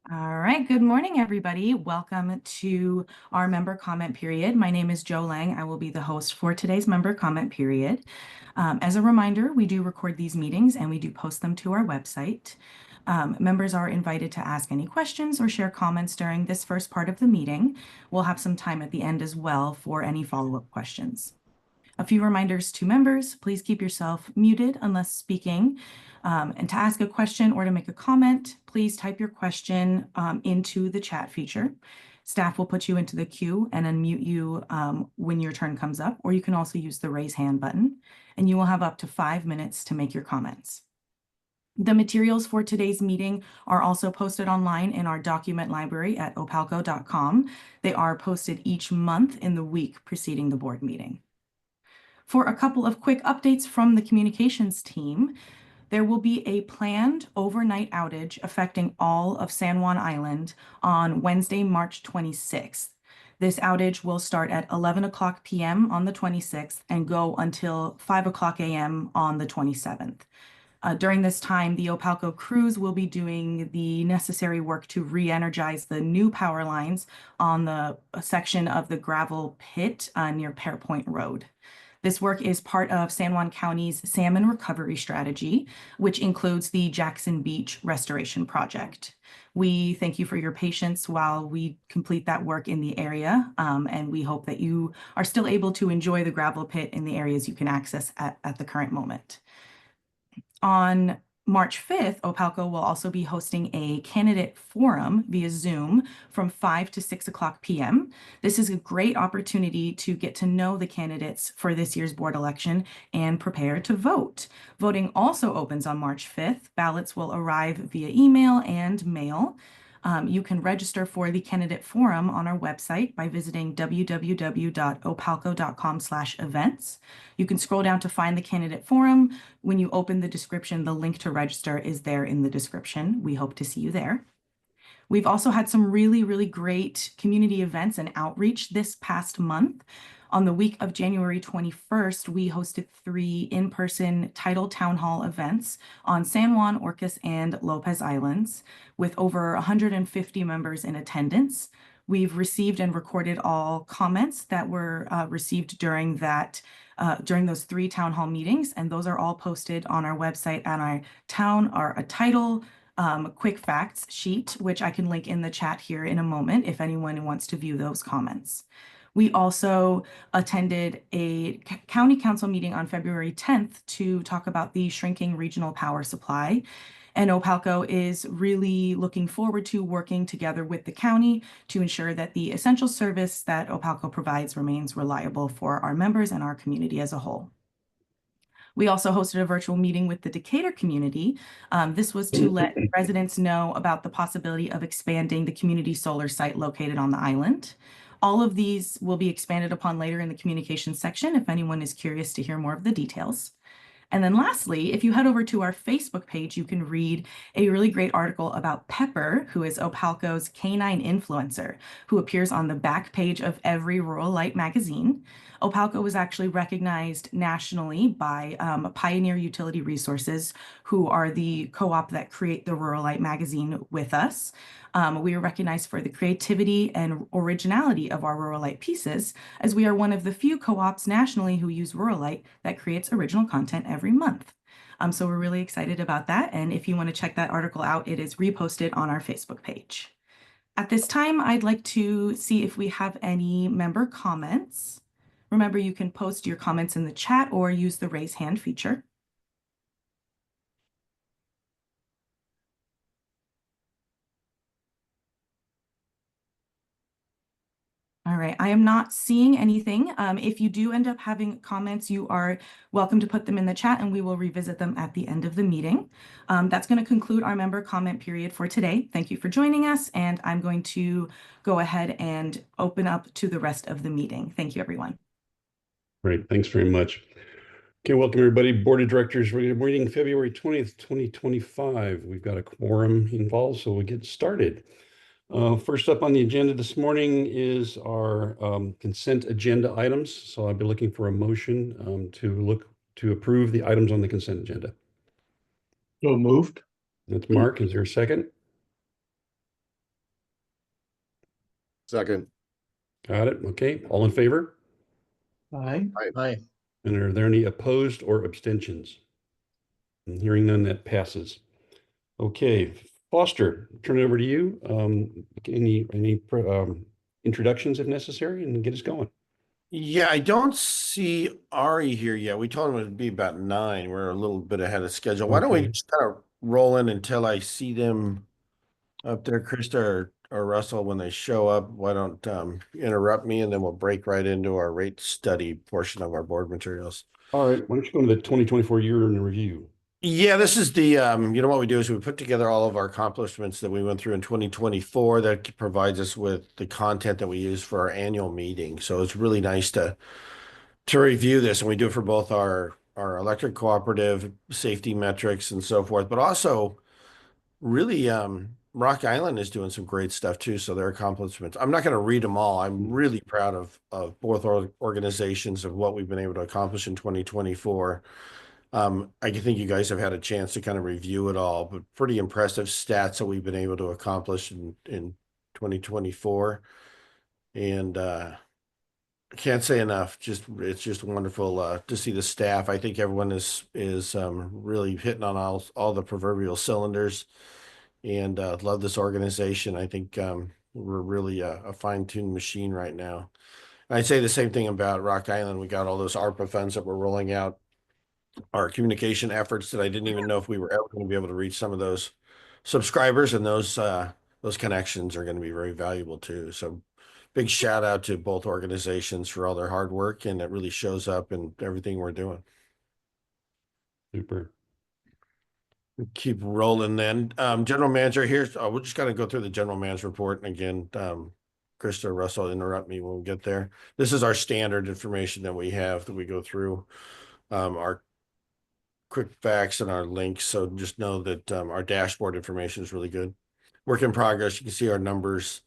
All right, good morning, everybody. Welcome to our member comment period. My name is Jo Lang. I will be the host for today's member comment period. As a reminder, we do record these meetings and we do post them to our website. Members are invited to ask any questions or share comments during this first part of the meeting. We'll have some time at the end as well for any follow-up questions. A few reminders to members: please keep yourself muted unless speaking. And to ask a question or to make a comment, please type your question into the chat feature. Staff will put you into the queue and unmute you when your turn comes up, or you can also use the raise hand button, and you will have up to 5 minutes to make your comments. The materials for today's meeting are also posted online in our document library at opalco.com. They are posted each month in the week preceding the board meeting. For a couple of quick updates from the communications team, there will be a planned overnight outage affecting all of San Juan Island on Wednesday, March 26th. This outage will start at 11 o'clock p.m. on the 26th and go until 5 o'clock a.m. on the 27th. During this time, the Opalco crews will be doing the necessary work to re-energize the new power lines on the section of the gravel pit near Pearpoint Road. This work is part of San Juan County's salmon recovery strategy, which includes the Jackson Beach Restoration Project. We thank you for your patience while we complete that work in the area, and we hope that you are still able to enjoy the gravel pit in the areas you can access at the current moment. On March 5th, Opalco will also be hosting a candidate forum via Zoom from 5 to 6 o'clock p.m. This is a great opportunity to get to know the candidates for this year's board election and prepare to vote. Voting also opens on March 5th. Ballots will arrive via email and mail. You can register for the candidate forum on our website by visiting www.opalco.com/events. You can scroll down to find the candidate forum. When you open the description, the link to register is there in the description. We hope to see you there. We've also had some really great community events and outreach this past month. On the week of January 21st, we hosted 3 in-person Tidal Town Hall events on San Juan, Orcas, and Lopez Islands, with over 150 members in attendance. We've received and recorded all comments that were received during those 3 town hall meetings, and those are all posted on our website on our Tidal quick facts sheet, which I can link in the chat here in a moment if anyone wants to view those comments. We also attended a county council meeting on February 10th to talk about the shrinking regional power supply. And Opalco is really looking forward to working together with the county to ensure that the essential service that Opalco provides remains reliable for our members and our community as a whole. We also hosted a virtual meeting with the Decatur community. This was to let residents know about the possibility of expanding the community solar site located on the island. All of these will be expanded upon later in the communications section if anyone is curious to hear more of the details. And then lastly, if you head over to our Facebook page, you can read a really great article about Pepper, who is Opalco's canine influencer, who appears on the back page of every Rural Light magazine. Opalco was actually recognized nationally by Pioneer Utility Resources, who are the co-op that create the Rural Light magazine with us. We are recognized for the creativity and originality of our Rural Light pieces, as we are one of the few co-ops nationally who use Rural Light that creates original content every month. So we're really excited about that. And if you want to check that article out, it is reposted on our Facebook page. At this time, I'd like to see if we have any member comments. Remember, you can post your comments in the chat or use the raise hand feature. All right, I am not seeing anything. If you do end up having comments, you are welcome to put them in the chat and we will revisit them at the end of the meeting. That's going to conclude our member comment period for today. Thank you for joining us, and I'm going to go ahead and open up to the rest of the meeting. Thank you, everyone. Great, thanks very much. Okay, welcome everybody. Board of Directors meeting February 20th, 2025. We've got a quorum involved, so we'll get started. First up on the agenda this morning is our consent agenda items. So I'll be looking for a motion to approve the items on the consent agenda. So moved. That's Mark. Is there a second? Second. Got it. Okay. All in favor? Aye. Aye. And are there any opposed or abstentions? And hearing none, that passes. Okay, Foster, turn it over to you. Any introductions if necessary, and get us going. Yeah, I don't see Ari here yet. We told him it'd be about 9. We're a little bit ahead of schedule. Why don't we Okay. just kind of roll in until I see them up there, Krista or Russell, when they show up? Why don't interrupt me, and then we'll break right into our rate study portion of our board materials. All right, why don't you go to the 2024 year in review? Yeah, this is the, what we do is we put together all of our accomplishments that we went through in 2024 that provides us with the content that we use for our annual meeting. So it's really nice to review this, and we do it for both our electric cooperative safety metrics and so forth, but also really Rock Island is doing some great stuff too. So their accomplishments, I'm not going to read them all. I'm really proud of both organizations of what we've been able to accomplish in 2024. I think you guys have had a chance to kind of review it all, but pretty impressive stats that we've been able to accomplish in 2024. And I can't say enough. It's just wonderful to see the staff. I think everyone is really hitting on all the proverbial cylinders, and love this organization. I think we're really a fine-tuned machine right now. And I'd say the same thing about Rock Island. We got all those ARPA funds that we're rolling out, our communication efforts that I didn't even know if we were ever going to be able to reach some of those subscribers, and those connections are going to be very valuable too. So big shout out to both organizations for all their hard work, and it really shows up in everything we're doing. Super. Keep rolling then. General manager here. We're just going to go through the general manager report. And again, Krista, Russell, interrupt me when we get there. This is our standard information that we have that we go through. Our quick facts and our links. So just know that our dashboard information is really good. Work in progress. You can see our numbers.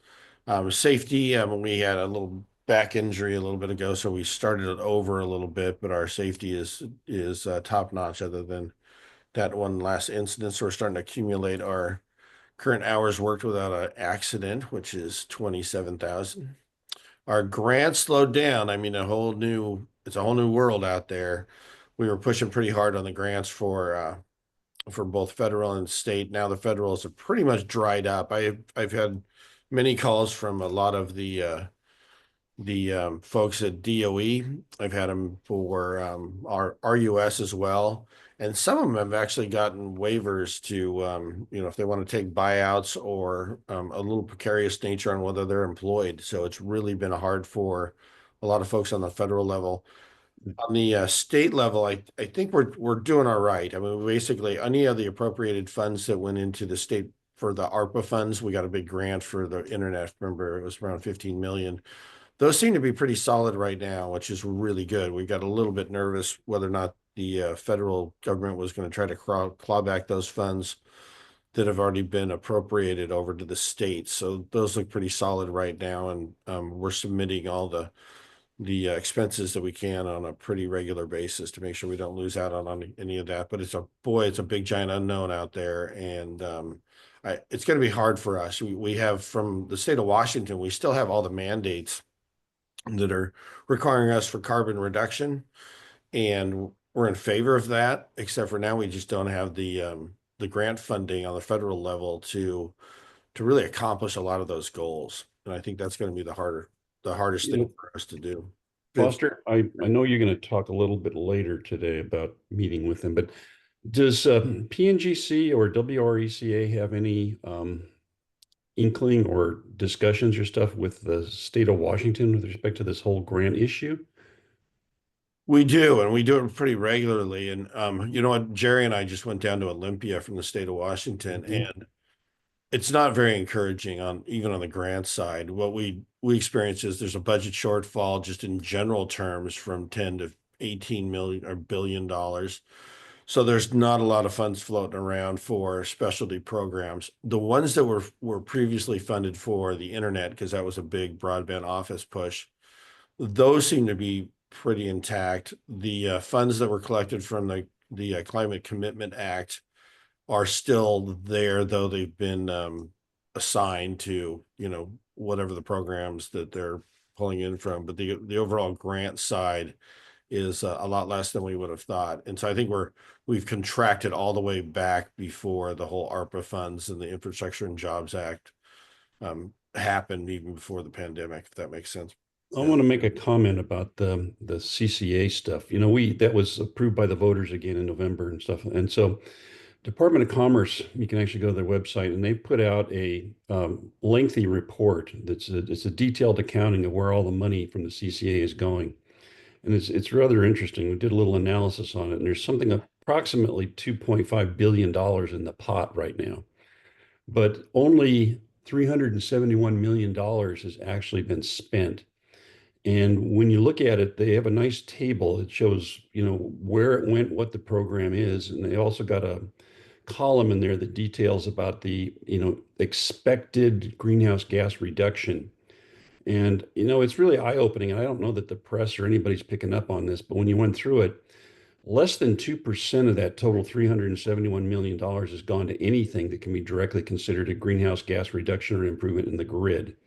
Safety, we had a little back injury a little bit ago, so we started it over a little bit, but our safety is top notch other than that one last incident. So we're starting to accumulate our current hours worked without an accident, which is 27,000. Our grant slowed down. I mean, it's a whole new world out there. We were pushing pretty hard on the grants for both federal and state. Now the federals are pretty much dried up. I've had many calls from a lot of the folks at DOE. I've had them for our RUS as well. And some of them have actually gotten waivers to, if they want to take buyouts or a little precarious nature on whether they're employed. So it's really been hard for a lot of folks on the federal level. On the state level, I think we're doing all right. I mean, basically, any of the appropriated funds that went into the state for the ARPA funds, we got a big grant for the internet. Remember, it was around 15 million. Those seem to be pretty solid right now, which is really good. We got a little bit nervous whether or not the federal government was going to try to claw back those funds that have already been appropriated over to the states. So those look pretty solid right now, and we're submitting all the expenses that we can on a pretty regular basis to make sure we don't lose out on any of that. But it's a big giant unknown out there, and it's going to be hard for us. We have, from the state of Washington, we still have all the mandates that are requiring us for carbon reduction, and we're in favor of that, except for now we just don't have the grant funding on the federal level to really accomplish a lot of those goals. And I think that's going to be the hardest thing for us to do. Foster, I know you're going to talk a little bit later today about meeting with them, but does PNGC or WRECA have any inkling or discussions or stuff with the state of Washington with respect to this whole grant issue? We do, and we do it pretty regularly. And you know what, Jerry and I just went down to Olympia from the state of Washington, and it's not very encouraging even on the grant side. What we experience is there's a budget shortfall just in general terms from 10 to 18 million or billion dollars. So there's not a lot of funds floating around for specialty programs. The ones that were previously funded for the internet, because that was a big broadband office push, those seem to be pretty intact. The funds that were collected from the Climate Commitment Act are still there, though they've been assigned to, whatever the programs that they're pulling in from, but the overall grant side is a lot less than we would have thought. And so I think we've contracted all the way back before the whole ARPA funds and the Infrastructure and Jobs Act happened, even before the pandemic, if that makes sense. I want to make a comment about the CCA stuff. You know, that was approved by the voters again in November and stuff. And so Department of Commerce, you can actually go to their website, and they put out a lengthy report it's a detailed accounting of where all the money from the CCA is going. And it's rather interesting. We did a little analysis on it, and there's something approximately $2.5 billion in the pot right now. But only $371 million has actually been spent. And when you look at it, they have a nice table that shows, you know, where it went, what the program is. And they also got a column in there that details about the, you know, expected greenhouse gas reduction. And, you know, it's really eye-opening. And I don't know that the press or anybody's picking up on this, but when you went through it, less than 2% of that total $371 million has gone to anything that can be directly considered a greenhouse gas reduction or improvement in the grid.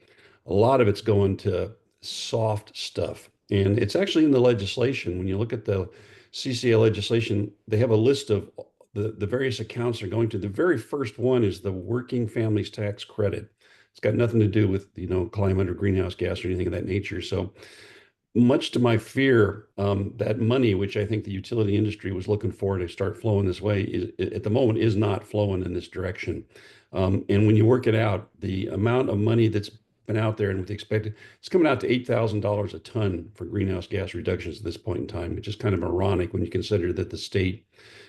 A lot of it's going to soft stuff. And it's actually in the legislation. When you look at the CCA legislation, they have a list of the various accounts they're going to. The very first one is the Working Families Tax Credit. It's got nothing to do with, you know, climate or greenhouse gas or anything of that nature. So much to my fear, that money, which I think the utility industry was looking for to start flowing this way, at the moment is not flowing in this direction. And when you work it out, the amount of money that's been out there and with the expected, it's coming out to $8,000 a ton for greenhouse gas reductions at this point in time, which is kind of ironic when you consider that the state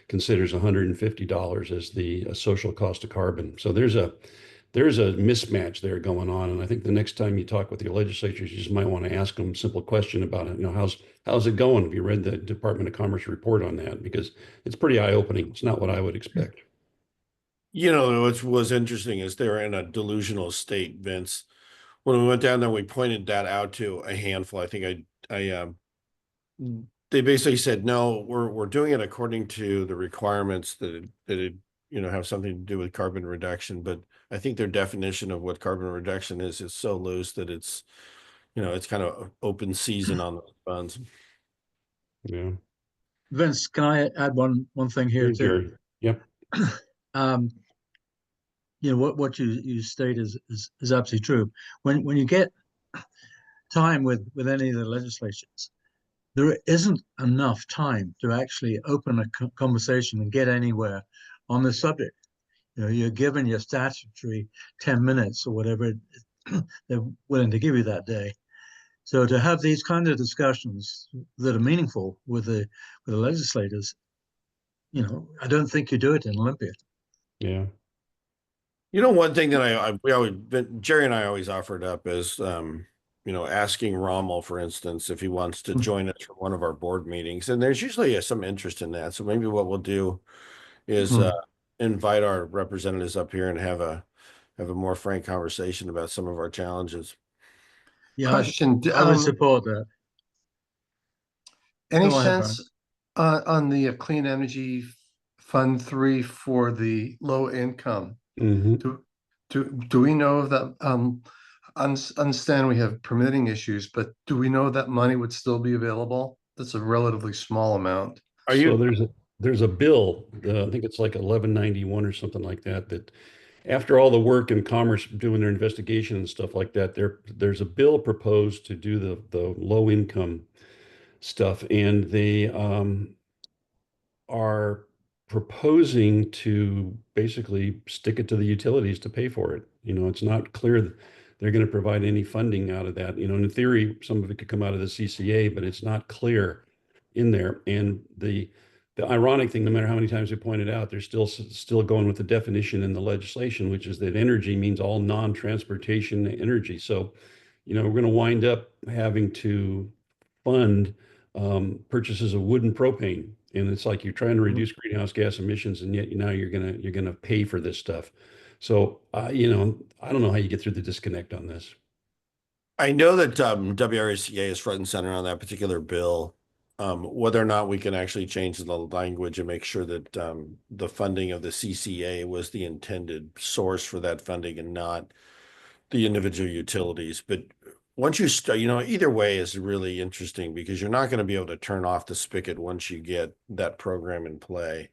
considers $150 as the social cost of carbon. So there's a mismatch there going on. And I think the next time you talk with your legislatures, you just might want to ask them a simple question about it. You know, how's it going? Have you read the Department of Commerce report on that? Because it's pretty eye-opening. It's not what I would expect. You know, what was interesting is they're in a delusional state, Vince. When we went down there, we pointed that out to a handful. I think they basically said, no, we're doing it according to the requirements that it, you know, have something to do with carbon reduction. But I think their definition of what carbon reduction is so loose that it's, you know, it's kind of open season on those funds. Yeah. Vince, can I add one thing here too? Gary. Yep. You know, what you state is absolutely true. When you get time with any of the legislatures, there isn't enough time to actually open a conversation and get anywhere on the subject. You know, you're given your statutory 10 minutes or whatever they're willing to give you that day. So to have these kind of discussions that are meaningful with the legislators, you know, I don't think you do it in Olympia. Yeah. You know, one thing that Jerry and I always offered up is, you know, asking Rommel, for instance, if he wants to join us for one of our board meetings. And there's usually some interest in that. So maybe what we'll do is invite our representatives up here and have a more frank conversation about some of our challenges. Yeah, Question. I would support that. Any Go ahead, sense on the Clean Energy Fund 3 for the low income? Mm-hmm. Do we know that? Understand we have permitting issues, but do we know that money would still be available? That's a relatively small amount. There's a bill, I think it's like 1191 or something like that, that after all the work in Commerce doing their investigation and stuff like that, there's a bill proposed to do the low income stuff, and they are proposing to basically stick it to the utilities to pay for it. You know, it's not clear that they're going to provide any funding out of that. You know, in theory, some of it could come out of the CCA, but it's not clear in there. And the ironic thing, no matter how many times we pointed out, they're still going with the definition in the legislation, which is that energy means all non-transportation energy. So, you know, we're going to wind up having to fund purchases of wood and propane. And it's like you're trying to reduce greenhouse gas emissions, and yet now you're gonna pay for this stuff. So you know, I don't know how you get through the disconnect on this. I know that WRCA is front and center on that particular bill. Whether or not we can actually change the language and make sure that the funding of the CCA was the intended source for that funding and not the individual utilities. But once you start, either way is really interesting because you're not going to be able to turn off the spigot once you get that program in play.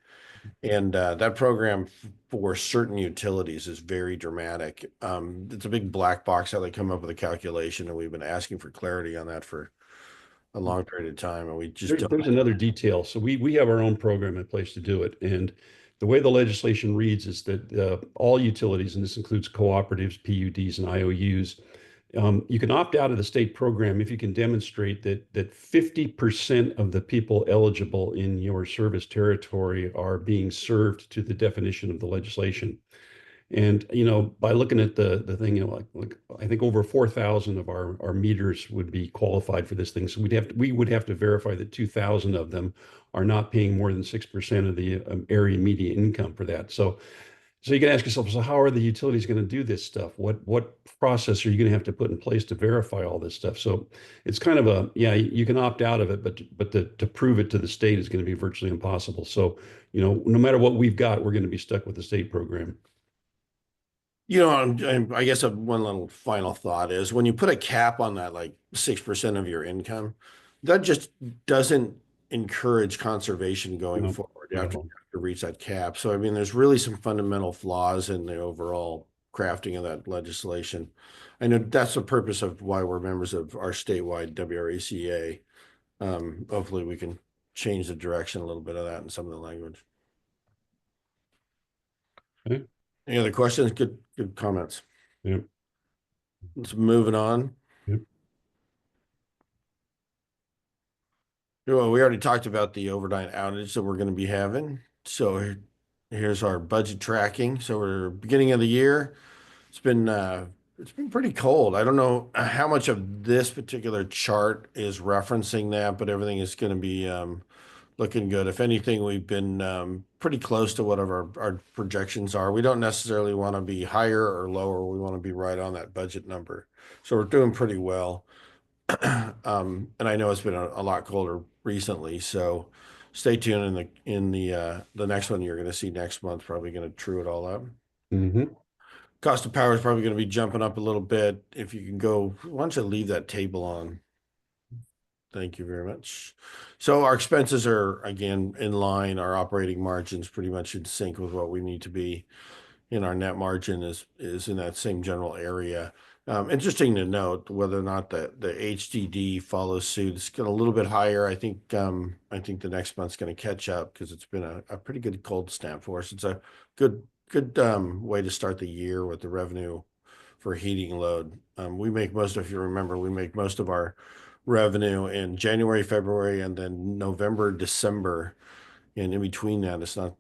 And that program for certain utilities is very dramatic. It's a big black box how they come up with a calculation, and we've been asking for clarity on that for a long period of time, and we just There's another detail. So we have our own program in place to do it. And the way the legislation reads is that all utilities, and this includes cooperatives, PUDs, and IOUs, you can opt out of the state program if you can demonstrate that 50% of the people eligible in your service territory are being served to the definition of the legislation. And by looking at the thing, like I think over 4,000 of our meters would be qualified for this thing. So we would have to verify that 2,000 of them are not paying more than 6% of the area median income for that. So you can ask yourself, so how are the utilities going to do this stuff? What process are you going to have to put in place to verify all this stuff? So it's kind of you can opt out of it, but to prove it to the state is going to be virtually impossible. So no matter what we've got, we're going to be stuck with the state program. I guess one little final thought is when you put a cap on that, like 6% of your income, that just doesn't encourage conservation going forward. You have to reach that cap. So, I mean, there's really some fundamental flaws in the overall crafting of that legislation. I know that's the purpose of why we're members of our statewide WRECA. Hopefully we can change the direction a little bit of that in some of the language. Okay. Any other questions? Good comments. Yep. Let's moving on. Yep. Well, we already talked about the overnight outage that we're going to be having. So here's our budget tracking. So we're beginning of the year. It's been pretty cold. I don't know how much of this particular chart is referencing that, but everything is going to be looking good. If anything, we've been pretty close to whatever our projections are. We don't necessarily want to be higher or lower. We want to be right on that budget number. So we're doing pretty well. And I know it's been a lot colder recently, so stay tuned in the next one you're going to see next month. Probably going to true it all up. Mm-hmm. Cost of power is probably going to be jumping up a little bit. If you can go, why don't you leave that table on? Thank you very much. So our expenses are again in line. Our operating margins pretty much in sync with what we need to be. And our net margin is in that same general area. Interesting to note whether or not the HDD follows suit. It's got a little bit higher. I think the next month's going to catch up because it's been a pretty good cold snap for us. It's a good way to start the year with the revenue for heating load. If you remember, we make most of our revenue in January, February, and then November, December. And in between that, it's not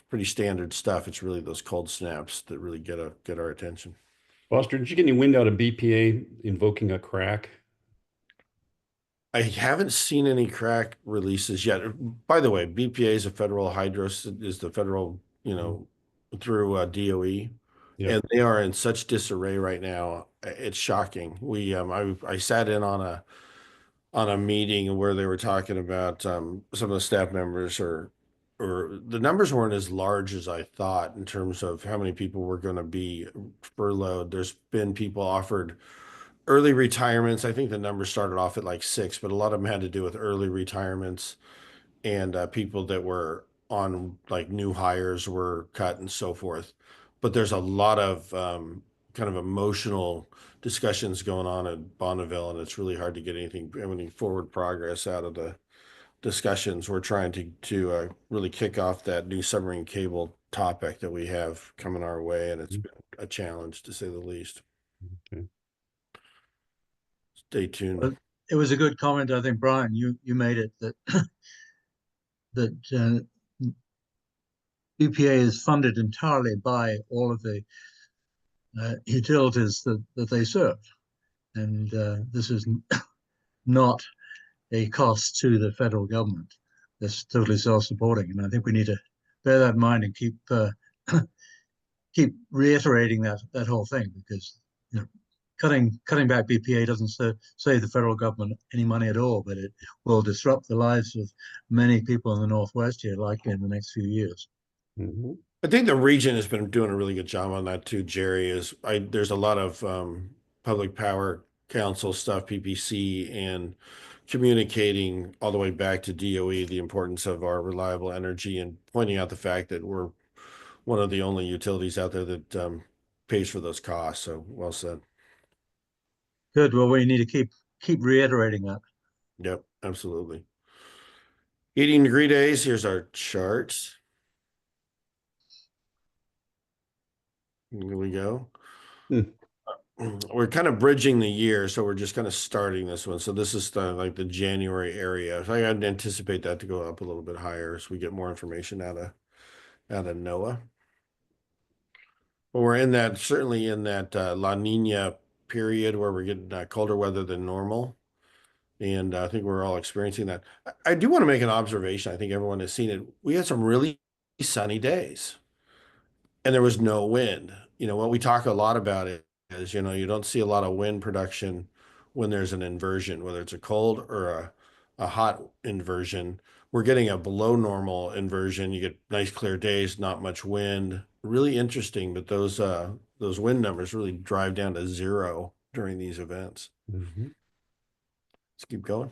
pretty standard stuff. It's really those cold snaps that really get our attention. Foster, did you get any wind out of BPA invoking a crack? I haven't seen any crack releases yet. By the way, BPA is a federal is the federal, through DOE. Yep. And they are in such disarray right now. It's shocking. I sat in on a meeting where they were talking about some of the staff members or the numbers weren't as large as I thought in terms of how many people were going to be furloughed. There's been people offered early retirements. I think the numbers started off at like 6, but a lot of them had to do with early retirements and people that were on like new hires were cut and so forth. But there's a lot of kind of emotional discussions going on at Bonneville, and it's really hard to get any forward progress out of the discussions. We're trying to really kick off that new submarine cable topic that we have coming our way, and it's been a challenge to say the least. Okay. Stay tuned. It was a good comment. I think, Brian, you made it that that BPA is funded entirely by all of the utilities that they serve, and this is not a cost to the federal government. That's totally self-supporting, and I think we need to bear that in mind and keep reiterating that whole thing, because cutting back BPA doesn't save the federal government any money at all, but it will disrupt the lives of many people in the Northwest here, likely in the next few years. Mm-hmm. I think the region has been doing a really good job on that too, Jerry. There's a lot of public power council stuff, PPC, and communicating all the way back to DOE the importance of our reliable energy and pointing out the fact that we're one of the only utilities out there that pays for those costs. So well said. Good. Well, we need to keep reiterating that. Yep, absolutely. Heating degree days. Here's our chart. Here we go. We're kind of bridging the year, so we're just kind of starting this one. So this is like the January area. So I'd anticipate that to go up a little bit higher as we get more information out of NOAA. Well, we're in that, certainly in that La Nina period where we're getting colder weather than normal. And I think we're all experiencing that. I do want to make an observation. I think everyone has seen it. We had some really sunny days and there was no wind. You know, what we talk a lot about it is, you know, you don't see a lot of wind production when there's an inversion, whether it's a cold or a hot inversion. We're getting a below normal inversion. You get nice clear days, not much wind. Really interesting, but those wind numbers really drive down to zero during these events. Mhm. Let's keep going.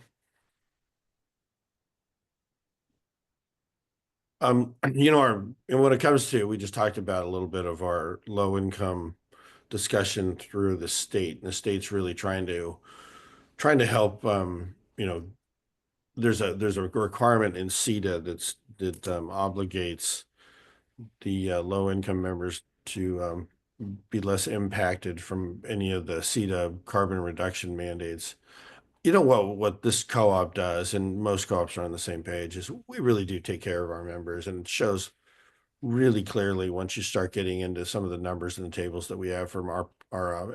You know, and when it comes to, we just talked about a little bit of our low income discussion through the state, and the state's really trying to help. You know, there's a requirement in CETA that obligates the low income members to be less impacted from any of the CETA carbon reduction mandates. You know what this co-op does, and most co-ops are on the same page, is we really do take care of our members, and it shows really clearly once you start getting into some of the numbers and the tables that we have from our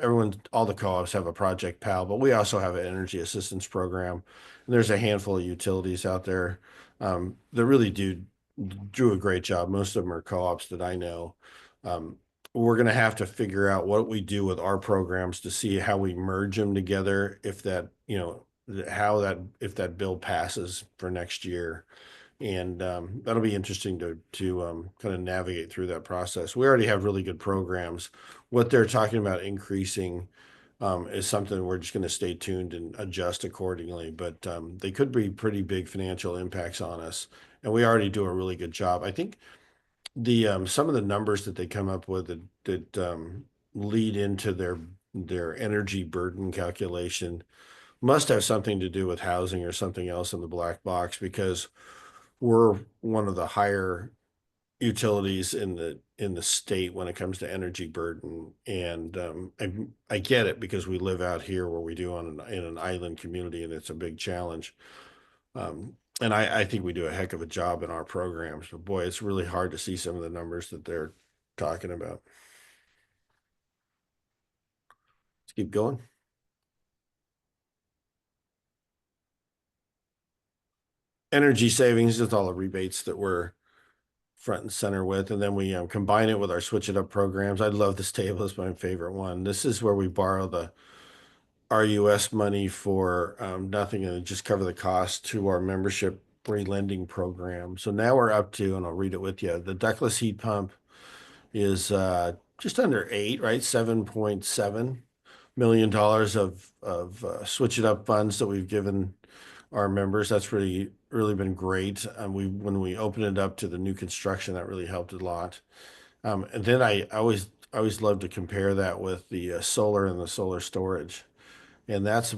everyone, all the co-ops have a Project PAL, but we also have an energy assistance program. And there's a handful of utilities out there that really do a great job. Most of them are co-ops that I know. We're going to have to figure out what we do with our programs to see how we merge them together. If that, you know, if that bill passes for next year, and that'll be interesting to kind of navigate through that process. We already have really good programs. What they're talking about increasing is something we're just going to stay tuned and adjust accordingly. But they could be pretty big financial impacts on us, and we already do a really good job. I think the some of the numbers that they come up with that lead into their energy burden calculation must have something to do with housing or something else in the black box, because we're one of the higher utilities in the state when it comes to energy burden. And I get it, because we live out here where we do in an island community, and it's a big challenge. And I think we do a heck of a job in our programs, but boy, it's really hard to see some of the numbers that they're talking about. Let's keep going. Energy savings is all the rebates that we're front and center with, and then we combine it with our Switch It Up programs. I love this table. It's my favorite one. This is where we borrow the RUS money for nothing and just cover the cost to our membership relending program. So now we're up to, and I'll read it with you, the ductless heat pump is just under 8, right? $7.7 million of Switch It Up funds that we've given our members. That's really been great. When we opened it up to the new construction, that really helped a lot. And then I always love to compare that with the solar and the solar storage, and that's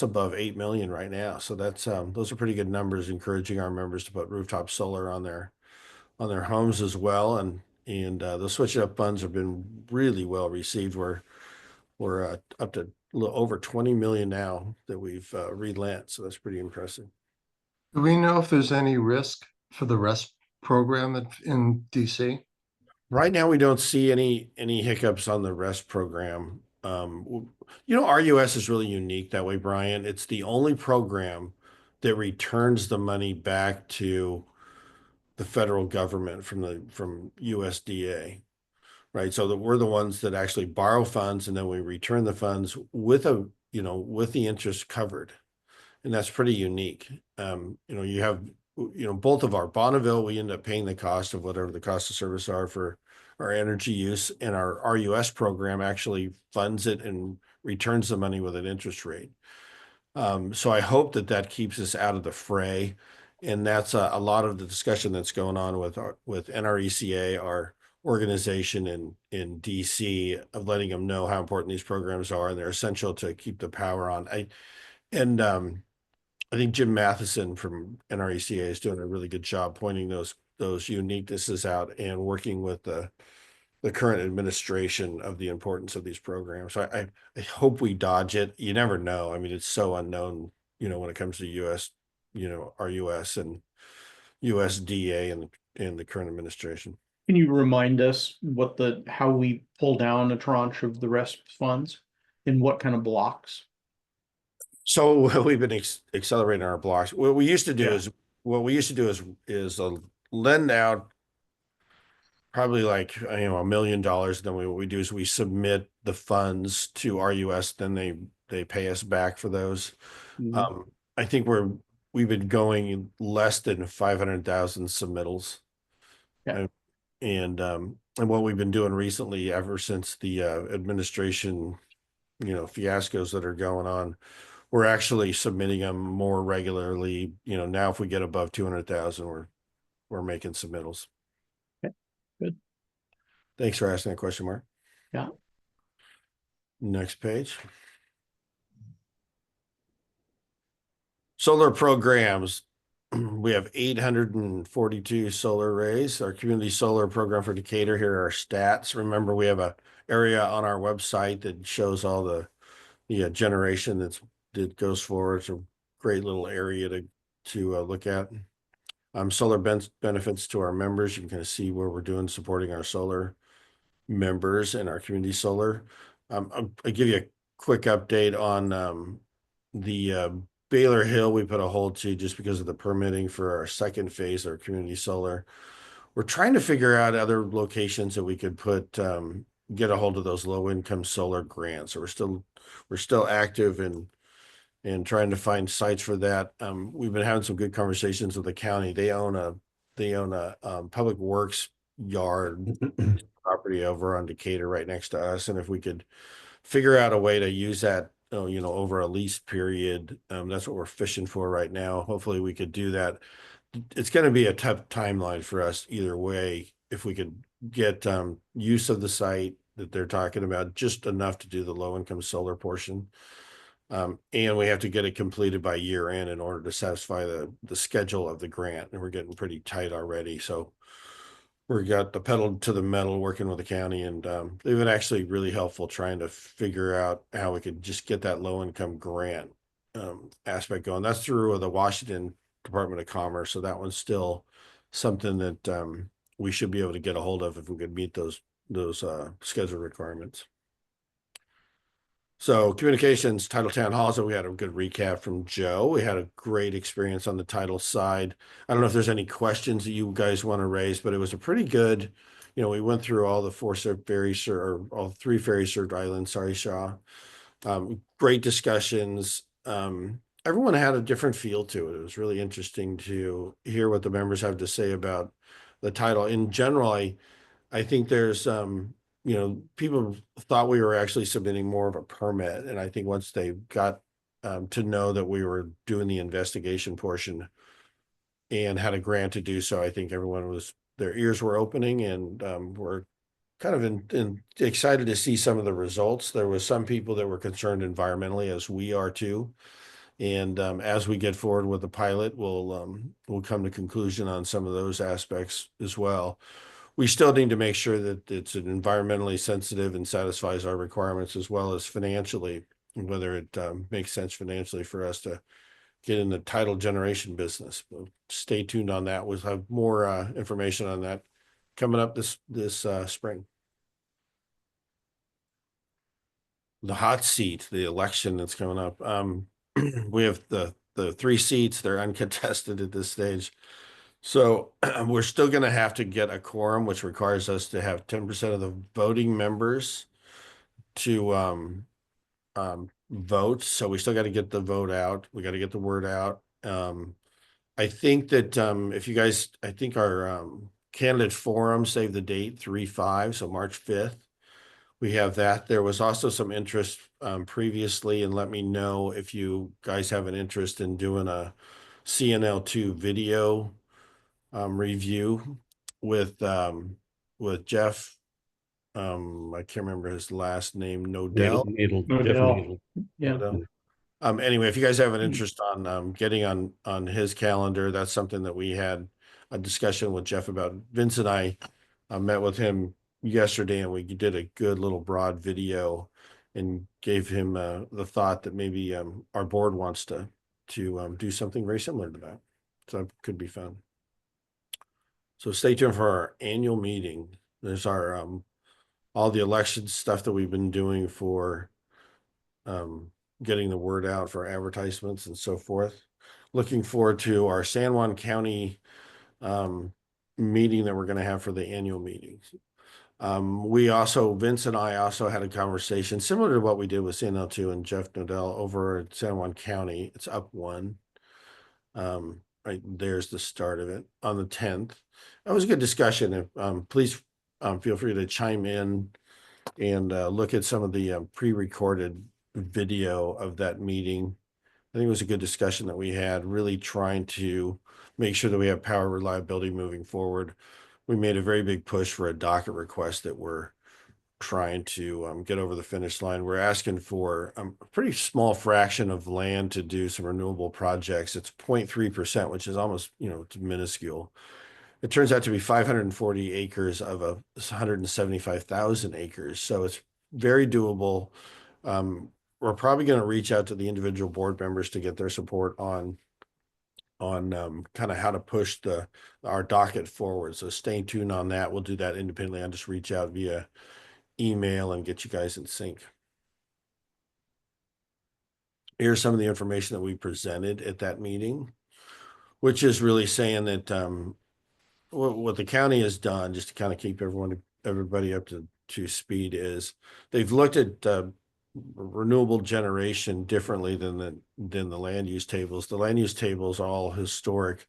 above 8 million right now. So that's those are pretty good numbers, encouraging our members to put rooftop solar on their homes as well. And the Switch It Up funds have been really well received. We're up to a little over 20 million now that we've relent. So that's pretty impressive. Do we know if there's any risk for the REST program in DC? Right now, we don't see any hiccups on the REST program. You know, RUS is really unique that way, Brian. It's the only program that returns the money back to the federal government from USDA, right? So that we're the ones that actually borrow funds, and then we return the funds with the interest covered, and that's pretty unique. You know, you have both of our Bonneville, we end up paying the cost of whatever the cost of service are for our energy use, and our RUS program actually funds it and returns the money with an interest rate. So I hope that that keeps us out of the fray. And that's a lot of the discussion that's going on with NRECA, our organization in DC, of letting them know how important these programs are, and they're essential to keep the power on. I think Jim Matheson from NRECA is doing a really good job pointing those uniquenesses out and working with the current administration of the importance of these programs. So I hope we dodge it. You never know. I mean, it's so unknown, when it comes to US, RUS and USDA and the current administration. Can you remind us how we pull down a tranche of the RESP funds in what kind of blocks? So we've been accelerating our blocks. What we used to do Yeah. is lend out probably like, $1 million. Then what we do is we submit the funds to RUS, then they pay us back for those. Mhm. I think we've been going less than 500,000 submittals. Yeah. And what we've been doing recently, ever since the administration, fiascos that are going on, we're actually submitting them more regularly. Now if we get above 200,000, we're making submittals. Okay, good. Thanks for asking that question, Mark. Yeah. Next page. Solar programs. We have 842 solar arrays. Our community solar program for Decatur. Here are our stats. Remember, we have a area on our website that shows all the generation that goes forward. It's a great little area to look at. Solar benefits to our members. You can kind of see where we're doing supporting our solar members and our community solar. I'll give you a quick update on the Baylor Hill. We put a hold to just because of the permitting for our second phase, our community solar. We're trying to figure out other locations that we could get a hold of those low income solar grants. So we're still active and trying to find sites for that. We've been having some good conversations with the county. They own a public works yard property over on Decatur right next to us. And if we could figure out a way to use that, over a lease period, that's what we're fishing for right now. Hopefully we could do that. It's going to be a tough timeline for us either way. If we could get use of the site that they're talking about, just enough to do the low income solar portion. And we have to get it completed by year end in order to satisfy the schedule of the grant. And we're getting pretty tight already. So we got the pedal to the metal working with the county, and they've been actually really helpful trying to figure out how we could just get that low income grant aspect going. That's through the Washington Department of Commerce. So that one's still something that we should be able to get a hold of if we could meet those schedule requirements. So communications, Title Town Hall. So we had a good recap from Joe. We had a great experience on the title side. I don't know if there's any questions that you guys want to raise, but it was a pretty good, we went through all the all three ferry served islands, Shaw. Great discussions. Everyone had a different feel to it. It was really interesting to hear what the members have to say about the title. In general, I think there's people thought we were actually submitting more of a permit. And I think once they got to know that we were doing the investigation portion and had a grant to do so, I think their ears were opening, and we're kind of excited to see some of the results. There was some people that were concerned environmentally, as we are too. And as we get forward with the pilot, we'll come to conclusion on some of those aspects as well. We still need to make sure that it's environmentally sensitive and satisfies our requirements, as well as financially, whether it makes sense financially for us to get in the title generation business. But stay tuned on that. We'll have more information on that coming up this spring. The hot seat, the election that's coming up. We have the 3 seats. They're uncontested at this stage. So we're still going to have to get a quorum, which requires us to have 10% of the voting members to vote. So we still got to get the vote out. We got to get the word out. I think that if you guys, I think our candidate forum saved the date 3/5, so March 5th. We have that. There was also some interest previously, and let me know if you guys have an interest in doing a CNL2 video review with Jeff. I can't remember his last name, Nodell. Jeff Nodell. Nadel. Yeah. Nodell. Anyway, if you guys have an interest on getting on his calendar, that's something that we had a discussion with Jeff about. Vince and I met with him yesterday, and we did a good little broad video and gave him the thought that maybe our board wants to do something very similar to that. So it could be fun. So stay tuned for our annual meeting. There's our all the election stuff that we've been doing for getting the word out for advertisements and so forth. Looking forward to our San Juan County meeting that we're going to have for the annual meetings. Vince and I also had a conversation similar to what we did with CNL2 and Jeff Nodell over at San Juan County. It's up one. Right there's the start of it on the 10th. That was a good discussion. Please feel free to chime in and look at some of the pre-recorded video of that meeting. I think it was a good discussion that we had, really trying to make sure that we have power reliability moving forward. We made a very big push for a docket request that we're trying to get over the finish line. We're asking for a pretty small fraction of land to do some renewable projects. It's 0.3%, which is almost, it's minuscule. It turns out to be 540 acres of 175,000 acres. So it's very doable. We're probably going to reach out to the individual board members to get their support on kind of how to push our docket forward. So stay tuned on that. We'll do that independently. I'll just reach out via email and get you guys in sync. Here's some of the information that we presented at that meeting, which is really saying that what the county has done, just to kind of keep everybody up to speed, is they've looked at renewable generation differently than the land use tables. The land use tables are all historic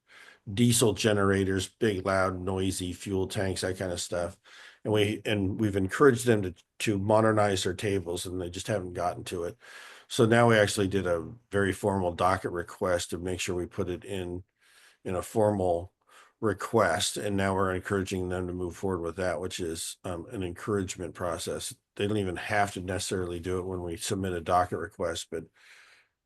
diesel generators, big, loud, noisy fuel tanks, that kind of stuff. And we've encouraged them to modernize their tables, and they just haven't gotten to it. So now we actually did a very formal docket request to make sure we put it in a formal request, and now we're encouraging them to move forward with that, which is an encouragement process. They don't even have to necessarily do it when we submit a docket request, but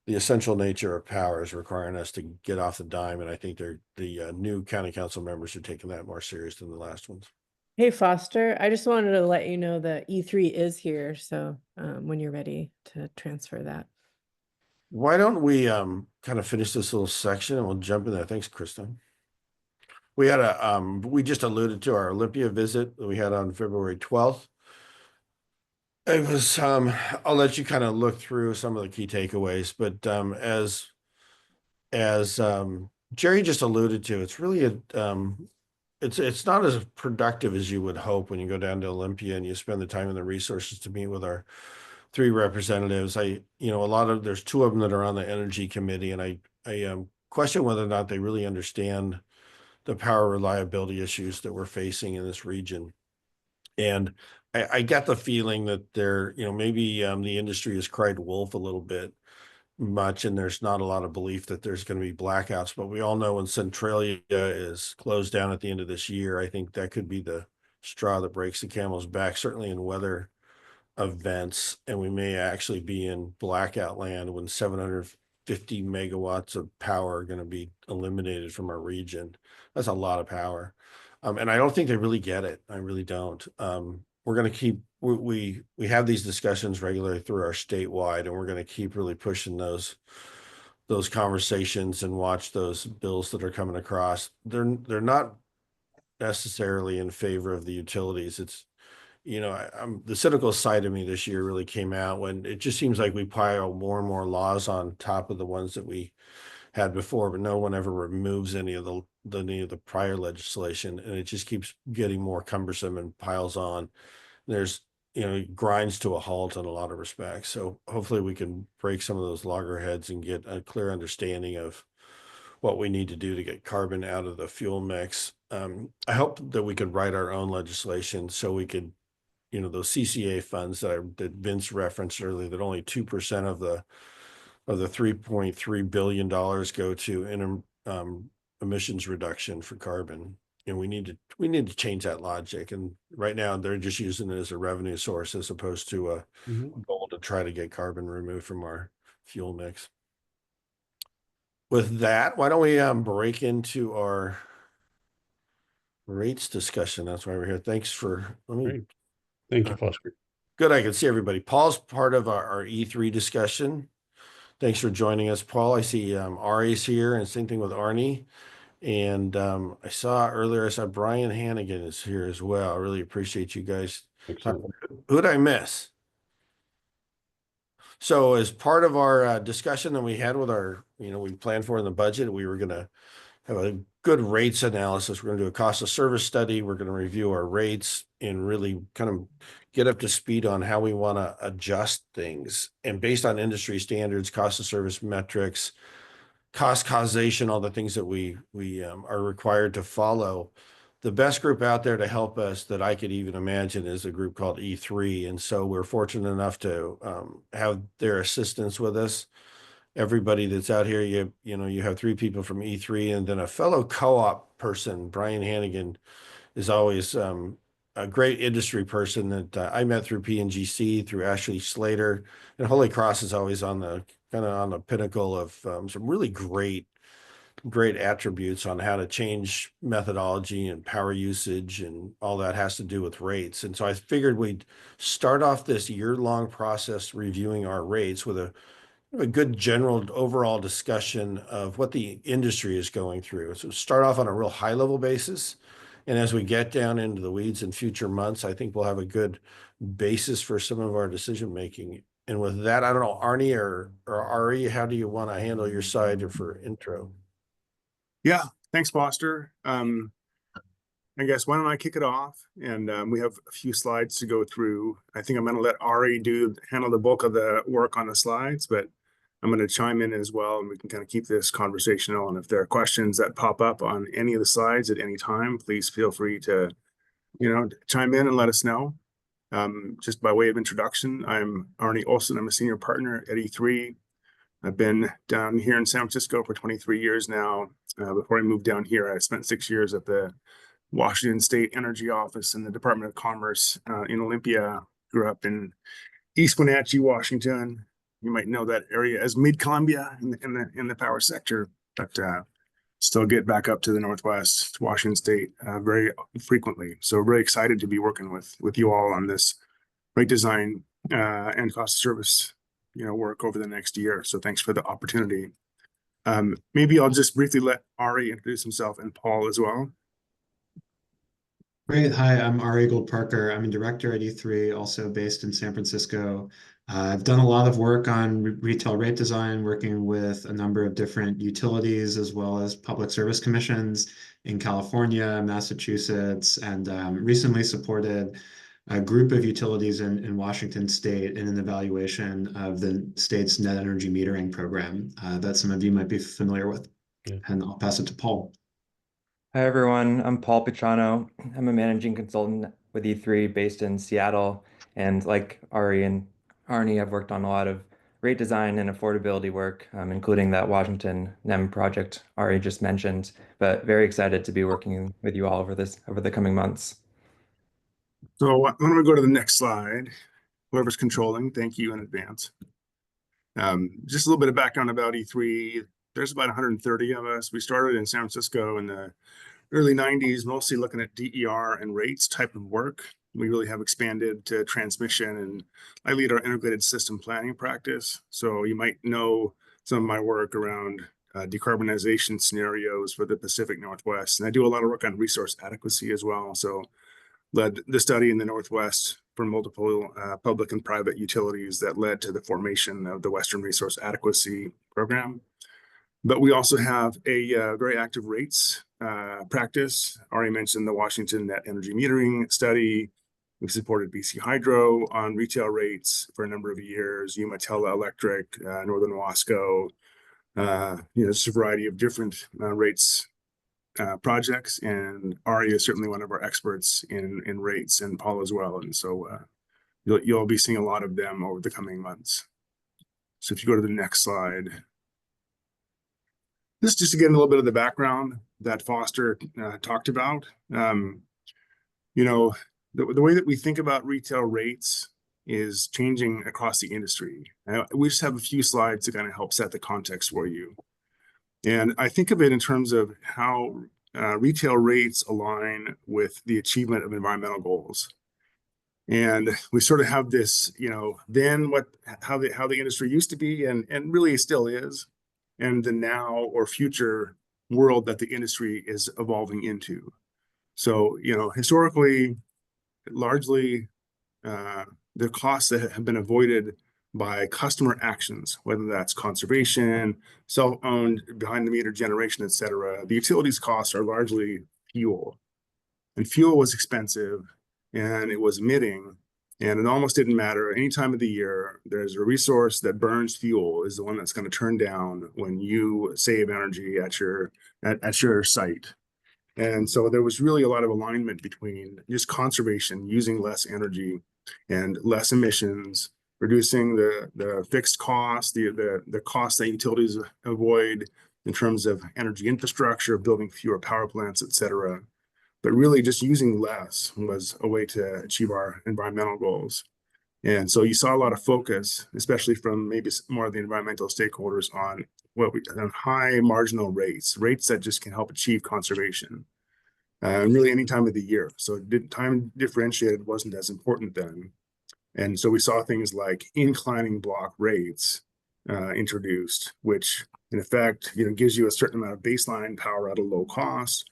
the essential nature of power is requiring us to get off the dime, and I think the new county council members are taking that more serious than the last ones. Hey, Foster, I just wanted to let you know that E3 is here, so when you're ready to transfer that. Why don't we kind of finish this little section and we'll jump in there. Thanks, Kristen. We had we just alluded to our Olympia visit that we had on February 12th. It was, I'll let you kind of look through some of the key takeaways, but as Jerry just alluded to, it's really it's not as productive as you would hope when you go down to Olympia and you spend the time and the resources to meet with our 3 representatives. There's 2 of them that are on the energy committee, and I question whether or not they really understand the power reliability issues that we're facing in this region. And I get the feeling that maybe the industry has cried wolf a little bit much, and there's not a lot of belief that there's going to be blackouts. But we all know when Centralia is closed down at the end of this year, I think that could be the straw that breaks the camel's back, certainly in weather events. And we may actually be in blackout land when 750 megawatts of power are going to be eliminated from our region. That's a lot of power. And I don't think they really get it. I really don't. We're going to keep, we have these discussions regularly through our statewide, and we're going to keep really pushing those conversations and watch those bills that are coming across. They're not necessarily in favor of the utilities. It's, the cynical side of me this year really came out when it just seems like we pile more and more laws on top of the ones that we had before, but no one ever removes any of the prior legislation, and it just keeps getting more cumbersome and piles on. There's, it grinds to a halt in a lot of respects. So hopefully we can break some of those loggerheads and get a clear understanding of what we need to do to get carbon out of the fuel mix. I hope that we could write our own legislation so we could, those CCA funds that Vince referenced earlier, that only 2% of the $3.3 billion go to emissions reduction for carbon. And we need to change that logic. And right now they're just using it as a revenue source as opposed to a goal to try to get carbon removed from our fuel mix. With that, why don't we break into our rates discussion? That's why we're here. Thanks for Great. Thank you, Foster. Good. I can see everybody. Paul's part of our E3 discussion. Thanks for joining us, Paul. I see Ari's here, and same thing with Arnie. And I saw Brian Hannigan is here as well. I really appreciate you guys. Excellent. Who did I miss? So as part of our discussion that we had with our, we planned for in the budget, we were going to have a good rates analysis. We're going to do a cost of service study. We're going to review our rates and really kind of get up to speed on how we want to adjust things. And based on industry standards, cost of service metrics, cost causation, all the things that we are required to follow. The best group out there to help us that I could even imagine is a group called E3. And so we're fortunate enough to have their assistance with us. Everybody that's out here, you have 3 people from E3, and then a fellow co-op person, Brian Hannigan, is always a great industry person that I met through PNGC, through Ashley Slater, and Holy Cross is always on the pinnacle of some really great attributes on how to change methodology and power usage, and all that has to do with rates. And so I figured we'd start off this year-long process reviewing our rates with a good general overall discussion of what the industry is going through. So start off on a real high level basis. And as we get down into the weeds in future months, I think we'll have a good basis for some of our decision making. And with that, I don't know, Arnie or Ari, how do you want to handle your side for intro? Yeah, thanks, Foster. I guess why don't I kick it off? And we have a few slides to go through. I think I'm going to let Ari handle the bulk of the work on the slides, but I'm going to chime in as well, and we can kind of keep this conversational. And if there are questions that pop up on any of the slides at any time, please feel free to, chime in and let us know. Just by way of introduction, I'm Arnie Olson. I'm a senior partner at E3. I've been down here in San Francisco for 23 years now. Before I moved down here, I spent 6 years at the Washington State Energy Office in the Department of Commerce in Olympia. Grew up in East Wenatchee, Washington. You might know that area as Mid-Columbia in the power sector, but still get back up to the Northwest, to Washington State very frequently. So really excited to be working with you all on this rate design and cost of service, work over the next year. So thanks for the opportunity. Maybe I'll just briefly let Ari introduce himself, and Paul as well. Great. Hi, I'm Ari Gold-Parker. I'm a director at E3, also based in San Francisco. I've done a lot of work on retail rate design, working with a number of different utilities as well as public service commissions in California, Massachusetts, and recently supported a group of utilities in Washington State in an evaluation of the state's net energy metering program that some of you might be familiar with. Yeah. And I'll pass it to Paul. Hi, everyone. I'm Paul Pichano. I'm a managing consultant with E3 based in Seattle. And like Ari and Arnie, I've worked on a lot of rate design and affordability work, including that Washington NEM project Ari just mentioned, but very excited to be working with you all over the coming months. So why don't we go to the next slide? Whoever's controlling, thank you in advance. Just a little bit of background about E3. There's about 130 of us. We started in San Francisco in the early 90s, mostly looking at DER and rates type of work. We really have expanded to transmission, and I lead our integrated system planning practice. So you might know some of my work around decarbonization scenarios for the Pacific Northwest. And I do a lot of work on resource adequacy as well. So led the study in the Northwest for multiple public and private utilities that led to the formation of the Western Resource Adequacy Program. But we also have a very active rates practice. Already mentioned the Washington Net Energy Metering Study. We've supported BC Hydro on retail rates for a number of years, Umatilla Electric, Northern Wasco, Just a variety of different rates projects, and Ari is certainly one of our experts in rates, and Paul as well. And so you'll be seeing a lot of them over the coming months. So if you go to the next slide, this is just again a little bit of the background that Foster talked about. The way that we think about retail rates is changing across the industry. We just have a few slides to kind of help set the context for you. And I think of it in terms of how retail rates align with the achievement of environmental goals. And we sort of have this, then how the industry used to be and really still is, and the now or future world that the industry is evolving into. So, historically, largely, the costs that have been avoided by customer actions, whether that's conservation, self-owned, behind-the-meter generation, et cetera. The utilities costs are largely fuel. And fuel was expensive, and it was emitting, and it almost didn't matter. Any time of the year, there's a resource that burns fuel is the one that's going to turn down when you save energy at your site. And so there was really a lot of alignment between just conservation, using less energy and less emissions, reducing the fixed costs, the costs that utilities avoid in terms of energy infrastructure, building fewer power plants, et cetera. But really just using less was a way to achieve our environmental goals. And so you saw a lot of focus, especially from maybe more of the environmental stakeholders, on on high marginal rates that just can help achieve conservation. And really any time of the year. So time differentiated wasn't as important then. And so we saw things like inclining block rates introduced, which in effect, gives you a certain amount of baseline power at a low cost.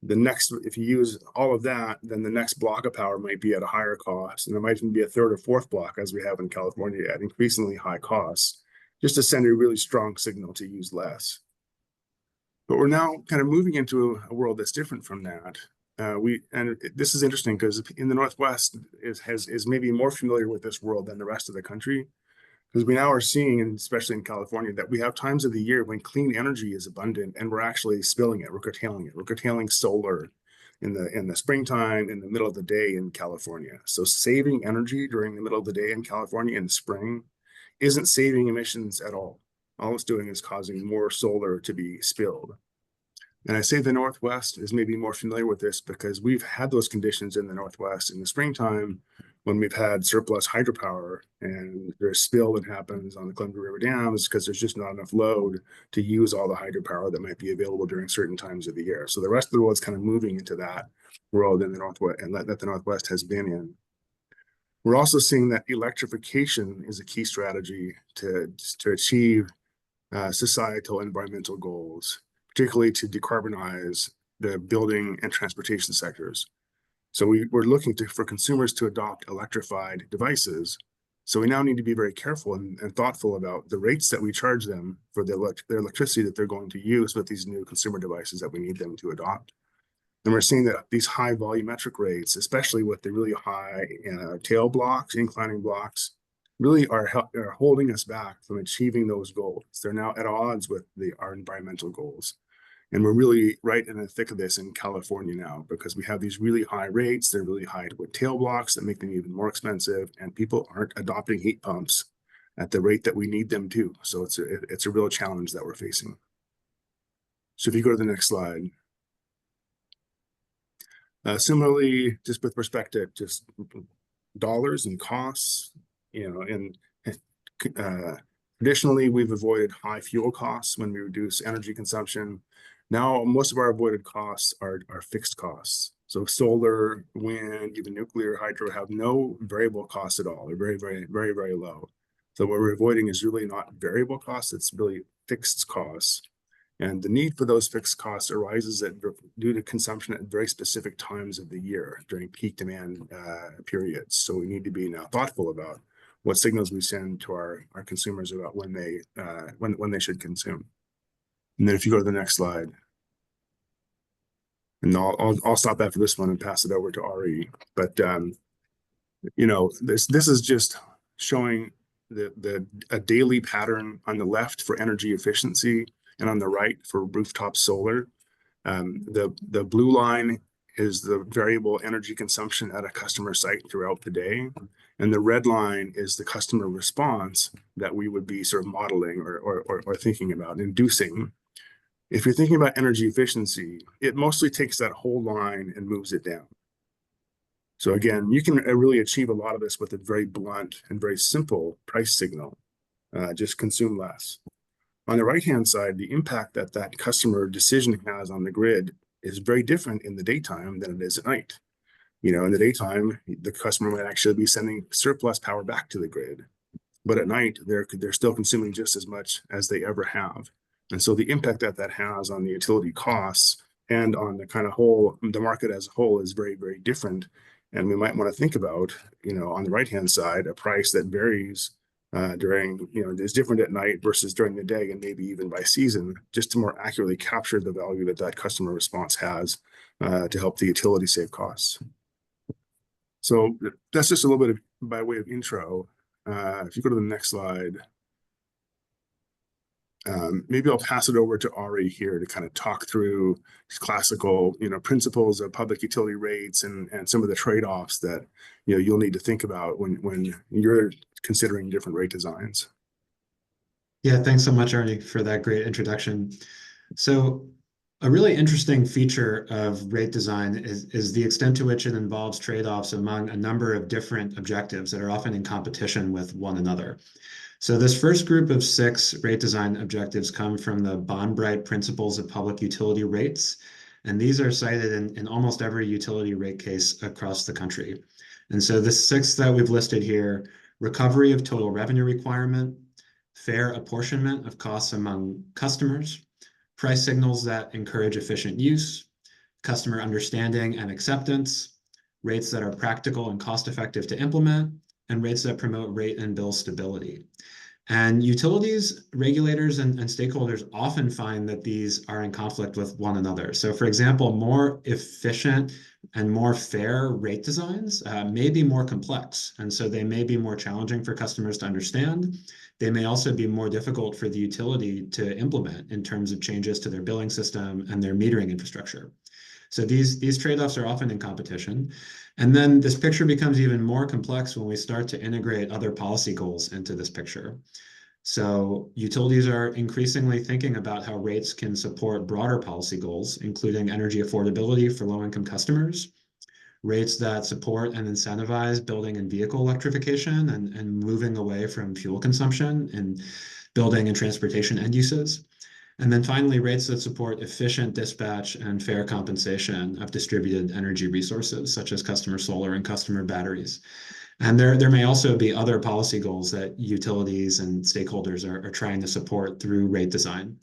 If you use all of that, then the next block of power might be at a higher cost. And there might even be a third or fourth block, as we have in California, at increasingly high costs, just to send a really strong signal to use less. But we're now kind of moving into a world that's different from that. This is interesting because in the Northwest is maybe more familiar with this world than the rest of the country, because we now are seeing, and especially in California, that we have times of the year when clean energy is abundant and we're actually spilling it, we're curtailing it. We're curtailing solar in the springtime, in the middle of the day in California. So saving energy during the middle of the day in California in the spring isn't saving emissions at all. All it's doing is causing more solar to be spilled. And I say the Northwest is maybe more familiar with this because we've had those conditions in the Northwest in the springtime when we've had surplus hydropower and there's spill that happens on the Columbia River dams because there's just not enough load to use all the hydropower that might be available during certain times of the year. So the rest of the world's kind of moving into that world in the Northwest, and that the Northwest has been in. We're also seeing that electrification is a key strategy to achieve societal environmental goals, particularly to decarbonize the building and transportation sectors. So we're looking for consumers to adopt electrified devices. So we now need to be very careful and thoughtful about the rates that we charge them for their electricity that they're going to use with these new consumer devices that we need them to adopt. And we're seeing that these high volumetric rates, especially with the really high tail blocks, inclining blocks, really are holding us back from achieving those goals. They're now at odds with our environmental goals. And we're really right in the thick of this in California now because we have these really high rates. They're really high with tail blocks that make them even more expensive, and people aren't adopting heat pumps at the rate that we need them to. So it's a real challenge that we're facing. So if you go to the next slide. Similarly, just with respect to just dollars and costs, and traditionally we've avoided high fuel costs when we reduce energy consumption. Now, most of our avoided costs are fixed costs. So solar, wind, even nuclear, hydro have no variable costs at all. They're very, very, very, very low. So what we're avoiding is really not variable costs, it's really fixed costs. And the need for those fixed costs arises due to consumption at very specific times of the year during peak demand periods. So we need to be now thoughtful about what signals we send to our consumers about when they should consume. And then if you go to the next slide, and I'll stop after this one and pass it over to Ari. But this is just showing a daily pattern on the left for energy efficiency and on the right for rooftop solar. The blue line is the variable energy consumption at a customer site throughout the day. And the red line is the customer response that we would be sort of modeling or thinking about, inducing. If you're thinking about energy efficiency, it mostly takes that whole line and moves it down. So again, you can really achieve a lot of this with a very blunt and very simple price signal. Just consume less. On the right-hand side, the impact that that customer decision has on the grid is very different in the daytime than it is at night. In the daytime, the customer might actually be sending surplus power back to the grid, but at night they're still consuming just as much as they ever have. And so the impact that that has on the utility costs and on the kind of the market as a whole is very, very different. And we might want to think about, on the right-hand side, a price that varies during, is different at night versus during the day, and maybe even by season, just to more accurately capture the value that that customer response has to help the utility save costs. So that's just a little bit of, by way of intro. If you go to the next slide, maybe I'll pass it over to Ari here to kind of talk through classical, principles of public utility rates and some of the trade-offs that you'll need to think about when you're considering different rate designs. Yeah, thanks so much, Arnie, for that great introduction. So a really interesting feature of rate design is the extent to which it involves trade-offs among a number of different objectives that are often in competition with one another. So this first group of 6 rate design objectives come from the Bond-Bright Principles of Public Utility Rates, and these are cited in almost every utility rate case across the country. And so the 6 that we've listed here: recovery of total revenue requirement, fair apportionment of costs among customers, price signals that encourage efficient use, customer understanding and acceptance, rates that are practical and cost-effective to implement, and rates that promote rate and bill stability. And utilities, regulators, and stakeholders often find that these are in conflict with one another. So for example, more efficient and more fair rate designs may be more complex. And so they may be more challenging for customers to understand. They may also be more difficult for the utility to implement in terms of changes to their billing system and their metering infrastructure. So these trade-offs are often in competition. And then this picture becomes even more complex when we start to integrate other policy goals into this picture. So utilities are increasingly thinking about how rates can support broader policy goals, including energy affordability for low-income customers, rates that support and incentivize building and vehicle electrification and moving away from fuel consumption in building and transportation end uses. And then finally, rates that support efficient dispatch and fair compensation of distributed energy resources, such as customer solar and customer batteries. And there may also be other policy goals that utilities and stakeholders are trying to support through rate design.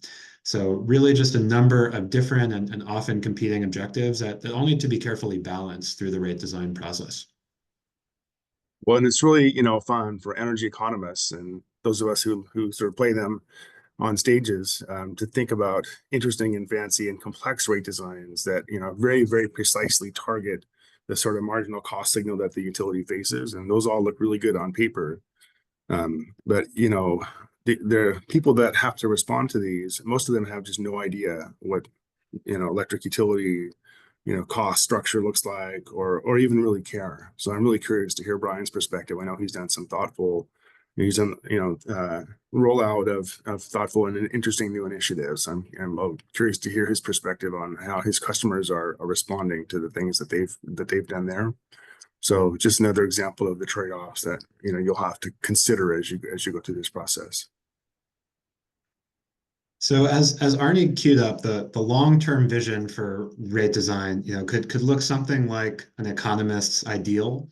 So really just a number of different and often competing objectives that all need to be carefully balanced through the rate design process. Well, and it's really, fun for energy economists and those of us who sort of play them on stages to think about interesting and fancy and complex rate designs that very, very precisely target the sort of marginal cost signal that the utility faces, and those all look really good on paper. But the people that have to respond to these, most of them have just no idea what electric utility cost structure looks like, or even really care. So I'm really curious to hear Brian's perspective. I know he's done some thoughtful. He's done, rollout of thoughtful and interesting new initiatives. I'm curious to hear his perspective on how his customers are responding to the things that they've done there. So just another example of the trade-offs that you'll have to consider as you go through this process. So as Arnie queued up, the long-term vision for rate design, could look something like an economist's ideal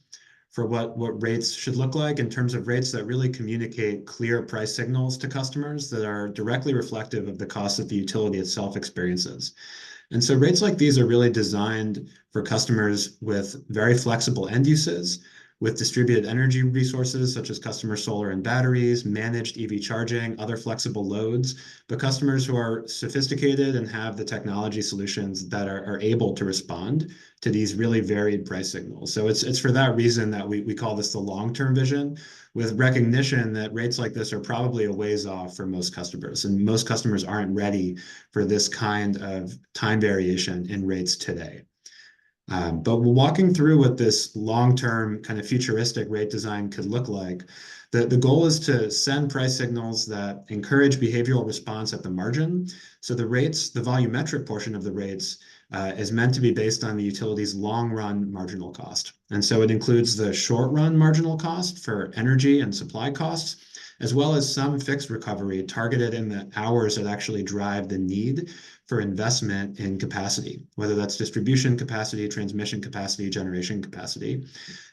for what rates should look like in terms of rates that really communicate clear price signals to customers that are directly reflective of the cost that the utility itself experiences. And so rates like these are really designed for customers with very flexible end uses, with distributed energy resources such as customer solar and batteries, managed EV charging, other flexible loads, but customers who are sophisticated and have the technology solutions that are able to respond to these really varied price signals. So it's for that reason that we call this the long-term vision, with recognition that rates like this are probably a ways off for most customers, and most customers aren't ready for this kind of time variation in rates today. But walking through what this long-term kind of futuristic rate design could look like, the goal is to send price signals that encourage behavioral response at the margin. So the rates, the volumetric portion of the rates, is meant to be based on the utility's long-run marginal cost. And so it includes the short-run marginal cost for energy and supply costs, as well as some fixed recovery targeted in the hours that actually drive the need for investment in capacity, whether that's distribution capacity, transmission capacity, generation capacity.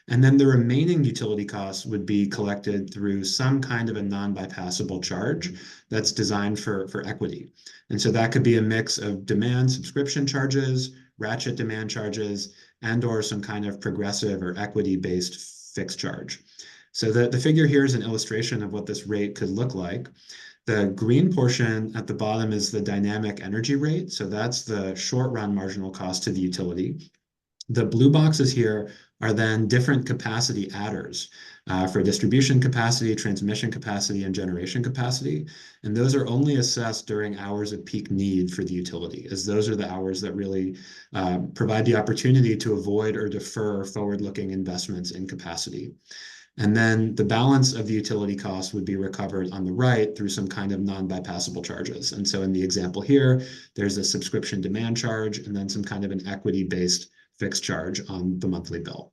And then the remaining utility costs would be collected through some kind of a non-bypassable charge that's designed for equity. And so that could be a mix of demand subscription charges, ratchet demand charges, and or some kind of progressive or equity-based fixed charge. So the figure here is an illustration of what this rate could look like. The green portion at the bottom is the dynamic energy rate. So that's the short run marginal cost to the utility. The blue boxes here are then different capacity adders for distribution capacity, transmission capacity, and generation capacity. And those are only assessed during hours of peak need for the utility, as those are the hours that really provide the opportunity to avoid or defer forward-looking investments in capacity. And then the balance of the utility costs would be recovered on the right through some kind of non-bypassable charges. And so in the example here, there's a subscription demand charge and then some kind of an equity-based fixed charge on the monthly bill.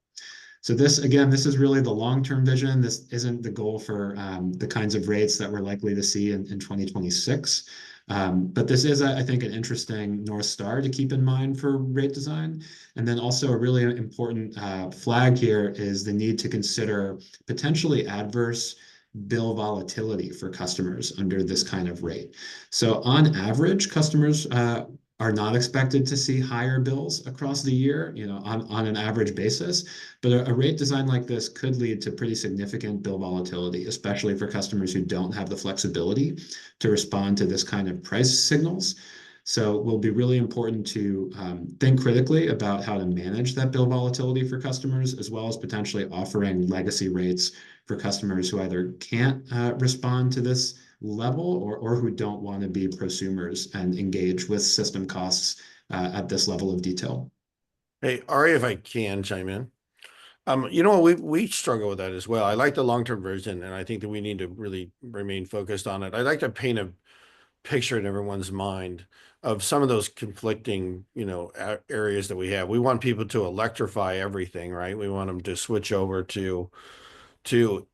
So this, again, this is really the long-term vision. This isn't the goal for the kinds of rates that we're likely to see in 2026. But this is, I think, an interesting North Star to keep in mind for rate design. And then also a really important flag here is the need to consider potentially adverse bill volatility for customers under this kind of rate. So on average, customers are not expected to see higher bills across the year, on an average basis. But a rate design like this could lead to pretty significant bill volatility, especially for customers who don't have the flexibility to respond to this kind of price signals. So it will be really important to think critically about how to manage that bill volatility for customers, as well as potentially offering legacy rates for customers who either can't respond to this level or who don't want to be prosumers and engage with system costs at this level of detail. Hey, Ari, if I can chime in. We struggle with that as well. I like the long-term version, and I think that we need to really remain focused on it. I'd like to paint a picture in everyone's mind of some of those conflicting, areas that we have. We want people to electrify everything, right? We want them to switch over to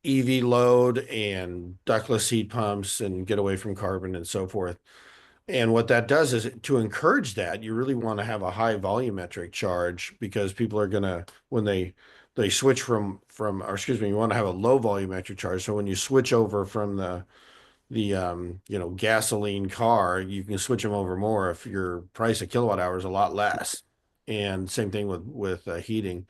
EV load and ductless heat pumps and get away from carbon and so forth. And what that does is to encourage that, you really want to have a high volumetric charge, because people are going to, when they switch you want to have a low volumetric charge. So when you switch over from the gasoline car, you can switch them over more if your price of kilowatt hour is a lot less. And same thing with heating.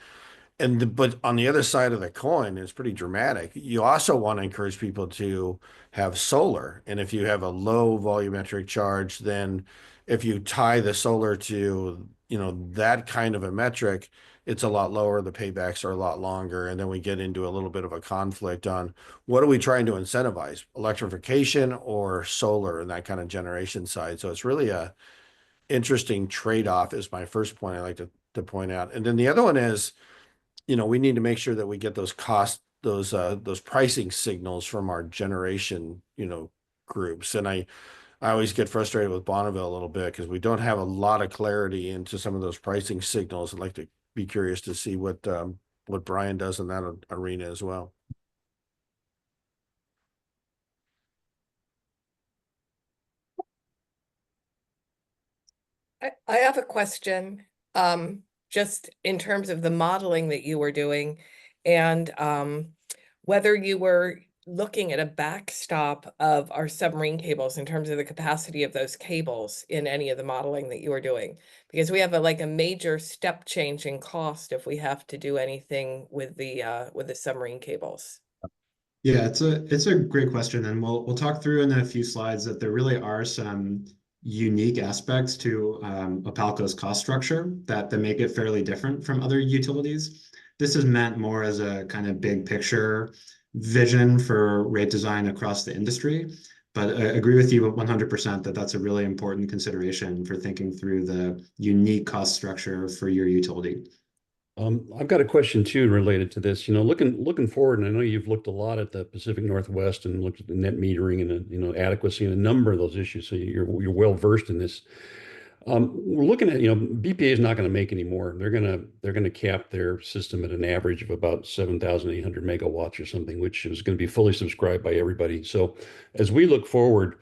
But on the other side of the coin, it's pretty dramatic. You also want to encourage people to have solar. And if you have a low volumetric charge, then if you tie the solar to, that kind of a metric, it's a lot lower. The paybacks are a lot longer. And then we get into a little bit of a conflict on what are we trying to incentivize, electrification or solar and that kind of generation side. So it's really a interesting trade-off is my first point I like to point out. And then the other one is, we need to make sure that we get those those pricing signals from our generation, groups. And I always get frustrated with Bonneville a little bit because we don't have a lot of clarity into some of those pricing signals. I'd like to be curious to see what Brian does in that arena as well. I have a question. Just in terms of the modeling that you were doing and whether you were looking at a backstop of our submarine cables in terms of the capacity of those cables in any of the modeling that you were doing, because we have a major step change in cost if we have to do anything with the submarine cables. Yeah, it's a great question, and we'll talk through in a few slides that there really are some unique aspects to Opalco's cost structure that make it fairly different from other utilities. This is meant more as a kind of big picture vision for rate design across the industry. But I agree with you 100% that that's a really important consideration for thinking through the unique cost structure for your utility. I've got a question too related to this. Looking forward, and I know you've looked a lot at the Pacific Northwest and looked at the net metering and adequacy and a number of those issues. So you're well versed in this. We're looking at BPA is not going to make any more. They're gonna cap their system at an average of about 7,800 megawatts or something, which is going to be fully subscribed by everybody. So as we look forward,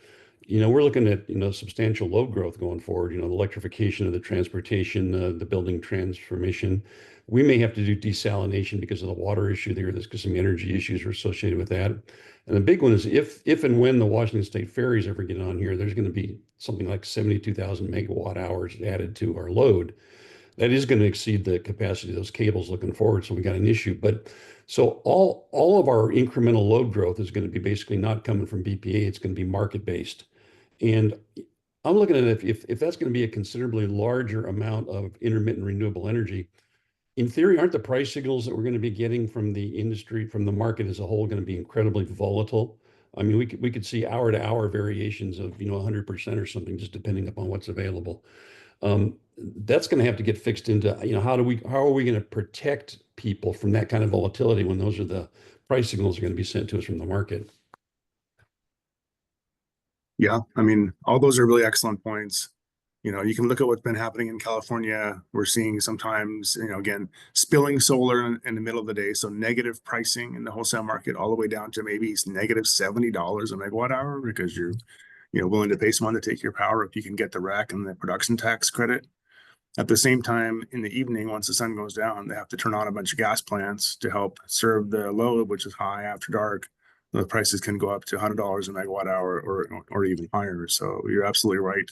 we're looking at substantial load growth going forward. The electrification of the transportation, the building transformation. We may have to do desalination because of the water issue there. There's some energy issues are associated with that. And the big one is if and when the Washington State ferries ever get on here, there's going to be something like 72,000 megawatt hours added to our load. That is going to exceed the capacity of those cables looking forward. So we got an issue. But so all of our incremental load growth is going to be basically not coming from BPA. It's going to be market based. And I'm looking at it, if that's going to be a considerably larger amount of intermittent renewable energy, in theory, aren't the price signals that we're going to be getting from the industry, from the market as a whole, going to be incredibly volatile? I mean, we could see hour to hour variations of 100% or something, just depending upon what's available. That's going to have to get fixed into how are we going to protect people from that kind of volatility when those are the price signals are going to be sent to us from the market? Yeah, I mean, all those are really excellent points. You can look at what's been happening in California. We're seeing sometimes, again, spilling solar in the middle of the day. So negative pricing in the wholesale market all the way down to maybe negative $70 a megawatt hour because you're willing to pay someone to take your power if you can get the REC and the production tax credit. At the same time, in the evening, once the sun goes down, they have to turn on a bunch of gas plants to help serve the load, which is high after dark. The prices can go up to $100 a megawatt hour or even higher. So you're absolutely right.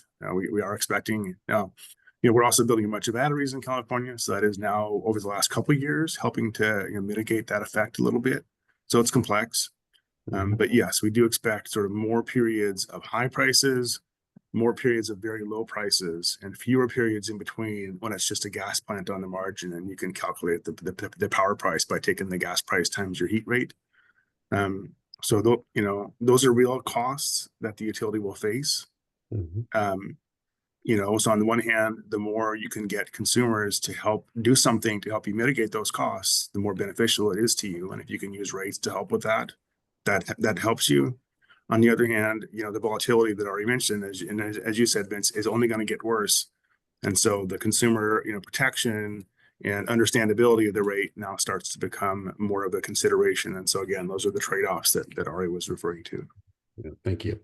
We are expecting we're also building a bunch of batteries in California. So that is now over the last couple of years helping to mitigate that effect a little bit. So it's complex. But yes, we do expect sort of more periods of high prices, more periods of very low prices, and fewer periods in between when it's just a gas plant on the margin and you can calculate the power price by taking the gas price times your heat rate. So those are real costs that the utility will face. So on the one hand, the more you can get consumers to help do something to help you mitigate those costs, the more beneficial it is to you. And if you can use rates to help with that helps you. On the other hand, the volatility that I already mentioned, as you said, Vince, is only going to get worse. And so the consumer, protection and understandability of the rate now starts to become more of a consideration. And so again, those are the trade-offs that Ari was referring to. Yeah, thank you.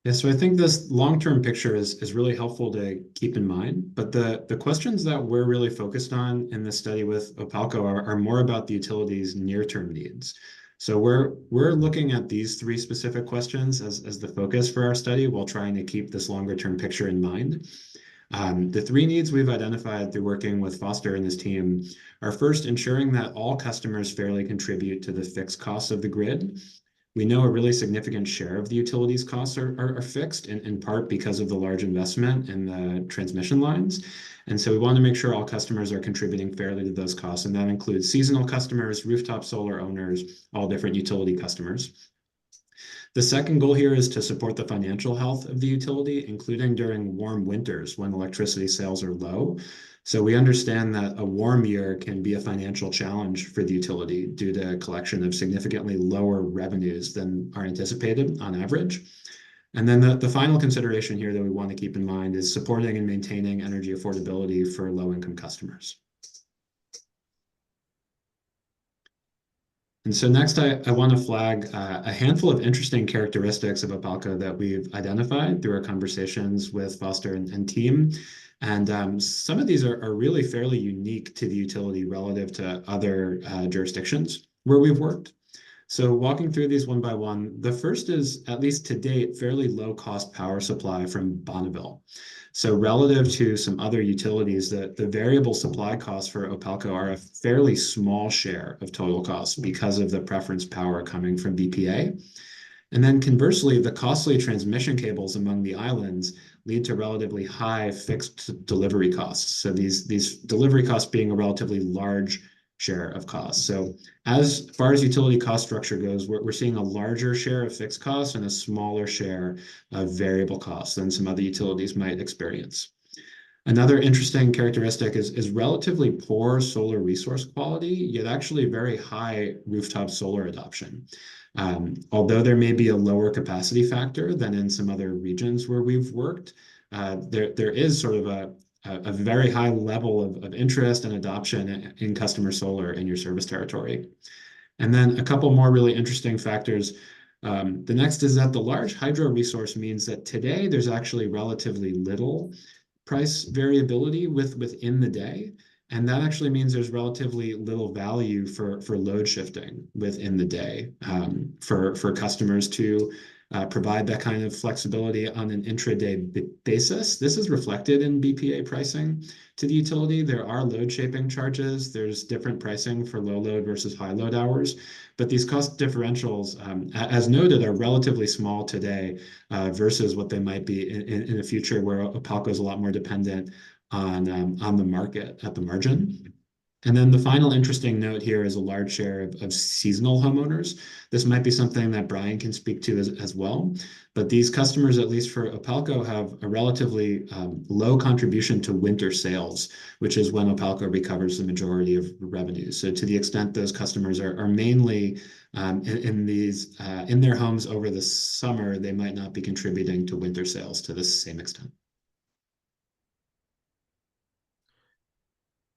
Yeah, so I think this long-term picture is really helpful to keep in mind. But the questions that we're really focused on in this study with Opalco are more about the utility's near-term needs. So we're looking at these three specific questions as the focus for our study while trying to keep this longer-term picture in mind. The three needs we've identified through working with Foster and his team are first, ensuring that all customers fairly contribute to the fixed costs of the grid. We know a really significant share of the utilities costs are fixed in part because of the large investment in the transmission lines. And so we want to make sure all customers are contributing fairly to those costs. And that includes seasonal customers, rooftop solar owners, all different utility customers. The second goal here is to support the financial health of the utility, including during warm winters when electricity sales are low. So we understand that a warm year can be a financial challenge for the utility due to a collection of significantly lower revenues than are anticipated on average. And then the final consideration here that we want to keep in mind is supporting and maintaining energy affordability for low-income customers. And so next, I want to flag a handful of interesting characteristics of Opalco that we've identified through our conversations with Foster and team. And some of these are really fairly unique to the utility relative to other jurisdictions where we've worked. So walking through these one by one, the first is, at least to date, fairly low-cost power supply from Bonneville. So relative to some other utilities, the variable supply costs for Opalco are a fairly small share of total costs because of the preference power coming from BPA. And then conversely, the costly transmission cables among the islands lead to relatively high fixed delivery costs. So these delivery costs being a relatively large share of costs. So as far as utility cost structure goes, we're seeing a larger share of fixed costs and a smaller share of variable costs than some other utilities might experience. Another interesting characteristic is relatively poor solar resource quality, yet actually very high rooftop solar adoption. Although there may be a lower capacity factor than in some other regions where we've worked, there is sort of a very high level of interest and adoption in customer solar in your service territory. And then a couple more really interesting factors. The next is that the large hydro resource means that today there's actually relatively little price variability within the day. And that actually means there's relatively little value for load shifting within the day for customers to provide that kind of flexibility on an intraday basis. This is reflected in BPA pricing to the utility. There are load shaping charges. There's different pricing for low load versus high load hours. But these cost differentials, as noted, are relatively small today versus what they might be in the future, where OPALCO is a lot more dependent on the market at the margin. And then the final interesting note here is a large share of seasonal homeowners. This might be something that Brian can speak to as well. But these customers, at least for OPALCO, have a relatively low contribution to winter sales, which is when OPALCO recovers the majority of revenues. So to the extent those customers are mainly in their homes over the summer, they might not be contributing to winter sales to the same extent.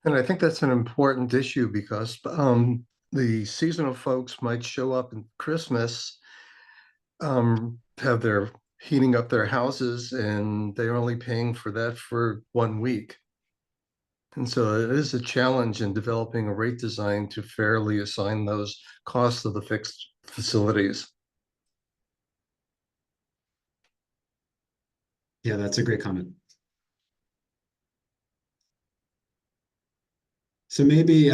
And I think that's an important issue because the seasonal folks might show up in Christmas, have their heating up their houses, and they're only paying for that for 1 week. And so it is a challenge in developing a rate design to fairly assign those costs of the fixed facilities. Yeah, that's a great comment. So maybe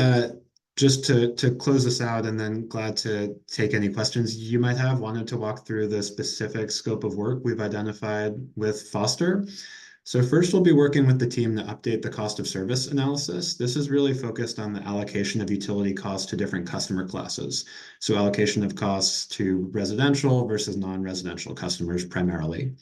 just to close this out, and then glad to take any questions you might have, wanted to walk through the specific scope of work we've identified with Foster. So first, we'll be working with the team to update the cost of service analysis. This is really focused on the allocation of utility costs to different customer classes. So allocation of costs to residential versus non-residential customers primarily.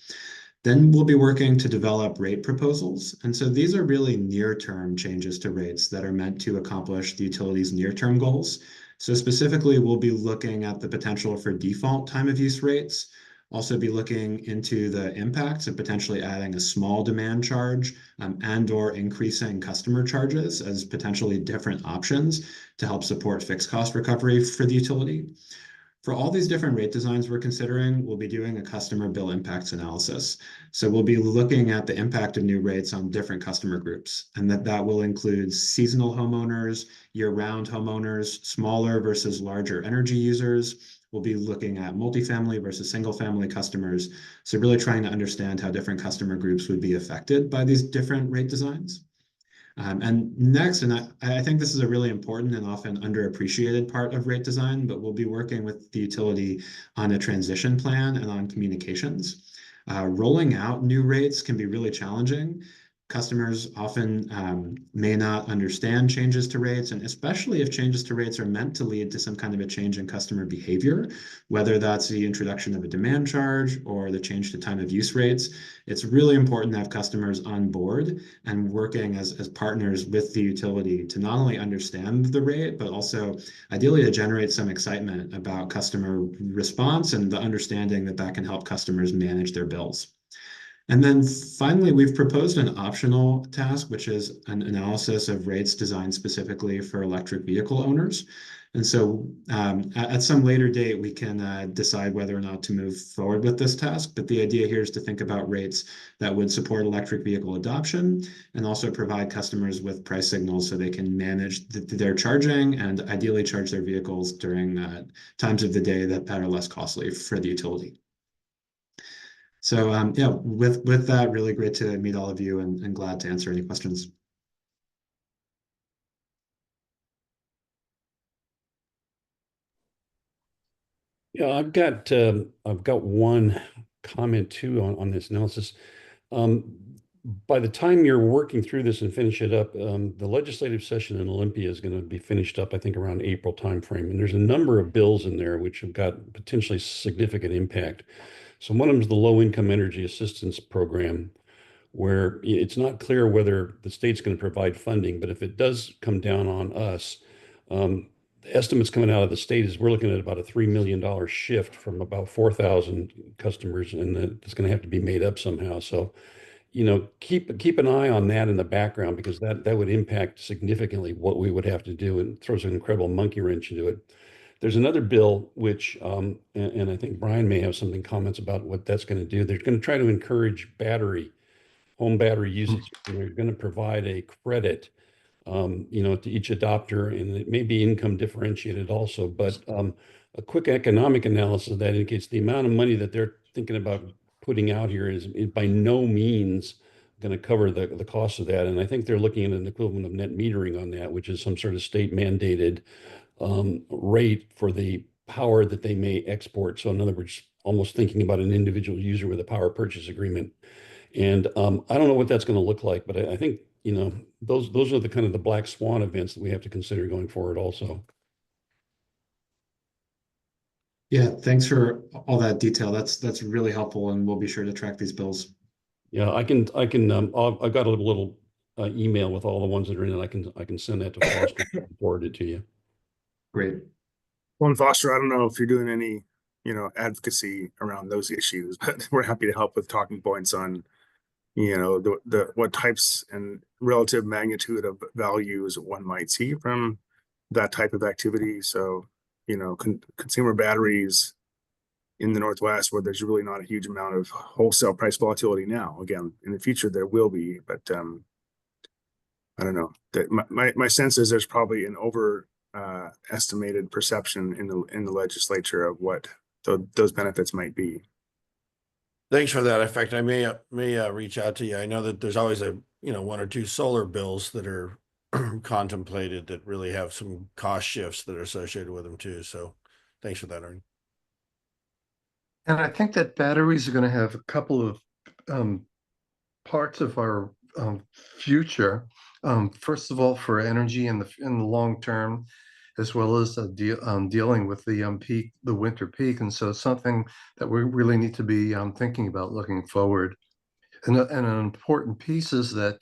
Then we'll be working to develop rate proposals. And so these are really near-term changes to rates that are meant to accomplish the utility's near-term goals. So specifically, we'll be looking at the potential for default time of use rates, also be looking into the impacts of potentially adding a small demand charge and/or increasing customer charges as potentially different options to help support fixed cost recovery for the utility. For all these different rate designs we're considering, we'll be doing a customer bill impacts analysis. So we'll be looking at the impact of new rates on different customer groups, and that will include seasonal homeowners, year-round homeowners, smaller versus larger energy users. We'll be looking at multifamily versus single-family customers. So really trying to understand how different customer groups would be affected by these different rate designs. And next, and I think this is a really important and often underappreciated part of rate design, but we'll be working with the utility on a transition plan and on communications. Rolling out new rates can be really challenging. Customers often may not understand changes to rates, and especially if changes to rates are meant to lead to some kind of a change in customer behavior, whether that's the introduction of a demand charge or the change to time of use rates. It's really important to have customers on board and working as partners with the utility to not only understand the rate, but also ideally to generate some excitement about customer response and the understanding that that can help customers manage their bills. And then finally, we've proposed an optional task, which is an analysis of rates designed specifically for electric vehicle owners. And so at some later date, we can decide whether or not to move forward with this task. But the idea here is to think about rates that would support electric vehicle adoption and also provide customers with price signals so they can manage their charging and ideally charge their vehicles during times of the day that are less costly for the utility. So yeah, with that, really great to meet all of you and glad to answer any questions. Yeah, I've got one comment too on this analysis. by the time you're working through this and finish it up, the legislative session in Olympia is going to be finished up, I think, around April timeframe. And there's a number of bills in there which have got potentially significant impact. So one of them is the Low Income Energy Assistance Program, where it's not clear whether the state's going to provide funding, but if it does come down on us, the estimates coming out of the state is we're looking at about a $3 million shift from about 4,000 customers, and it's going to have to be made up somehow. So, keep an eye on that in the background, because that would impact significantly what we would have to do, and throws an incredible monkey wrench into it. There's another bill which, and I think Brian may have something comments about what that's going to do. They're going to try to encourage home battery usage. And they're going to provide a credit, to each adopter, and it may be income differentiated also. But a quick economic analysis of that indicates the amount of money that they're thinking about putting out here is by no means going to cover the cost of that. And I think they're looking at an equivalent of net metering on that, which is some sort of state mandated rate for the power that they may export. So in other words, almost thinking about an individual user with a power purchase agreement. And I don't know what that's going to look like, but I think, those are the kind of the black swan events that we have to consider going forward also. Yeah, thanks for all that detail. That's really helpful, and we'll be sure to track these bills. Yeah, I can, I've got a little email with all the ones that are in it. I can send that to Foster and forward it to you. Great. Well, and Foster, I don't know if you're doing any, advocacy around those issues, but we're happy to help with talking points on, the what types and relative magnitude of values one might see from that type of activity. So, consumer batteries in the Northwest, where there's really not a huge amount of wholesale price volatility now. Again, in the future there will be, but I don't know. That my sense is there's probably an estimated perception in the legislature of what those benefits might be. Thanks for that. In fact, I may reach out to you. I know that there's always one or two solar bills that are contemplated that really have some cost shifts that are associated with them too. So thanks for that, Ernie. And I think that batteries are going to have a couple of parts of our future. First of all, for energy in the long term, as well as dealing with the winter peak. And so something that we really need to be thinking about looking forward. And an important piece is that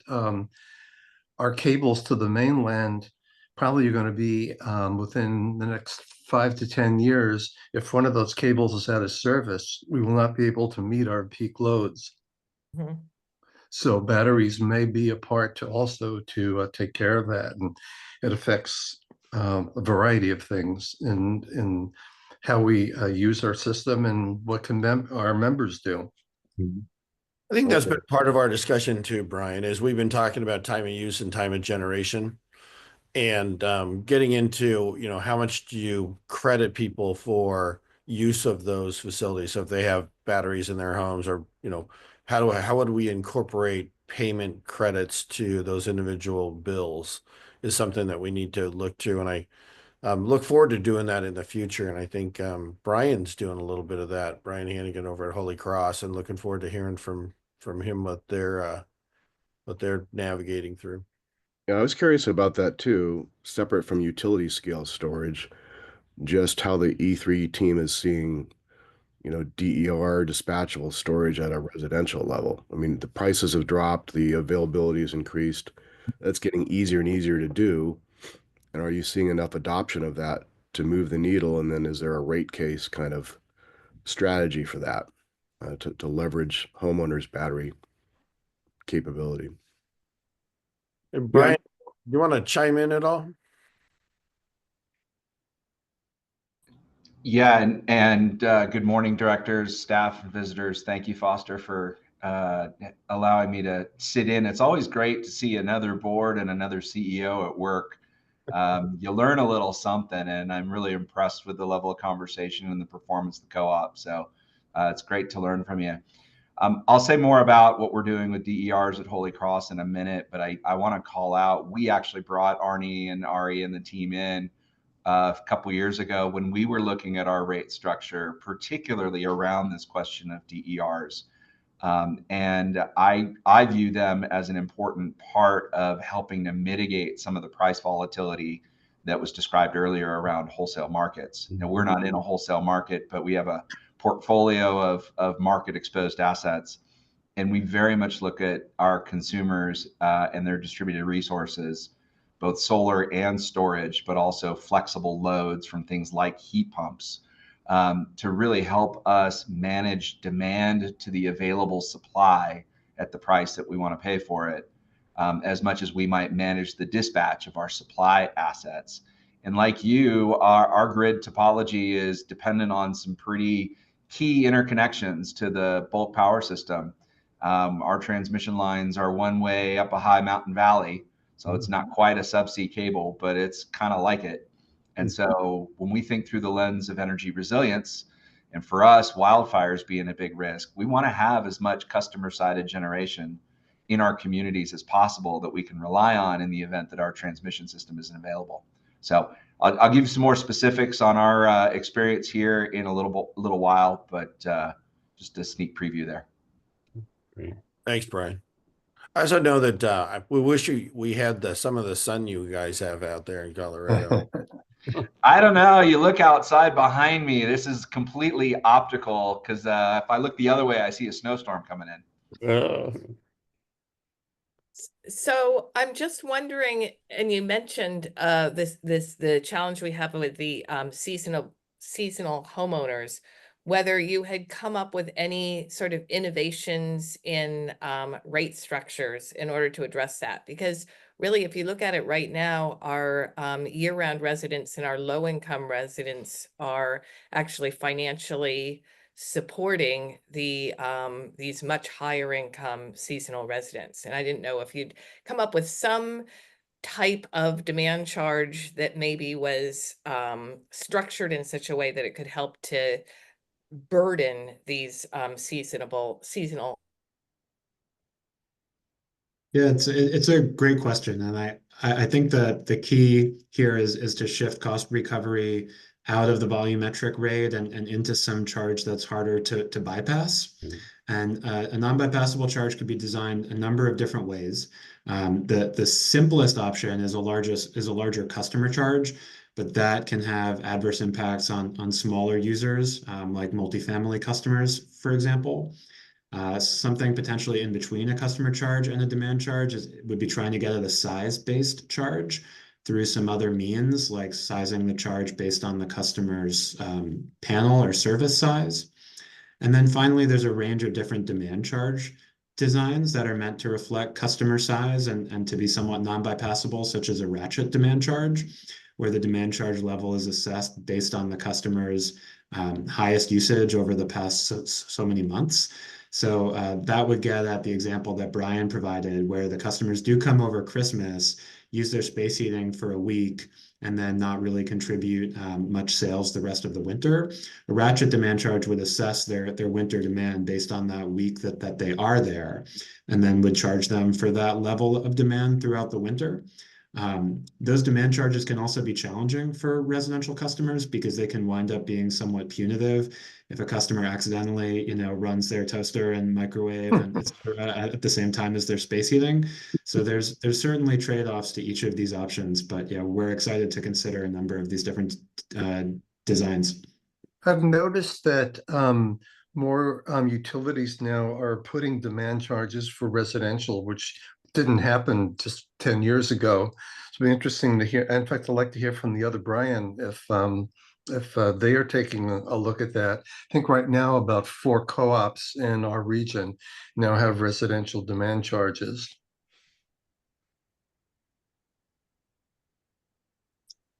our cables to the mainland probably are going to be within the next 5 to 10 years. If one of those cables is out of service, we will not be able to meet our peak loads. Mm-hmm. So batteries may be a part to take care of that, and it affects a variety of things in how we use our system and what can our members do. I think that's been part of our discussion too, Brian, is we've been talking about time of use and time of generation, and getting into, how much do you credit people for use of those facilities? So if they have batteries in their homes, or, how would we incorporate payment credits to those individual bills is something that we need to look to. And I look forward to doing that in the future. And I think Brian's doing a little bit of that, Brian Hannigan over at Holy Cross, and looking forward to hearing from him what they're navigating through. Yeah, I was curious about that too, separate from utility scale storage, just how the E3 team is seeing, DER dispatchable storage at a residential level. I mean, the prices have dropped, the availability has increased. That's getting easier and easier to do. And are you seeing enough adoption of that to move the needle? And then is there a rate case kind of strategy for that to leverage homeowners' battery capability? And Brian, you want to chime in at all? Yeah, and good morning, directors, staff, and visitors. Thank you, Foster, for allowing me to sit in. It's always great to see another board and another CEO at work. You learn a little something, and I'm really impressed with the level of conversation and the performance of the co-op. So it's great to learn from you. I'll say more about what we're doing with DERs at Holy Cross in a minute, but I want to call out, we actually brought Arnie and Ari and the team in a couple years ago when we were looking at our rate structure, particularly around this question of DERs. And I view them as an important part of helping to mitigate some of the price volatility that was described earlier around wholesale markets. You know, we're not in a wholesale market, but we have a portfolio of market exposed assets. And we very much look at our consumers and their distributed resources, both solar and storage, but also flexible loads from things like heat pumps, to really help us manage demand to the available supply at the price that we want to pay for it, as much as we might manage the dispatch of our supply assets. And like you, our grid topology is dependent on some pretty key interconnections to the bulk power system. Our transmission lines are one way up a high mountain valley, so it's not quite a subsea cable, but it's kind of like it. And so when we think through the lens of energy resilience, and for us, wildfires being a big risk, we want to have as much customer-sided generation in our communities as possible that we can rely on in the event that our transmission system isn't available. So I'll give you some more specifics on our experience here in a little while, but just a sneak preview there. Great. Thanks, Brian. I also know that we wish we had some of the sun you guys have out there in Colorado. I don't know. You look outside behind me. This is completely optical because if I look the other way, I see a snowstorm coming in. So I'm just wondering, and you mentioned the challenge we have with the seasonal homeowners, whether you had come up with any sort of innovations in rate structures in order to address that. Because really, if you look at it right now, our year-round residents and our low-income residents are actually financially supporting these much higher income seasonal residents. And I didn't know if you'd come up with some type of demand charge that maybe was structured in such a way that it could help to burden these seasonal. Yeah, it's a great question, and I think that the key here is to shift cost recovery out of the volumetric rate and into some charge that's harder to bypass. And a non-bypassable charge could be designed a number of different ways. The simplest option is a larger customer charge, but that can have adverse impacts on smaller users, like multifamily customers, for example. Something potentially in between a customer charge and a demand charge would be trying to get at a size-based charge through some other means, like sizing the charge based on the customer's panel or service size. And then finally, there's a range of different demand charge designs that are meant to reflect customer size and to be somewhat non-bypassable, such as a ratchet demand charge, where the demand charge level is assessed based on the customer's highest usage over the past so many months. So that would get at the example that Brian provided, where the customers do come over Christmas, use their space heating for a week, and then not really contribute much sales the rest of the winter. A ratchet demand charge would assess their winter demand based on that week that they are there, and then would charge them for that level of demand throughout the winter. Those demand charges can also be challenging for residential customers because they can wind up being somewhat punitive. If a customer accidentally, runs their toaster and microwave and at the same time as their space heating. So there's certainly trade-offs to each of these options, but yeah, we're excited to consider a number of these different designs. I've noticed that more utilities now are putting demand charges for residential, which didn't happen just 10 years ago. So it'll be interesting to hear. In fact, I'd like to hear from the other Brian if they are taking a look at that. I think right now about 4 co-ops in our region now have residential demand charges.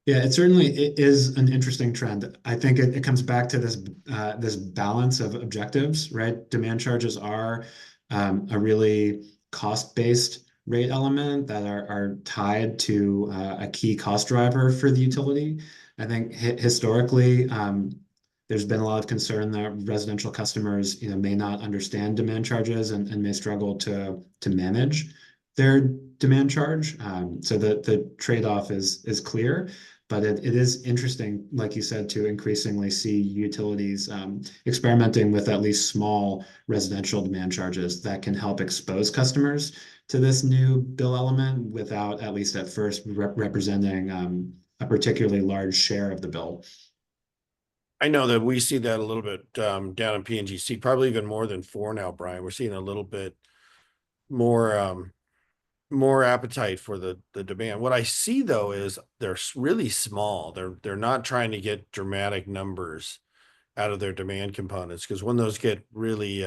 Yeah, it certainly is an interesting trend. I think it comes back to this balance of objectives, right? Demand charges are a really cost-based rate element that are tied to a key cost driver for the utility. I think historically, there's been a lot of concern that residential customers, may not understand demand charges and may struggle to manage their demand charge. So the trade-off is clear. But it is interesting, like you said, to increasingly see utilities experimenting with at least small residential demand charges that can help expose customers to this new bill element without, at least at first, representing a particularly large share of the bill. I know that we see that a little bit down in PNGC, probably even more than 4 now, Brian. We're seeing a little bit more more appetite for the demand. What I see though is they're really small. They're not trying to get dramatic numbers out of their demand components, because when those get really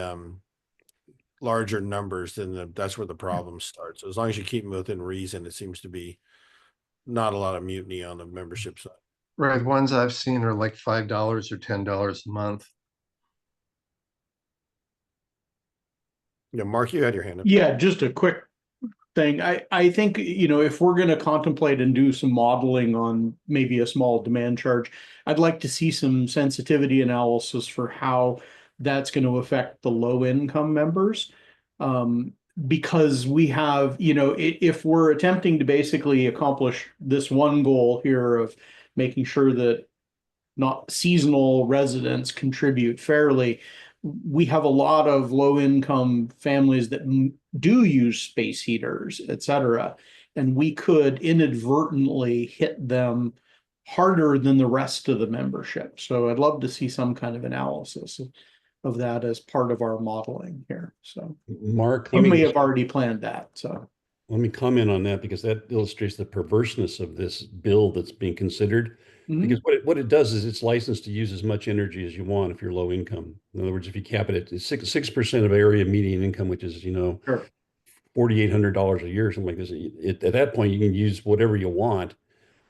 larger numbers, then that's where the problem starts. So as long as you keep them within reason, it seems to be not a lot of mutiny on the membership side. Right, the ones I've seen are like $5 or $10 a month. Yeah, Mark, you had your hand up. Yeah, just a quick thing. I think, you know, if we're going to contemplate and do some modeling on maybe a small demand charge, I'd like to see some sensitivity analysis for how that's going to affect the low income members. Because we have, you know, if we're attempting to basically accomplish this one goal here of making sure that not seasonal residents contribute fairly, we have a lot of low income families that do use space heaters, et cetera, and we could inadvertently hit them harder than the rest of the membership. So I'd love to see some kind of analysis of that as part of our modeling here. So Mark, you may have already planned that. So let me comment on that, because that illustrates the perverseness of this bill that's being considered. Because what it does is it's licensed to use as much energy as you want if you're low income. In other words, if you cap it at 6% of area median income, which is, you know, sure, $4,800 a year or something like this, at that point you can use whatever you want.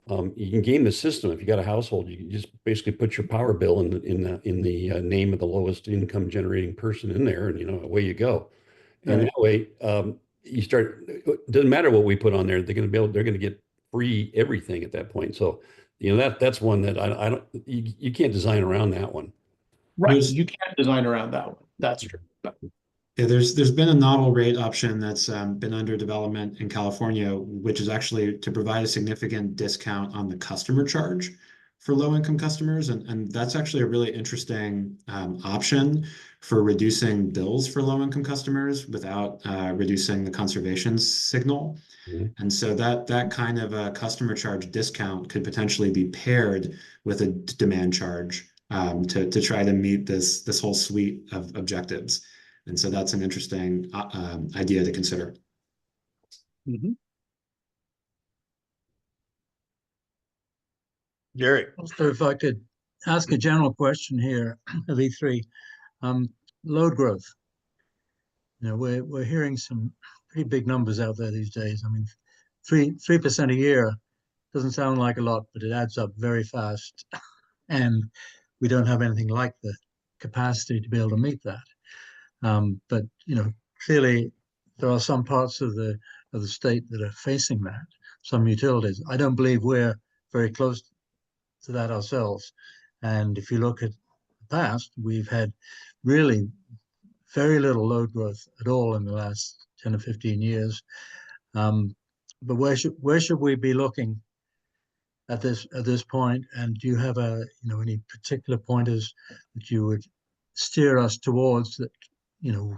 You can game the system. If you got a household, you can just basically put your power bill in the name of the lowest income generating person in there, and, you know, away you go. And that way, you start. It doesn't matter what we put on there; they're going to get free everything at that point. So, you know, that's one that I don't. You can't design around that one. Right, you can't design around that one. That's true. Yeah, there's been a novel rate option that's been under development in California, which is actually to provide a significant discount on the customer charge for low-income customers, and that's actually a really interesting option for reducing bills for low-income customers without reducing the conservation signal. And so that kind of a customer charge discount could potentially be paired with a demand charge to try to meet this whole suite of objectives. And so that's an interesting idea to consider. Gary. So if I could ask a general question here of E3, load growth. You know, we're hearing some pretty big numbers out there these days. I mean, 3% a year doesn't sound like a lot, but it adds up very fast. And we don't have anything like the capacity to be able to meet that. But, you know, clearly there are some parts of the state that are facing that, some utilities. I don't believe we're very close to that ourselves. And if you look at the past, we've had really very little load growth at all in the last 10 or 15 years. But where should we be looking at this point? And do you have any particular pointers that you would steer us towards that, you know,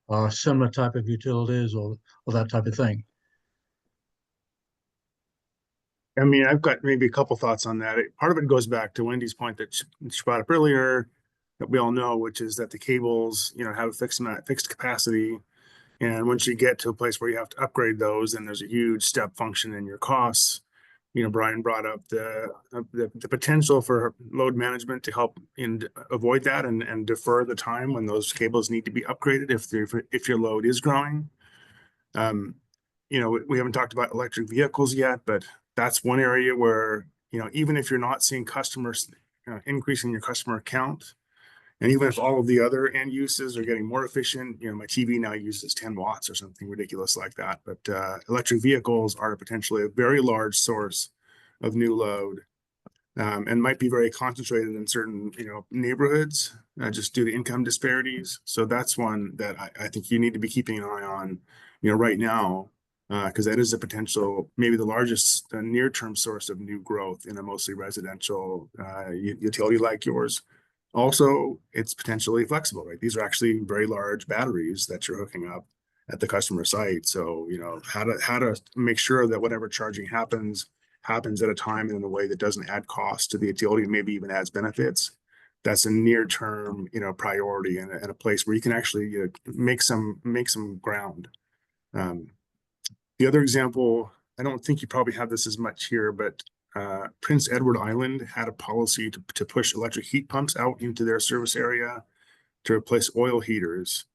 are similar type of utilities or that type of thing? I mean, I've got maybe a couple thoughts on that. Part of it goes back to Wendy's point that she brought up earlier, that we all know, which is that the cables, you know, have a fixed capacity. And once you get to a place where you have to upgrade those, then there's a huge step function in your costs. You know, Brian brought up the potential for load management to help avoid that and defer the time when those cables need to be upgraded if your load is growing. You know, we haven't talked about electric vehicles yet, but that's one area where, you know, even if you're not seeing customers increasing your customer count, and even if all of the other end uses are getting more efficient, you know, my TV now uses 10 watts or something ridiculous like that. But electric vehicles are potentially a very large source of new load, and might be very concentrated in certain, you know, neighborhoods just due to income disparities. So that's one that I think you need to be keeping an eye on, you know, right now, because that is a potential, maybe the largest near-term source of new growth in a mostly residential utility like yours. Also, it's potentially flexible, right? These are actually very large batteries that you're hooking up at the customer site. So, you know, how to make sure that whatever charging happens at a time and in a way that doesn't add cost to the utility, maybe even adds benefits. That's a near-term, you know, priority and a place where you can actually make some ground. The other example, I don't think you probably have this as much here, but Prince Edward Island had a policy to push electric heat pumps out into their service area to replace oil heaters.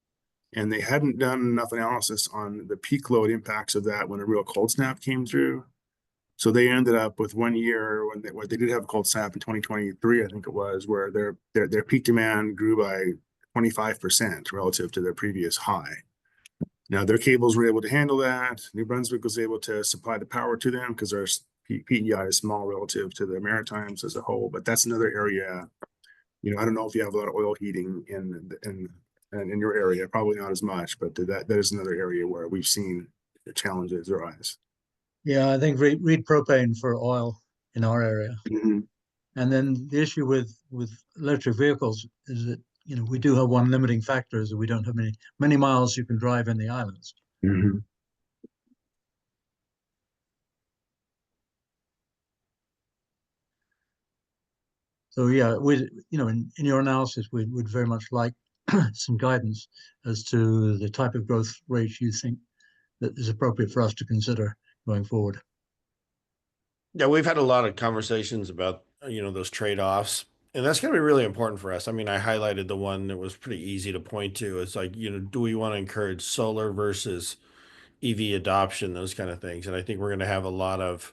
And they hadn't done enough analysis on the peak load impacts of that when a real cold snap came through. So they ended up with 1 year when they did have a cold snap in 2023, I think it was, where their peak demand grew by 25% relative to their previous high. Now their cables were able to handle that. New Brunswick was able to supply the power to them because our PEI is small relative to the Maritimes as a whole. But that's another area. You know, I don't know if you have a lot of oil heating in your area, probably not as much, but that is another area where we've seen the challenges arise. Yeah, I think read propane for oil in our area. Mm-hmm. And then the issue with electric vehicles is that, you know, we do have one limiting factor is that we don't have many miles you can drive in the islands. Mm-hmm. So yeah, in your analysis, we would very much like some guidance as to the type of growth rate you think that is appropriate for us to consider going forward. Yeah, we've had a lot of conversations about, you know, those trade-offs, and that's going to be really important for us. I mean, I highlighted the one that was pretty easy to point to. It's like, you know, do we want to encourage solar versus EV adoption, those kind of things? And I think we're going to have a lot of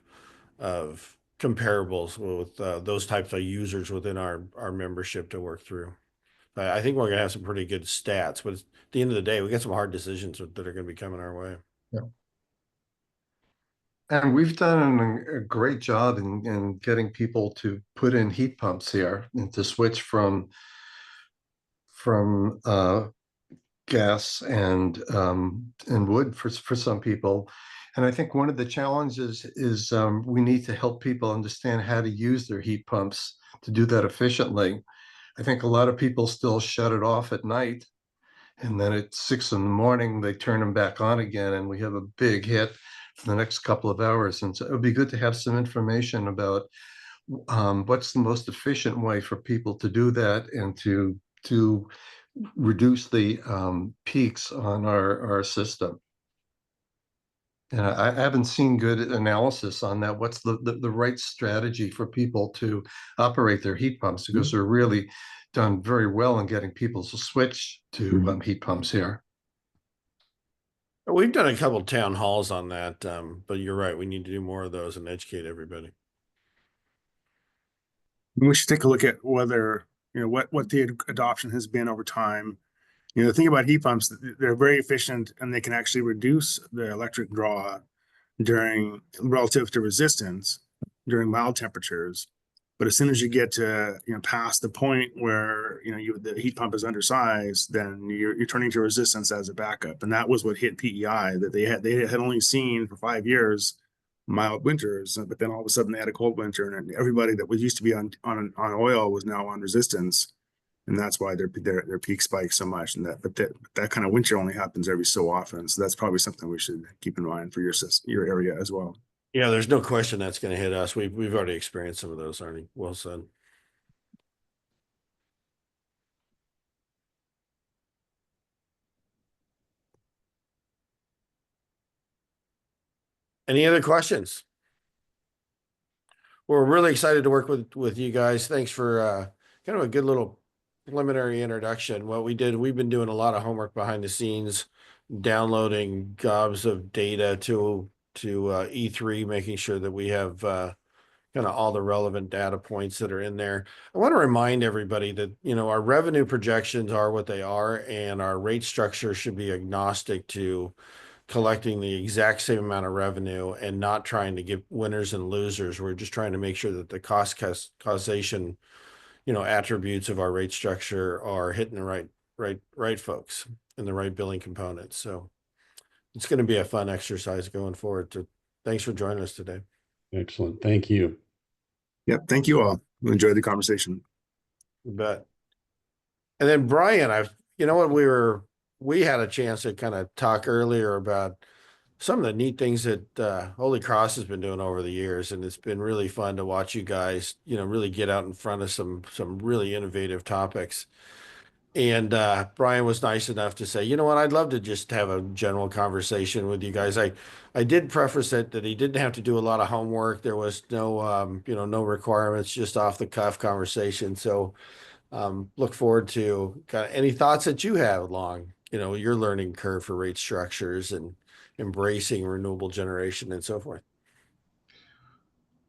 comparables with those types of users within our membership to work through. I think we're going to have some pretty good stats, but at the end of the day, we got some hard decisions that are going to be coming our way. Yeah. And we've done a great job in getting people to put in heat pumps here and to switch from gas and wood for some people. And I think one of the challenges is we need to help people understand how to use their heat pumps to do that efficiently. I think a lot of people still shut it off at night, and then at 6 a.m. they turn them back on again, and we have a big hit for the next couple of hours. And so it would be good to have some information about what's the most efficient way for people to do that and to reduce the peaks on our system. And I haven't seen good analysis on that. What's the right strategy for people to operate their heat pumps? Because they're really done very well in getting people to switch to heat pumps here. We've done a couple of town halls on that, but you're right. We need to do more of those and educate everybody. We should take a look at whether, you know, what the adoption has been over time. You know, the thing about heat pumps, they're very efficient and they can actually reduce the electric draw relative to resistance during mild temperatures. But as soon as you get to, you know, past the point where, you know, the heat pump is undersized, then you're turning to resistance as a backup. And that was what hit PEI, that they had only seen for 5 years mild winters, but then all of a sudden they had a cold winter, and everybody that was used to be on oil was now on resistance. And that's why their peak spikes so much. And that kind of winter only happens every so often. So that's probably something we should keep in mind for your area as well. Yeah, there's no question that's going to hit us. We've already experienced some of those, Arnie. Well said. Any other questions? We're really excited to work with you guys. Thanks for kind of a good little preliminary introduction. What we've been doing a lot of homework behind the scenes, downloading gobs of data to E3, making sure that we have kind of all the relevant data points that are in there. I want to remind everybody that, you know, our revenue projections are what they are, and our rate structure should be agnostic to collecting the exact same amount of revenue and not trying to give winners and losers. We're just trying to make sure that the causation, you know, attributes of our rate structure are hitting the right folks and the right billing components. So it's going to be a fun exercise going forward. Thanks for joining us today. Excellent. Thank you. Yep. Thank you all. Enjoyed the conversation. You bet. And then Brian, you know what, we had a chance to kind of talk earlier about some of the neat things that Holy Cross has been doing over the years, and it's been really fun to watch you guys, really get out in front of some really innovative topics. And Brian was nice enough to say, you know what, I'd love to just have a general conversation with you guys. I did preface it that he didn't have to do a lot of homework. There was no no requirements, just off the cuff conversation. So look forward to kind of any thoughts that you have along, your learning curve for rate structures and embracing renewable generation and so forth.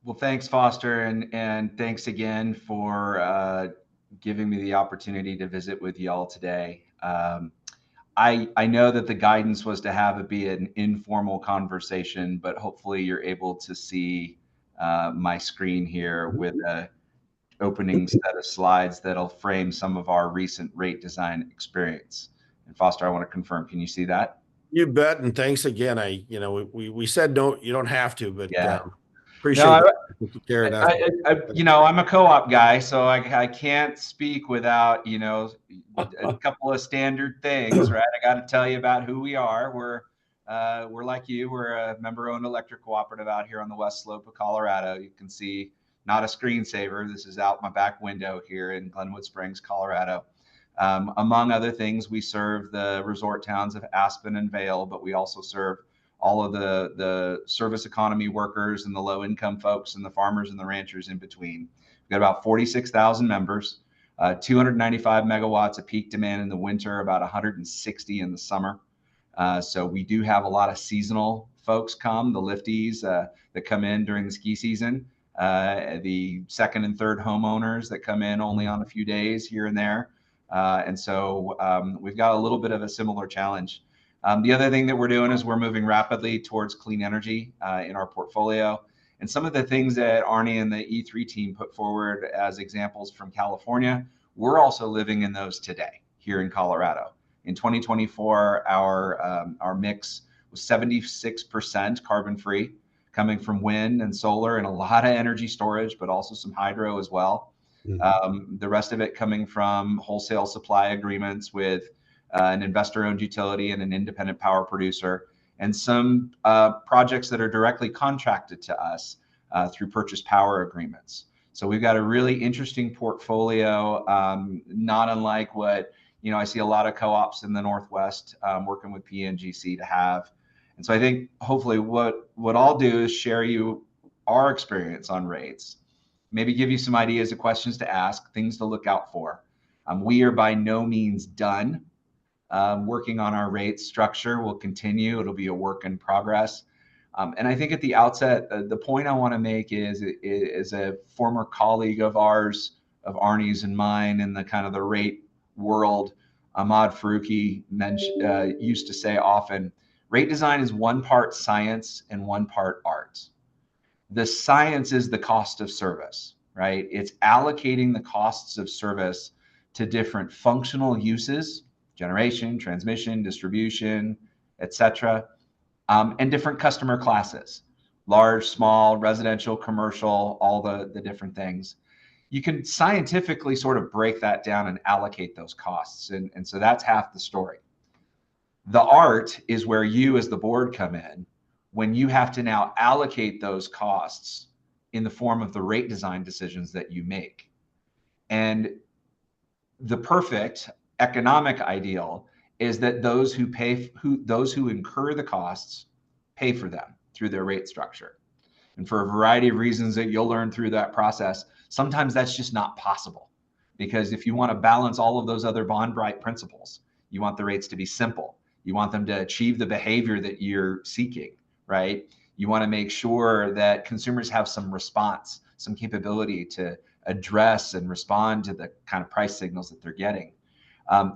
Well, thanks, Foster, and thanks again for giving me the opportunity to visit with y'all today. I know that the guidance was to have it be an informal conversation, but hopefully you're able to see my screen here with a opening set of slides that'll frame some of our recent rate design experience. And Foster, I want to confirm, can you see that? You bet. And thanks again. We said you don't have to, but yeah. Appreciate it. I'm a co-op guy, so I can't speak without, a couple of standard things, right? I got to tell you about who we are. We're like you. We're a member-owned electric cooperative out here on the west slope of Colorado. You can see not a screensaver. This is out my back window here in Glenwood Springs, Colorado. Among other things, we serve the resort towns of Aspen and Vail, but we also serve all of the service economy workers and the low income folks and the farmers and the ranchers in between. We've got about 46,000 members, 295 megawatts of peak demand in the winter, about 160 in the summer. So we do have a lot of seasonal folks come, the lifties that come in during the ski season, the second and third homeowners that come in only on a few days here and there. And so we've got a little bit of a similar challenge. The other thing that we're doing is we're moving rapidly towards clean energy in our portfolio. And some of the things that Arnie and the E3 team put forward as examples from California, we're also living in those today here in Colorado. In 2024, our mix was 76% carbon free, coming from wind and solar and a lot of energy storage, but also some hydro as well. The rest of it coming from wholesale supply agreements with an investor-owned utility and an independent power producer, and some projects that are directly contracted to us through purchase power agreements. So we've got a really interesting portfolio, not unlike what I see a lot of co-ops in the Northwest working with PNGC to have. And so I think hopefully what I'll do is share you our experience on rates, maybe give you some ideas of questions to ask, things to look out for. We are by no means done working on our rate structure. Will continue. It'll be a work in progress. And I think at the outset, the point I want to make is a former colleague of ours, of Arnie's and mine in the kind of the rate world, Ahmad Faruqi used to say often, rate design is one part science and one part art. The science is the cost of service, right? It's allocating the costs of service to different functional uses, generation, transmission, distribution, etc., and different customer classes, large, small, residential, commercial, all the different things. You can scientifically sort of break that down and allocate those costs. And so that's half the story. The art is where you as the board come in, when you have to now allocate those costs in the form of the rate design decisions that you make. And the perfect economic ideal is that those who incur the costs pay for them through their rate structure. And for a variety of reasons that you'll learn through that process, sometimes that's just not possible. Because if you want to balance all of those other bond-bright principles, you want the rates to be simple. You want them to achieve the behavior that you're seeking, right? You want to make sure that consumers have some response, some capability to address and respond to the kind of price signals that they're getting.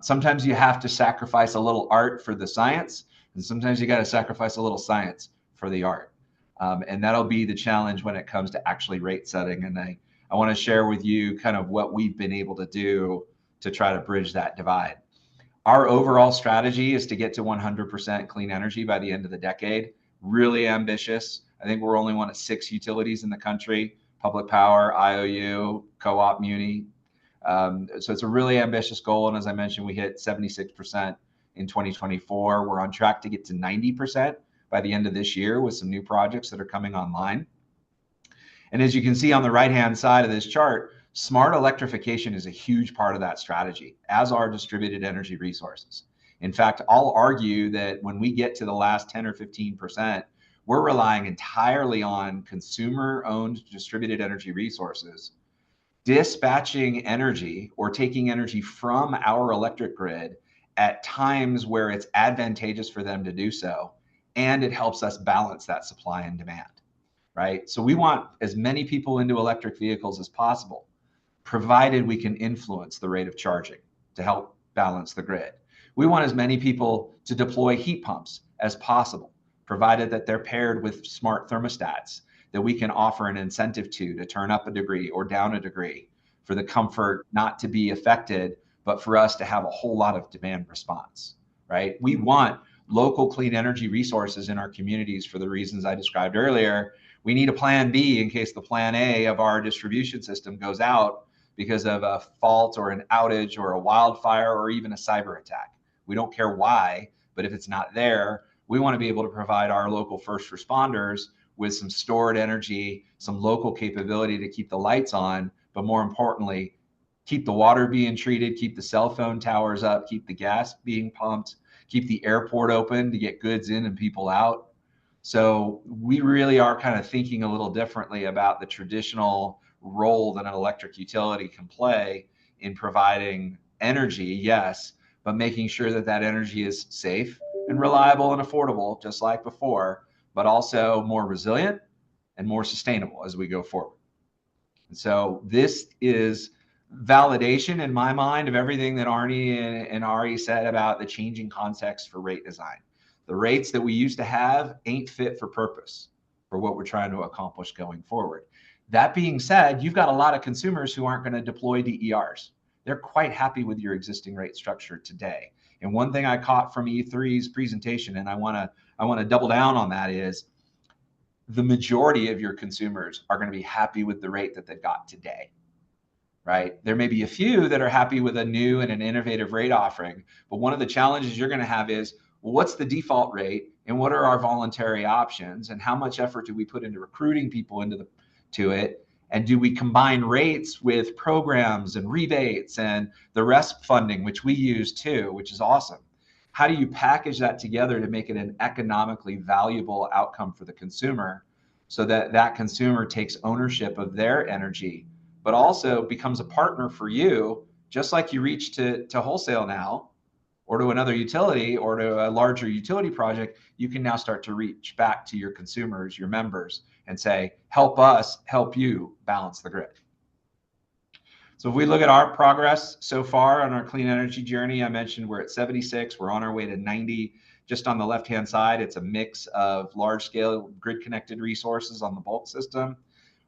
Sometimes you have to sacrifice a little art for the science, and sometimes you got to sacrifice a little science for the art. And that'll be the challenge when it comes to actually rate setting. And I want to share with you kind of what we've been able to do to try to bridge that divide. Our overall strategy is to get to 100% clean energy by the end of the decade. Really ambitious. I think we're only one of 6 utilities in the country: Public Power, IOU, Co-op, Muni. So it's a really ambitious goal. And as I mentioned, we hit 76% in 2024. We're on track to get to 90% by the end of this year with some new projects that are coming online. And as you can see on the right-hand side of this chart, smart electrification is a huge part of that strategy, as are distributed energy resources. In fact, I'll argue that when we get to the last 10 or 15%, we're relying entirely on consumer-owned distributed energy resources, dispatching energy or taking energy from our electric grid at times where it's advantageous for them to do so, and it helps us balance that supply and demand, right? So we want as many people into electric vehicles as possible, provided we can influence the rate of charging to help balance the grid. We want as many people to deploy heat pumps as possible, provided that they're paired with smart thermostats that we can offer an incentive to turn up a degree or down a degree for the comfort not to be affected, but for us to have a whole lot of demand response, right? We want local clean energy resources in our communities for the reasons I described earlier. We need a plan B in case the plan A of our distribution system goes out because of a fault or an outage or a wildfire or even a cyber attack. We don't care why, but if it's not there, we want to be able to provide our local first responders with some stored energy, some local capability to keep the lights on, but more importantly, keep the water being treated, keep the cell phone towers up, keep the gas being pumped, keep the airport open to get goods in and people out. So we really are kind of thinking a little differently about the traditional role that an electric utility can play in providing energy, yes, but making sure that that energy is safe and reliable and affordable, just like before, but also more resilient and more sustainable as we go forward. And so this is validation in my mind of everything that Arnie and Ari said about the changing context for rate design. The rates that we used to have ain't fit for purpose for what we're trying to accomplish going forward. That being said, you've got a lot of consumers who aren't going to deploy DERs. They're quite happy with your existing rate structure today. And one thing I caught from E3's presentation, and I want to double down on that, is the majority of your consumers are going to be happy with the rate that they've got today, right? There may be a few that are happy with a new and an innovative rate offering, but one of the challenges you're going to have is, well, what's the default rate and what are our voluntary options and how much effort do we put into recruiting people into it? And do we combine rates with programs and rebates and the RESP funding, which we use too, which is awesome? How do you package that together to make it an economically valuable outcome for the consumer so that that consumer takes ownership of their energy, but also becomes a partner for you, just like you reach to wholesale now, or to another utility or to a larger utility project, you can now start to reach back to your consumers, your members, and say, help us help you balance the grid. So if we look at our progress so far on our clean energy journey, I mentioned we're at 76, we're on our way to 90. Just on the left-hand side, it's a mix of large-scale grid-connected resources on the bulk system,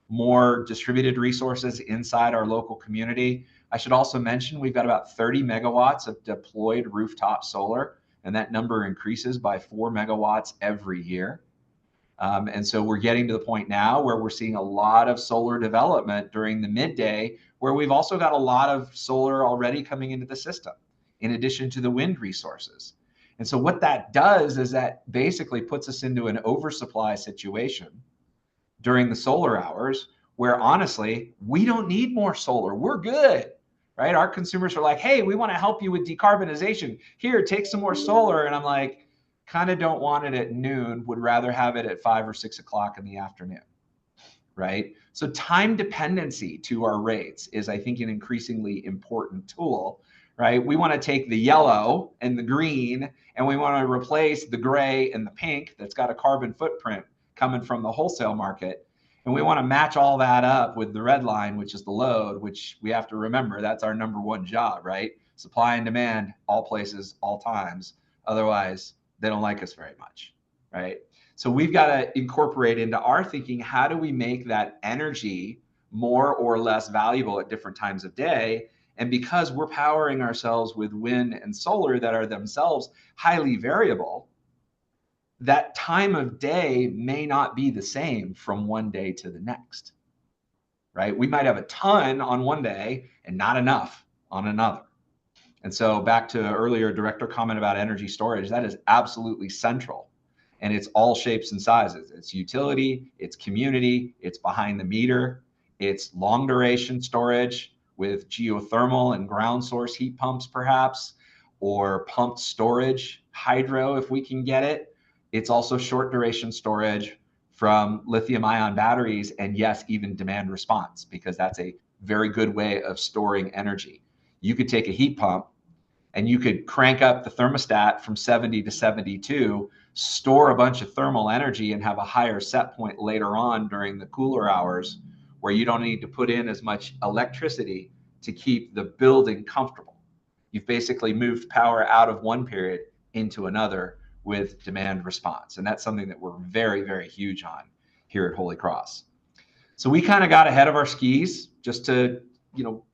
more distributed resources inside our local community. I should also mention we've got about 30 megawatts of deployed rooftop solar, and that number increases by 4 megawatts every year. And so we're getting to the point now where we're seeing a lot of solar development during the midday, where we've also got a lot of solar already coming into the system, in addition to the wind resources. And so what that does is that basically puts us into an oversupply situation during the solar hours, where honestly, we don't need more solar. We're good, right? Our consumers are like, hey, we want to help you with decarbonization. Here, take some more solar. And I'm like, kind of don't want it at noon, would rather have it at 5 or 6 o'clock in the afternoon, right? So time dependency to our rates is, I think, an increasingly important tool, right? We want to take the yellow and the green, and we want to replace the gray and the pink that's got a carbon footprint coming from the wholesale market. And we want to match all that up with the red line, which is the load, which we have to remember, that's our number one job, right? Supply and demand, all places, all times. Otherwise, they don't like us very much, right? So we've got to incorporate into our thinking, how do we make that energy more or less valuable at different times of day? And because we're powering ourselves with wind and solar that are themselves highly variable, that time of day may not be the same from one day to the next, right? We might have a ton on one day and not enough on another. And so back to earlier director comment about energy storage, that is absolutely central. And it's all shapes and sizes. It's utility, it's community, it's behind the meter, it's long duration storage with geothermal and ground source heat pumps perhaps, or pumped storage, hydro if we can get it. It's also short duration storage from lithium ion batteries, and yes, even demand response, because that's a very good way of storing energy. You could take a heat pump and you could crank up the thermostat from 70 to 72, store a bunch of thermal energy and have a higher set point later on during the cooler hours where you don't need to put in as much electricity to keep the building comfortable. You've basically moved power out of one period into another with demand response. And that's something that we're very, very huge on here at Holy Cross. So we kind of got ahead of our skis, just to,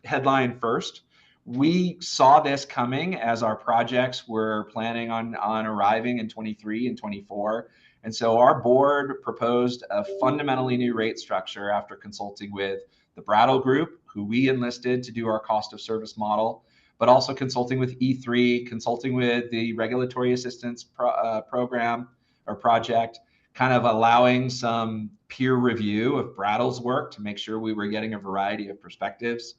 headline first. We saw this coming as our projects were planning on arriving in 23 and 24. And so our board proposed a fundamentally new rate structure after consulting with the Brattle Group, who we enlisted to do our cost of service model, but also consulting with E3, consulting with the Regulatory Assistance Program or project, kind of allowing some peer review of Brattle's work to make sure we were getting a variety of perspectives.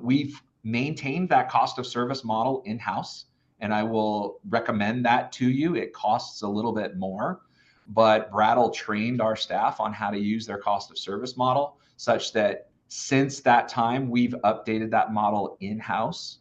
We've maintained that cost of service model in-house, and I will recommend that to you. It costs a little bit more, but Brattle trained our staff on how to use their cost of service model such that since that time, we've updated that model in-house.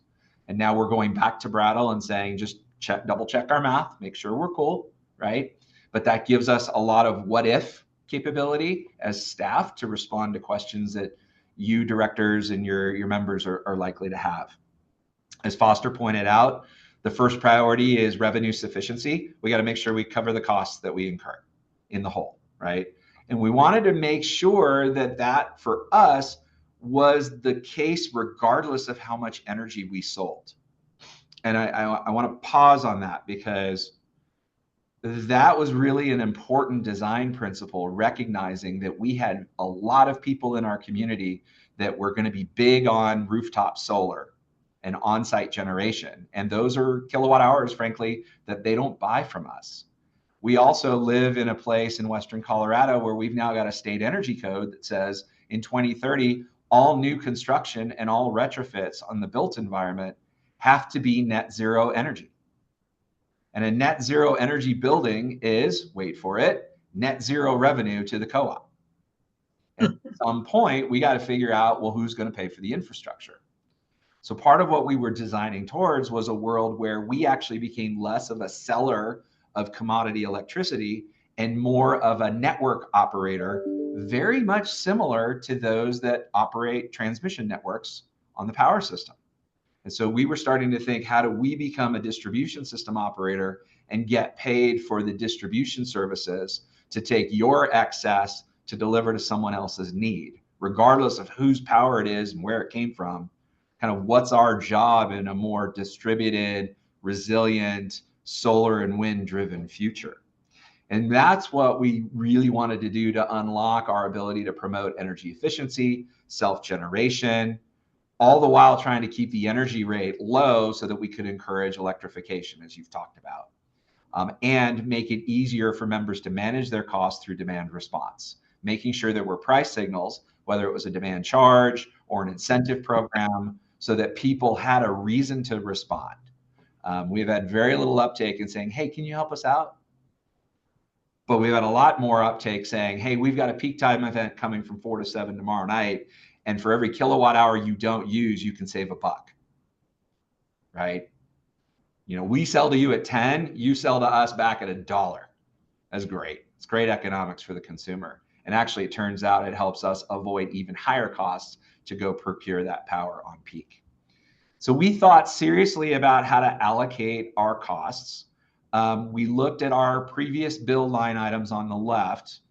And now we're going back to Brattle and saying, just double check our math, make sure we're cool, right? But that gives us a lot of what if capability as staff to respond to questions that you directors and your members are likely to have. As Foster pointed out, the first priority is revenue sufficiency. We got to make sure we cover the costs that we incur in the whole, right? And we wanted to make sure that for us was the case regardless of how much energy we sold. And I want to pause on that because that was really an important design principle, recognizing that we had a lot of people in our community that were going to be big on rooftop solar and on-site generation. And those are kilowatt hours, frankly, that they don't buy from us. We also live in a place in Western Colorado where we've now got a state energy code that says in 2030, all new construction and all retrofits on the built environment have to be net zero energy. And a net zero energy building is, wait for it, net zero revenue to the co-op. At some point, we got to figure out, well, who's going to pay for the infrastructure? So part of what we were designing towards was a world where we actually became less of a seller of commodity electricity and more of a network operator, very much similar to those that operate transmission networks on the power system. And so we were starting to think, how do we become a distribution system operator and get paid for the distribution services to take your excess to deliver to someone else's need, regardless of whose power it is and where it came from? Kind of what's our job in a more distributed, resilient, solar and wind driven future? And that's what we really wanted to do to unlock our ability to promote energy efficiency, self-generation, all the while trying to keep the energy rate low so that we could encourage electrification, as you've talked about, and make it easier for members to manage their costs through demand response, making sure there were price signals, whether it was a demand charge or an incentive program, so that people had a reason to respond. We've had very little uptake in saying, hey, can you help us out? But we've had a lot more uptake saying, hey, we've got a peak time event coming from 4 to 7 tomorrow night. And for every kilowatt hour you don't use, you can save $1, right? We sell to you at 10, you sell to us back at $1. That's great. It's great economics for the consumer. And actually, it turns out it helps us avoid even higher costs to go procure that power on peak. So we thought seriously about how to allocate our costs. We looked at our previous bill line items on the left.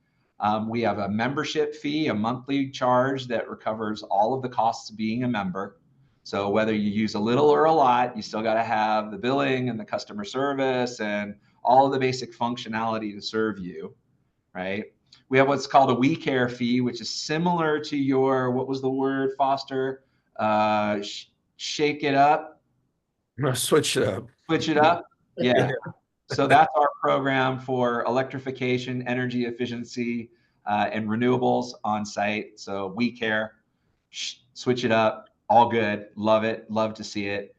We have a membership fee, a monthly charge that recovers all of the costs of being a member. So whether you use a little or a lot, you still got to have the billing and the customer service and all of the basic functionality to serve you, right? We have what's called a We Care fee, which is similar to your, what was the word, Foster? Shake it up. No, switch it up. Switch it up. Yeah. So that's our program for electrification, energy efficiency, and renewables on site. So We Care, switch it up. All good. Love it. Love to see it.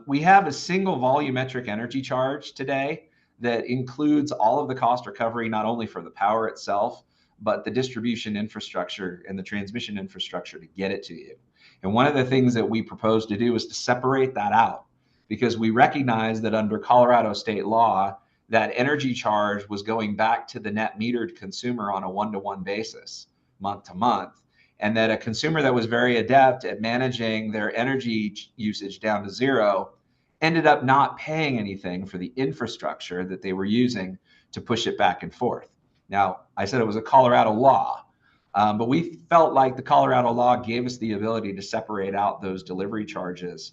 We have a single volumetric energy charge today that includes all of the cost recovery, not only for the power itself, but the distribution infrastructure and the transmission infrastructure to get it to you. And one of the things that we propose to do is to separate that out, because we recognize that under Colorado state law, that energy charge was going back to the net metered consumer on a one-to-one basis, month to month. And that a consumer that was very adept at managing their energy usage down to zero ended up not paying anything for the infrastructure that they were using to push it back and forth. Now, I said it was a Colorado law, but we felt like the Colorado law gave us the ability to separate out those delivery charges.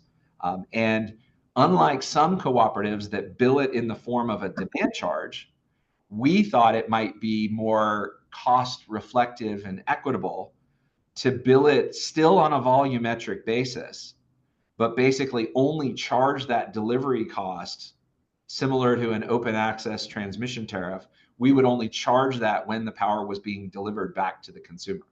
And unlike some cooperatives that bill it in the form of a demand charge, we thought it might be more cost reflective and equitable to bill it still on a volumetric basis, but basically only charge that delivery cost similar to an open access transmission tariff. We would only charge that when the power was being delivered back to the consumer.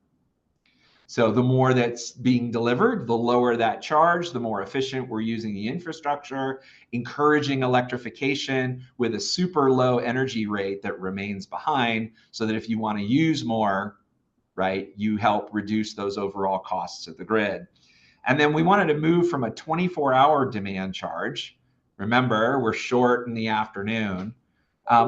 So the more that's being delivered, the lower that charge, the more efficient we're using the infrastructure, encouraging electrification with a super low energy rate that remains behind, so that if you want to use more, right, you help reduce those overall costs of the grid. And then we wanted to move from a 24-hour demand charge. Remember, we're short in the afternoon.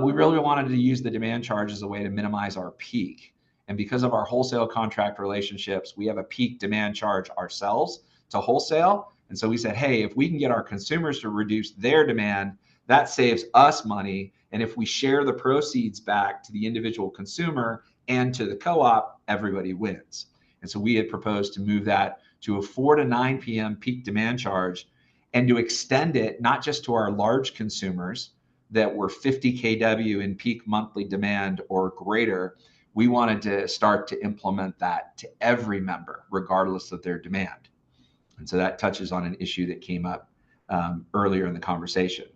We really wanted to use the demand charge as a way to minimize our peak. And because of our wholesale contract relationships, we have a peak demand charge ourselves to wholesale. And so we said, hey, if we can get our consumers to reduce their demand, that saves us money. And if we share the proceeds back to the individual consumer and to the co-op, everybody wins. And so we had proposed to move that to a 4 to 9 p.m. peak demand charge, and to extend it not just to our large consumers that were 50 kW in peak monthly demand or greater. We wanted to start to implement that to every member, regardless of their demand. And so that touches on an issue that came up earlier in the conversation.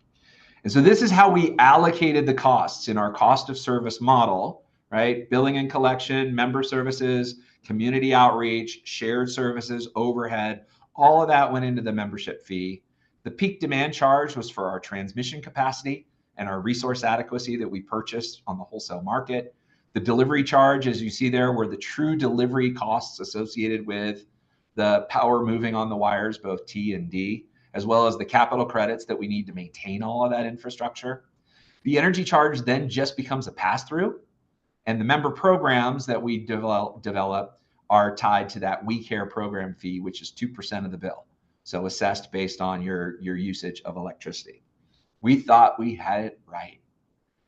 And so this is how we allocated the costs in our cost of service model, right? Billing and collection, member services, community outreach, shared services, overhead, all of that went into the membership fee. The peak demand charge was for our transmission capacity and our resource adequacy that we purchased on the wholesale market. The delivery charge, as you see there, were the true delivery costs associated with the power moving on the wires, both T and D, as well as the capital credits that we need to maintain all of that infrastructure. The energy charge then just becomes a pass-through, and the member programs that we develop are tied to that We Care program fee, which is 2% of the bill. So assessed based on your usage of electricity. We thought we had it right.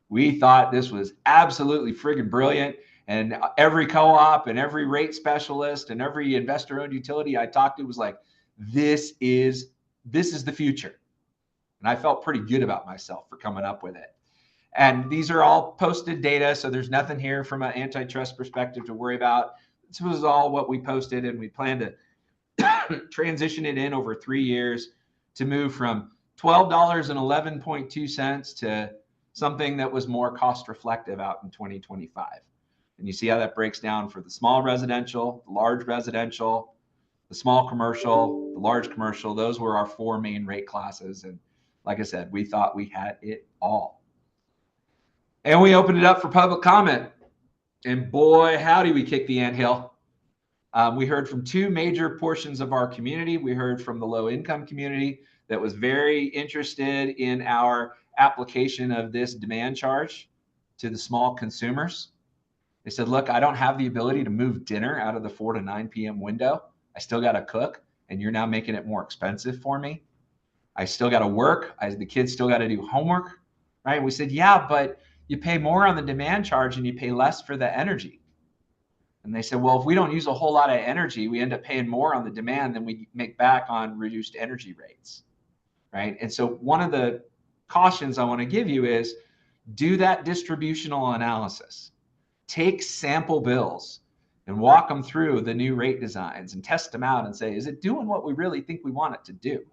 We thought this was absolutely friggin' brilliant. And every co-op and every rate specialist and every investor-owned utility I talked to was like, this is the future. And I felt pretty good about myself for coming up with it. And these are all posted data, so there's nothing here from an antitrust perspective to worry about. This was all what we posted, and we plan to transition it in over 3 years to move from $12.11.2 to something that was more cost reflective out in 2025. And you see how that breaks down for the small residential, the large residential, the small commercial, the large commercial. Those were our 4 main rate classes. And like I said, we thought we had it all. And we opened it up for public comment. And boy, howdy, we kicked the anthill. We heard from 2 major portions of our community. We heard from the low income community that was very interested in our application of this demand charge to the small consumers. They said, look, I don't have the ability to move dinner out of the 4 to 9 p.m. window. I still got to cook, and you're now making it more expensive for me. I still got to work. The kids still got to do homework, right? And we said, yeah, but you pay more on the demand charge and you pay less for the energy. And they said, well, if we don't use a whole lot of energy, we end up paying more on the demand than we make back on reduced energy rates, right? And so one of the cautions I want to give you is do that distributional analysis. Take sample bills and walk them through the new rate designs and test them out and say, is it doing what we really think we want it to do?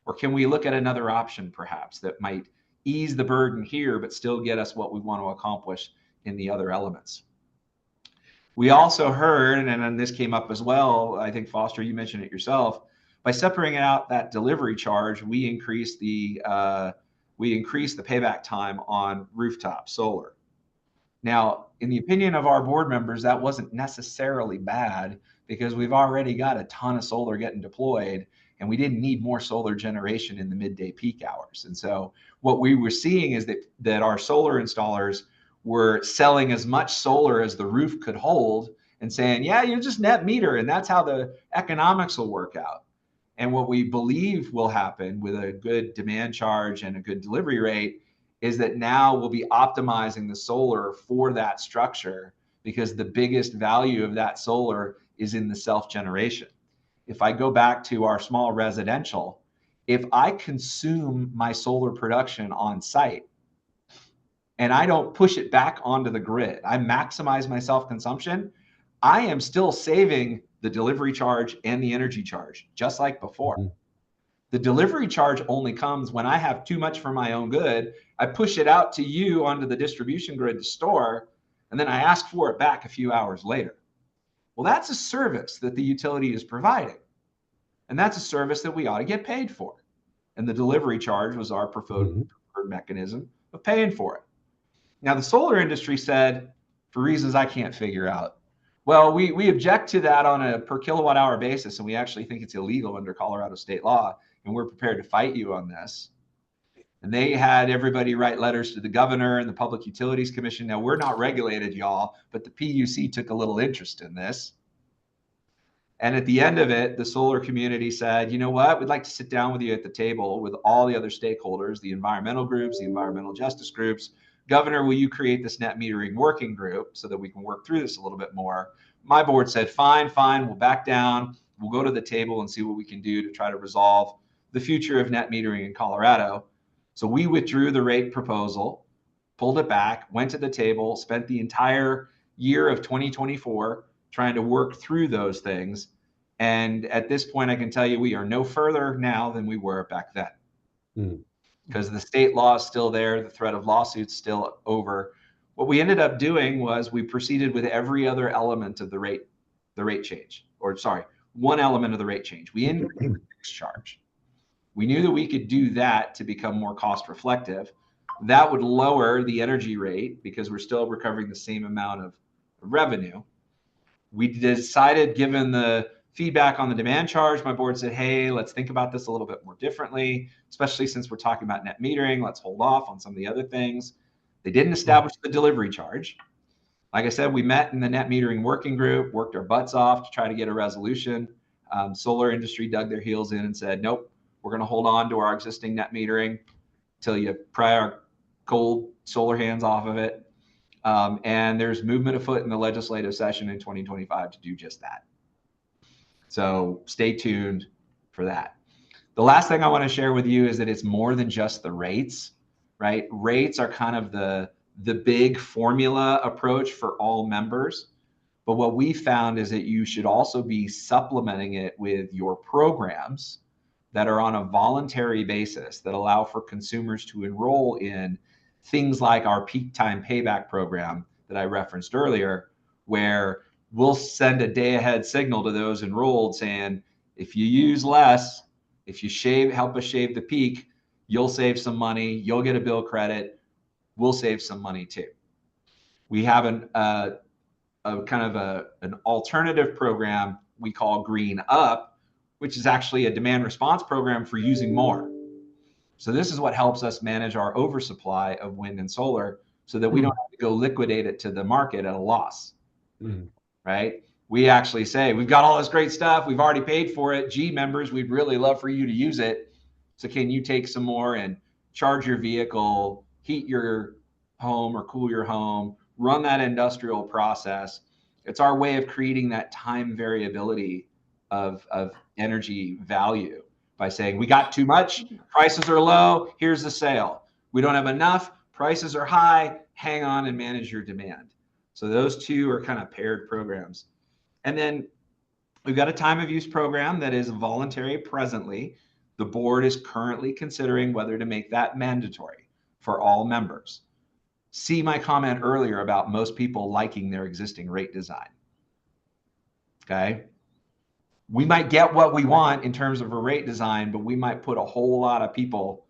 Or can we look at another option perhaps that might ease the burden here, but still get us what we want to accomplish in the other elements? We also heard, and then this came up as well, I think Foster, you mentioned it yourself, by separating out that delivery charge, we increased the payback time on rooftop solar. Now, in the opinion of our board members, that wasn't necessarily bad because we've already got a ton of solar getting deployed and we didn't need more solar generation in the midday peak hours. And so what we were seeing is that our solar installers were selling as much solar as the roof could hold and saying, yeah, you just net meter and that's how the economics will work out. And what we believe will happen with a good demand charge and a good delivery rate is that now we'll be optimizing the solar for that structure because the biggest value of that solar is in the self-generation. If I go back to our small residential, if I consume my solar production on site and I don't push it back onto the grid, I maximize my self-consumption, I am still saving the delivery charge and the energy charge, just like before. The delivery charge only comes when I have too much for my own good. I push it out to you onto the distribution grid to store, and then I ask for it back a few hours later. Well, that's a service that the utility is providing. And that's a service that we ought to get paid for. And the delivery charge was our preferred mechanism of paying for it. Now, the solar industry said, for reasons I can't figure out, well, we object to that on a per kilowatt hour basis, and we actually think it's illegal under Colorado state law, and we're prepared to fight you on this. And they had everybody write letters to the governor and the Public Utilities Commission. Now, we're not regulated, y'all, but the PUC took a little interest in this. And at the end of it, the solar community said, you know what, we'd like to sit down with you at the table with all the other stakeholders, the environmental groups, the environmental justice groups. Governor, will you create this net metering working group so that we can work through this a little bit more? My board said, fine, we'll back down. We'll go to the table and see what we can do to try to resolve the future of net metering in Colorado. So we withdrew the rate proposal, pulled it back, went to the table, spent the entire year of 2024 trying to work through those things. And at this point, I can tell you we are no further now than we were back then. Because the state law is still there, the threat of lawsuits still over. What we ended up doing was we proceeded with every other element of the rate change, or sorry, one element of the rate change. We increased the fixed charge. We knew that we could do that to become more cost reflective. That would lower the energy rate because we're still recovering the same amount of revenue. We decided, given the feedback on the demand charge, my board said, hey, let's think about this a little bit more differently, especially since we're talking about net metering. Let's hold off on some of the other things. They didn't establish the delivery charge. Like I said, we met in the net metering working group, worked our butts off to try to get a resolution. Solar industry dug their heels in and said, nope, we're going to hold on to our existing net metering until you pry our cold solar hands off of it. And there's movement afoot in the legislative session in 2025 to do just that. So stay tuned for that. The last thing I want to share with you is that it's more than just the rates, right? Rates are kind of the big formula approach for all members. But what we found is that you should also be supplementing it with your programs that are on a voluntary basis that allow for consumers to enroll in things like our peak time payback program that I referenced earlier, where we'll send a day ahead signal to those enrolled saying, if you use less, if you help us shave the peak, you'll save some money, you'll get a bill credit, we'll save some money too. We have an alternative program we call Green Up, which is actually a demand response program for using more. So this is what helps us manage our oversupply of wind and solar so that we don't have to go liquidate it to the market at a loss, right? We actually say, we've got all this great stuff, we've already paid for it. Gee, members, we'd really love for you to use it. So can you take some more and charge your vehicle, heat your home or cool your home, run that industrial process, It's our way of creating that time variability of energy value by saying, we got too much, prices are low, here's the sale. We don't have enough, prices are high, hang on and manage your demand. So those two are kind of paired programs. And then we've got a time of use program that is voluntary presently. The board is currently considering whether to make that mandatory for all members. See my comment earlier about most people liking their existing rate design. Okay. We might get what we want in terms of a rate design, but we might put a whole lot of people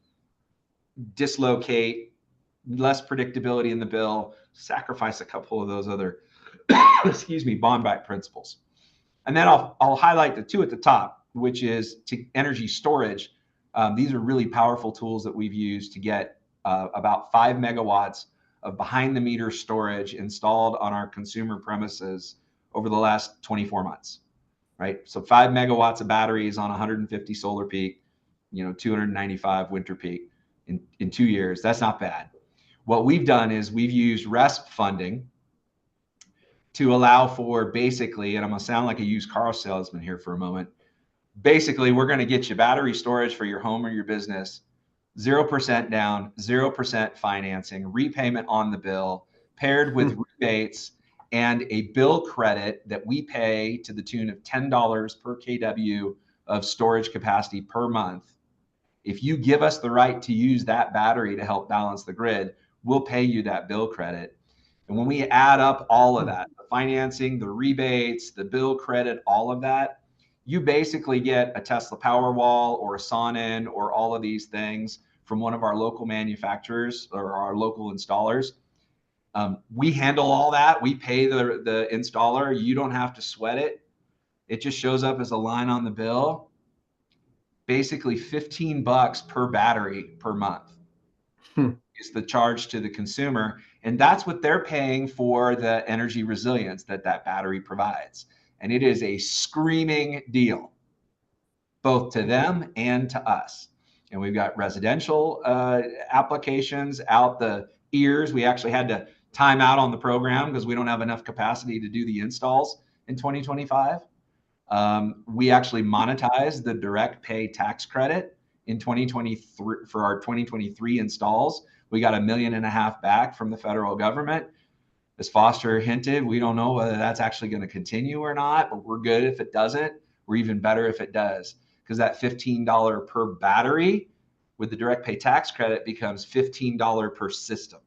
dislocate, less predictability in the bill, sacrifice a couple of those other, excuse me, bond buy principles. And then I'll highlight the two at the top, which is to energy storage. These are really powerful tools that we've used to get about 5 megawatts of behind the meter storage installed on our consumer premises over the last 24 months, right? So 5 megawatts of batteries on 150 solar peak, 295 winter peak in 2 years. That's not bad. What we've done is we've used RESP funding to allow for basically, and I'm gonna sound like a used car salesman here for a moment. Basically, we're gonna get you battery storage for your home or your business, 0% down, 0% financing, repayment on the bill, paired with rebates and a bill credit that we pay to the tune of $10 per kW of storage capacity per month. If you give us the right to use that battery to help balance the grid, we'll pay you that bill credit. And when we add up all of that, the financing, the rebates, the bill credit, all of that, you basically get a Tesla Powerwall or a Sonnen or all of these things from one of our local manufacturers or our local installers. We handle all that. We pay the installer. You don't have to sweat it. It just shows up as a line on the bill. Basically $15 per battery per month is the charge to the consumer. And that's what they're paying for the energy resilience that battery provides. And it is a screaming deal, both to them and to us. And we've got residential applications out the ears. We actually had to time out on the program because we don't have enough capacity to do the installs in 2025. We actually monetized the direct pay tax credit in 2023 for our 2023 installs. We got $1.5 million back from the federal government. As Foster hinted, we don't know whether that's actually going to continue or not, but we're good if it doesn't. We're even better if it does, because that $15 per battery with the direct pay tax credit becomes $15 per system.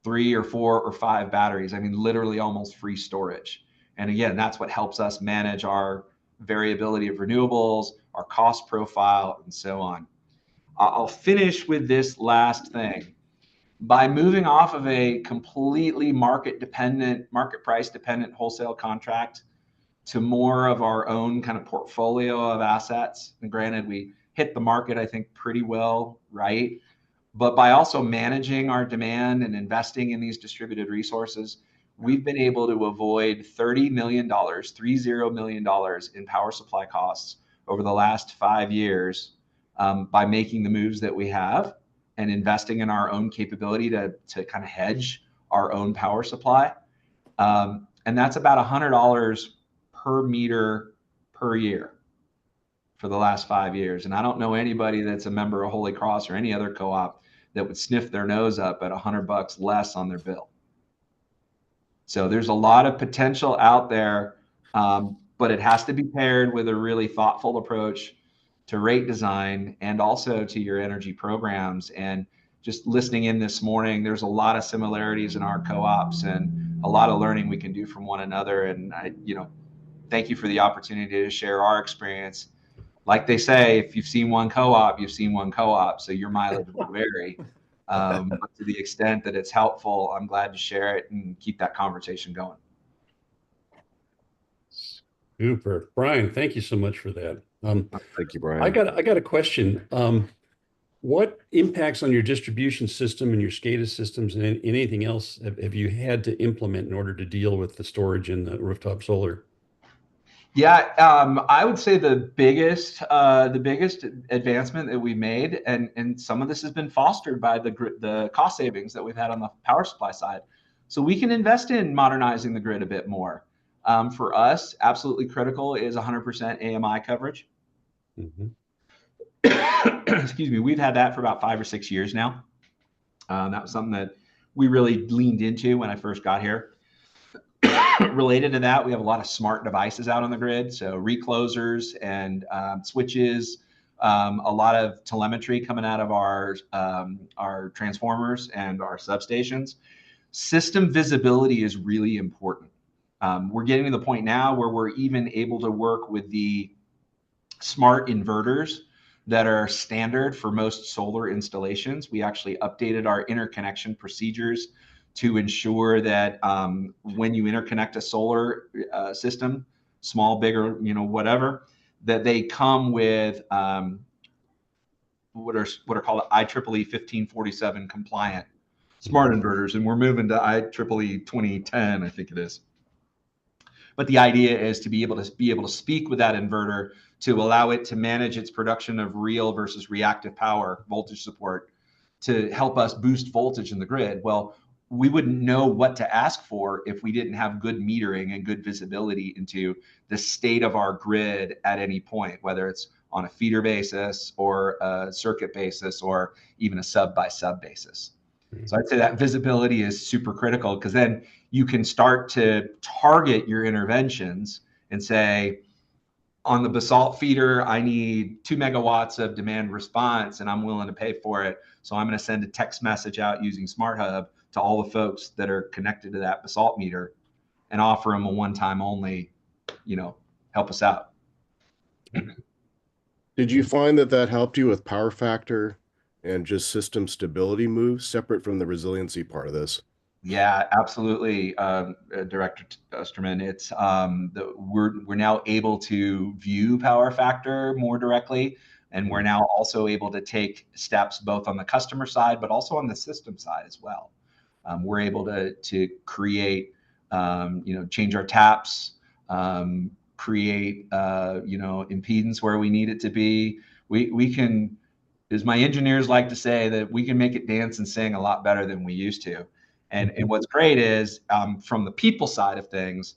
3 or 4 or 5 batteries. I mean, literally almost free storage. And again, that's what helps us manage our variability of renewables, our cost profile, and so on. I'll finish with this last thing. By moving off of a completely market price dependent wholesale contract to more of our own kind of portfolio of assets, and granted, we hit the market, I think, pretty well, right? But by also managing our demand and investing in these distributed resources, we've been able to avoid $30 million in power supply costs over the last 5 years by making the moves that we have and investing in our own capability to kind of hedge our own power supply. And that's about $100 per meter per year for the last 5 years. And I don't know anybody that's a member of Holy Cross or any other co-op that would sniff their nose up at $100 less on their bill. So there's a lot of potential out there, but it has to be paired with a really thoughtful approach to rate design and also to your energy programs. And just listening in this morning, there's a lot of similarities in our co-ops and a lot of learning we can do from one another. And I, thank you for the opportunity to share our experience. Like they say, if you've seen one co-op, you've seen one co-op. So your mileage will vary. But to the extent that it's helpful, I'm glad to share it and keep that conversation going. Super. Brian, thank you so much for that. Thank you, Brian. I got a question. What impacts on your distribution system and your SCADA systems and anything else have you had to implement in order to deal with the storage and the rooftop solar? Yeah, I would say the biggest advancement that we made, and some of this has been fostered by the cost savings that we've had on the power supply side. So we can invest in modernizing the grid a bit more. For us, absolutely critical is 100% AMI coverage. Excuse me, we've had that for about 5 or 6 years now. That was something that we really leaned into when I first got here. Related to that, we have a lot of smart devices out on the grid. So reclosers and switches, a lot of telemetry coming out of our transformers and our substations. System visibility is really important. We're getting to the point now where we're even able to work with the smart inverters that are standard for most solar installations. We actually updated our interconnection procedures to ensure that when you interconnect a solar system, small, big, or whatever, that they come with what are called IEEE 1547 compliant smart inverters, and we're moving to IEEE 2010, I think it is. But the idea is to be able to speak with that inverter to allow it to manage its production of real versus reactive power, voltage support, to help us boost voltage in the grid. Well, we wouldn't know what to ask for if we didn't have good metering and good visibility into the state of our grid at any point, whether it's on a feeder basis or a circuit basis or even a sub by sub basis. So I'd say that visibility is super critical, because then you can start to target your interventions and say, on the basalt feeder, I need 2 megawatts of demand response and I'm willing to pay for it. So I'm going to send a text message out using Smart Hub to all the folks that are connected to that basalt meter and offer them a one-time only, help us out. Did you find that helped you with power factor and just system stability moves separate from the resiliency part of this? Yeah, absolutely, Director Osterman. It's we're now able to view power factor more directly, and we're now also able to take steps both on the customer side, but also on the system side as well. We're able to create, change our taps, create, impedance where we need it to be. We can, as my engineers like to say, that we can make it dance and sing a lot better than we used to. And what's great is from the people side of things,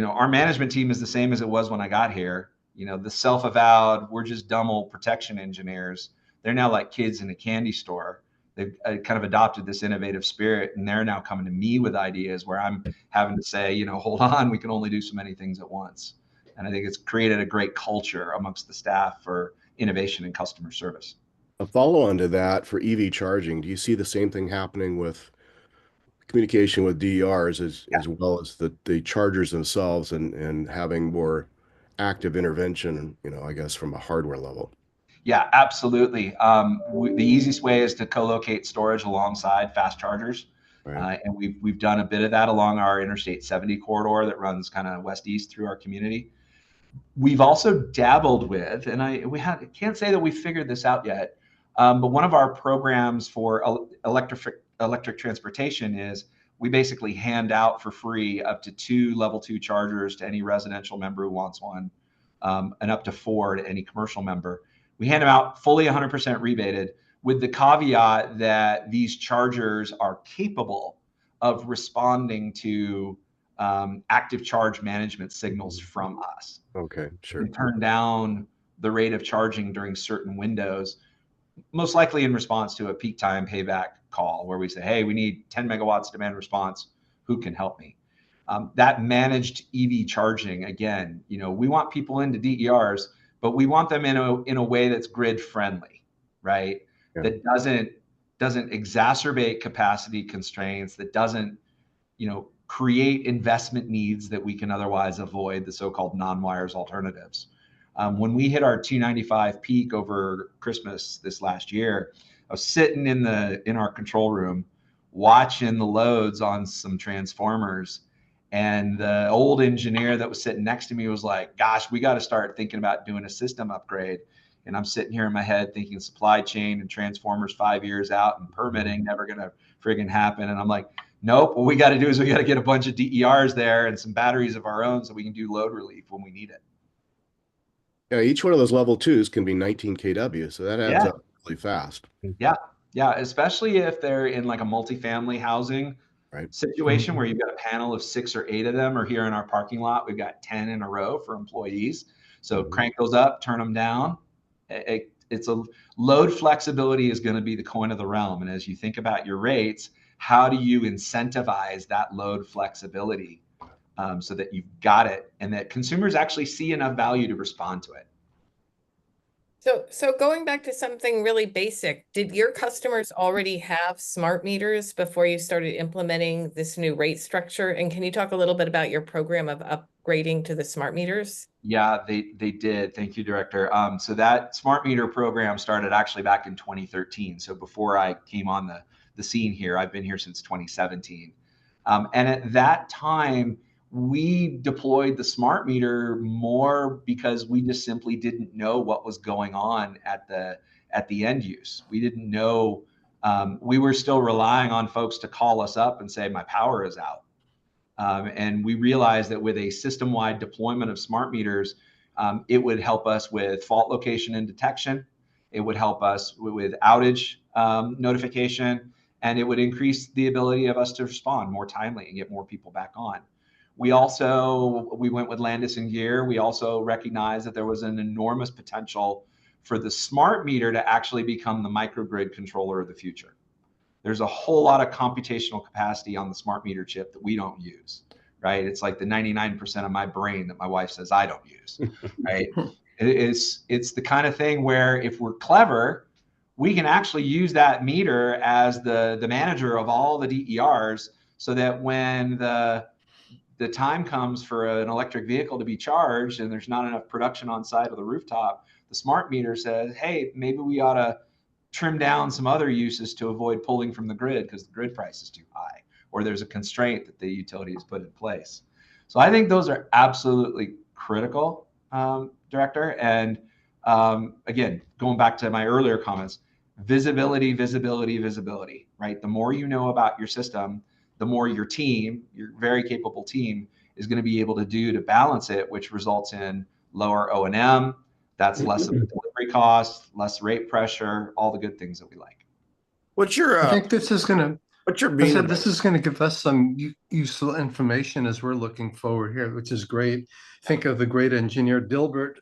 our management team is the same as it was when I got here. The self-avowed, we're just dumb old protection engineers. They're now like kids in a candy store. They've kind of adopted this innovative spirit, and they're now coming to me with ideas where I'm having to say, hold on, we can only do so many things at once. And I think it's created a great culture amongst the staff for innovation and customer service. A follow-on to that for EV charging, do you see the same thing happening with communication with DERs as well as the chargers themselves and having more active intervention, I guess from a hardware level? Yeah, absolutely. The easiest way is to co-locate storage alongside fast chargers. Right. And we've done a bit of that along our Interstate 70 corridor that runs kind of west-east through our community. We've also dabbled with, and can't say that we figured this out yet, but one of our programs for electric transportation is we basically hand out for free up to 2 level 2 chargers to any residential member who wants one, and up to 4 to any commercial member. We hand them out fully 100% rebated, with the caveat that these chargers are capable of responding to active charge management signals from us. Okay, sure. And turn down the rate of charging during certain windows, most likely in response to a peak time payback call where we say, hey, we need 10 megawatts demand response. Who can help me? That managed EV charging, again, we want people into DERs, but we want them in a way that's grid friendly, right? Yeah. That doesn't exacerbate capacity constraints, that doesn't, create investment needs that we can otherwise avoid, the so-called non-wires alternatives. When we hit our 295 peak over Christmas this last year, I was sitting in our control room watching the loads on some transformers, and the old engineer that was sitting next to me was like, gosh, we got to start thinking about doing a system upgrade. And I'm sitting here in my head thinking supply chain and transformers 5 years out and permitting never going to friggin' happen. And I'm like, nope, what we got to do is we got to get a bunch of DERs there and some batteries of our own so we can do load relief when we need it. Yeah, each one of those level 2s can be 19 kW, so that adds up really fast. Yeah, especially if they're in like a multifamily housing. Right. situation where you've got a panel of 6 or 8 of them, or here in our parking lot, we've got 10 in a row for employees. So crank those up, turn them down. It's a load flexibility is going to be the coin of the realm. And as you think about your rates, how do you incentivize that load flexibility so that you've got it and that consumers actually see enough value to respond to it? So going back to something really basic, did your customers already have smart meters before you started implementing this new rate structure? And can you talk a little bit about your program of upgrading to the smart meters? Yeah, they did. Thank you, Director. So that smart meter program started actually back in 2013. So before I came on the scene here, I've been here since 2017. And at that time, we deployed the smart meter more because we just simply didn't know what was going on at the end use. We didn't know. We were still relying on folks to call us up and say, my power is out. And we realized that with a system-wide deployment of smart meters, it would help us with fault location and detection. It would help us with outage notification, and it would increase the ability of us to respond more timely and get more people back on. We went with Landis+Gyr. We also recognized that there was an enormous potential for the smart meter to actually become the microgrid controller of the future. There's a whole lot of computational capacity on the smart meter chip that we don't use, right? It's like the 99% of my brain that my wife says I don't use, right? It's the kind of thing where if we're clever, we can actually use that meter as the manager of all the DERs so that when the time comes for an electric vehicle to be charged and there's not enough production on site of the rooftop, the smart meter says, hey, maybe we ought to trim down some other uses to avoid pulling from the grid because the grid price is too high, or there's a constraint that the utility has put in place. So I think those are absolutely critical, Director. And again, going back to my earlier comments, visibility, right? The more you know about your system, the more your team, your very capable team, is going to be able to do to balance it, which results in lower O&M. That's less of a delivery cost, less rate pressure, all the good things that we like. What's your? I think this is going to. What's your? I said this is going to give us some useful information as we're looking forward here, which is great. Think of the great engineer Dilbert.